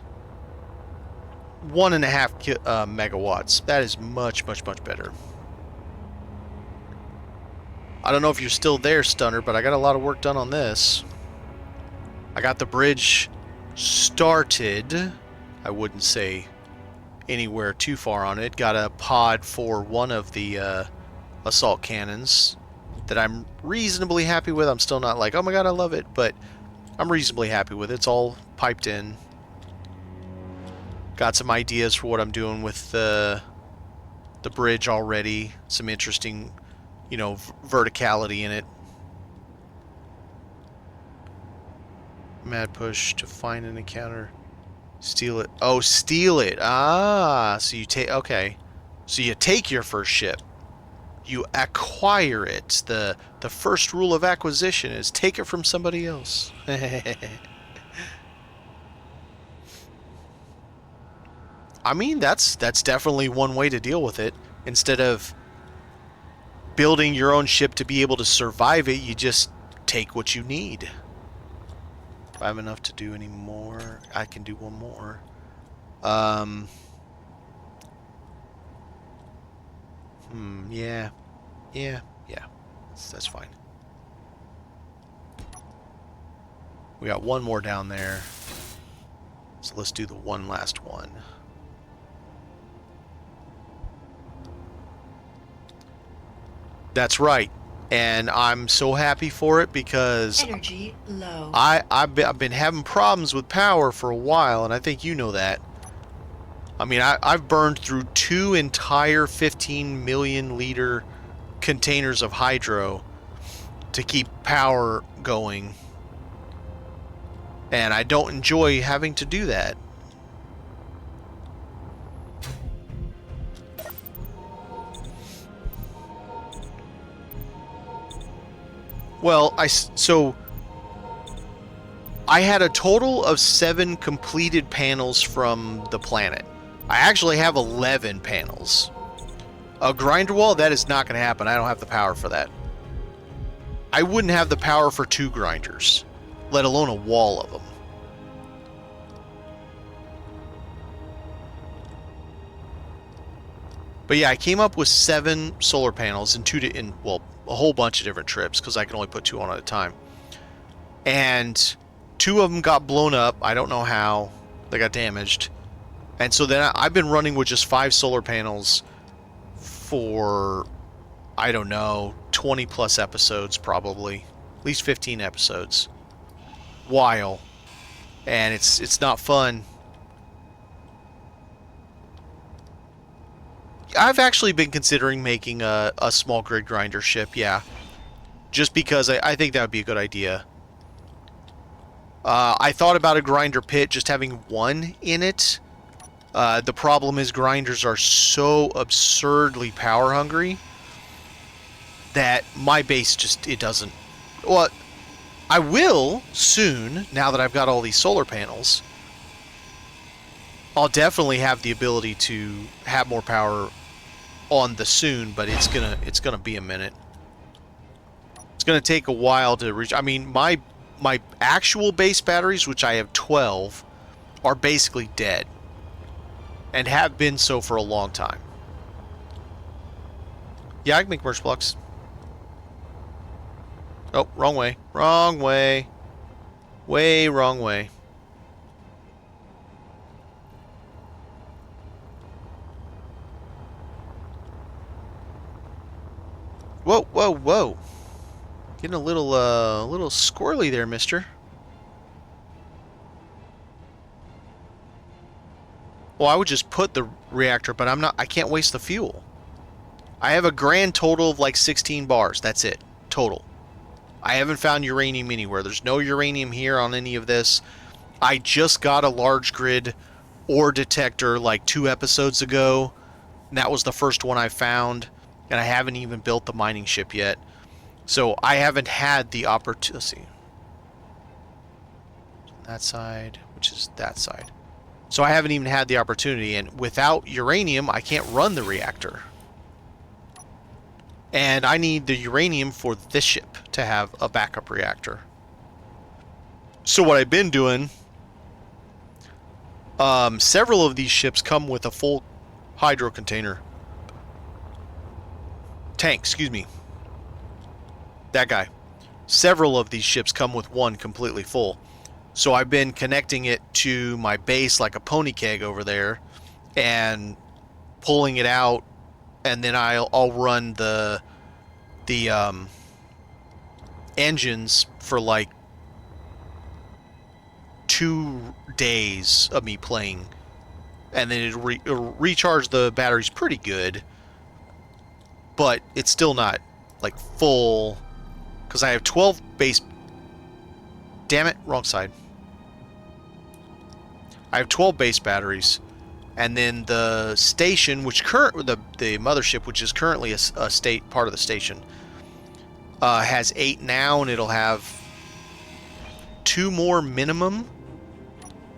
1.5 megawatts. That is much, much, much better. I don't know if you're still there, Stunner, but I got a lot of work done on this. I got the bridge started. I wouldn't say anywhere too far on it. Got a pod for one of the assault cannons that I'm reasonably happy with. I'm still not like, oh my god, I love it, but I'm reasonably happy with it. It's all piped in. Got some ideas for what I'm doing with the bridge already. Some interesting, you know, verticality in it. Mad push to find an encounter. Steal it. Oh, steal it. Ah, so you take... Okay. So you take your first ship. You acquire it. The first rule of acquisition is take it from somebody else. I mean, that's definitely one way to deal with it. Instead of building your own ship to be able to survive it, you just take what you need. If I have enough to do any more, I can do one more. Yeah. That's fine. We got one more down there. So let's do the one last one. That's right. And I'm so happy for it because Energy low. I've been having problems with power for a while, and I think you know that. I mean, I've burned through 2 entire 15 million liter containers of hydro to keep power going. And I don't enjoy having to do that. Well, so I had a total of 7 completed panels from the planet. I actually have 11 panels. A grinder wall, that is not going to happen. I don't have the power for that. I wouldn't have the power for 2 grinders, let alone a wall of them. But yeah, I came up with 7 solar panels in well, a whole bunch of different trips because I can only put 2 on at a time. And 2 of them got blown up. I don't know how. They got damaged. And so then I've been running with just 5 solar panels for, I don't know, 20 plus episodes probably. At least 15 episodes. While. And it's not fun. I've actually been considering making a small grid grinder ship, yeah. Just because I think that would be a good idea. I thought about a grinder pit, just having one in it. The problem is grinders are so absurdly power hungry that my base just, it doesn't... Well, I will soon, now that I've got all these solar panels. I'll definitely have the ability to have more power on the soon, but it's gonna be a minute. It's gonna take a while to reach. I mean, my actual base batteries, which I have 12, are basically dead. And have been so for a long time. Yeah, I can make merge blocks. Oh, wrong way. Wrong way. Way wrong way. Whoa, whoa, whoa. Getting a little squirrely there, mister. Well, I would just put the reactor, but I can't waste the fuel. I have a grand total of like 16 bars. That's it. Total. I haven't found uranium anywhere. There's no uranium here on any of this. I just got a large grid ore detector like 2 episodes ago. And that was the first one I found. And I haven't even built the mining ship yet. So I haven't had the opportunity. Let's see. That side, which is that side. So I haven't even had the opportunity, and without uranium, I can't run the reactor. And I need the uranium for this ship to have a backup reactor. So what I've been doing, several of these ships come with a full hydro container. Tank, excuse me. That guy. Several of these ships come with one completely full. So I've been connecting it to my base like a pony keg over there and pulling it out, and then I'll run the engines for like 2 days of me playing, and then it'll recharge the batteries pretty good, but it's still not like full because I have 12 base. Damn it, wrong side. I have 12 base batteries, and then the station, which the mothership, which is currently a state part of the station, has 8 now, and it'll have 2 more minimum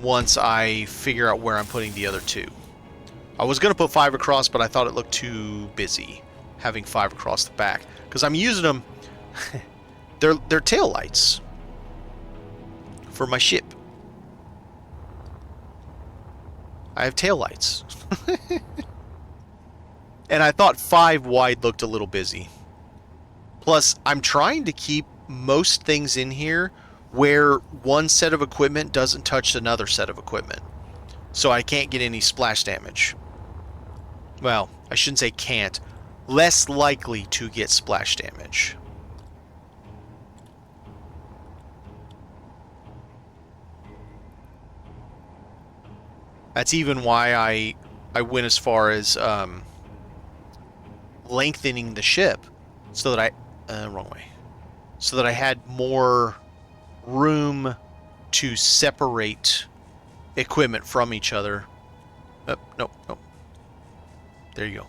once I figure out where I'm putting the other 2. I was gonna put 5 across, but I thought it looked too busy having 5 across the back because I'm using them. They're tail lights for my ship. I have taillights. And I thought 5 wide looked a little busy. Plus, I'm trying to keep most things in here where one set of equipment doesn't touch another set of equipment. So I can't get any splash damage. Well, I shouldn't say can't. Less likely to get splash damage. That's even why I went as far as lengthening the ship so that wrong way, so that I had more room to separate equipment from each other. Nope. There you go.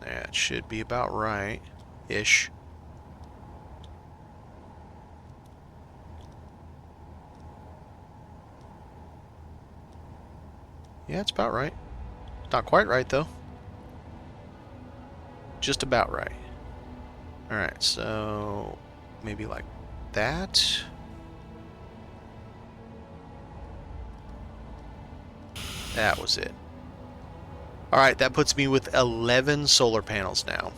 That should be about right-ish. Yeah, it's about right. Not quite right, though. Just about right. Alright, so maybe like that. That was it. Alright, that puts me with 11 solar panels now.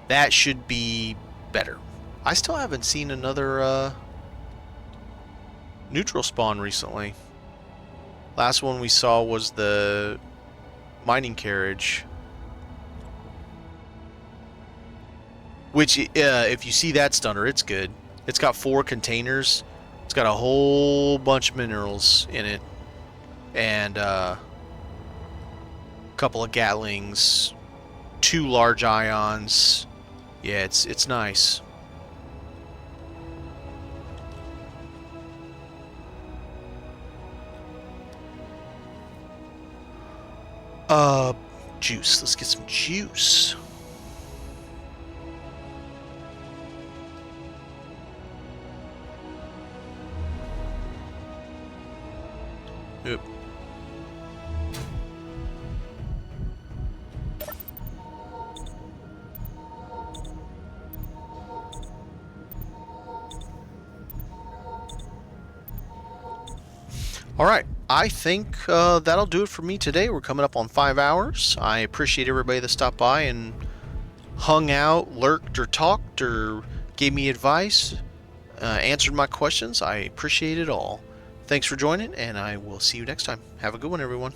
That should be better. I still haven't seen another neutral spawn recently. Last one we saw was the mining carriage. Which, if you see that stunner, it's good. It's got 4 containers. It's got a whole bunch of minerals in it. And a couple of Gatlings, 2 large ions. Yeah, it's nice. Juice. Let's get some juice. Oop. Alright, I think that'll do it for me today. We're coming up on 5 hours. I appreciate everybody that stopped by and hung out, lurked, or talked, or gave me advice, answered my questions. I appreciate it all. Thanks for joining, and I will see you next time. Have a good one, everyone.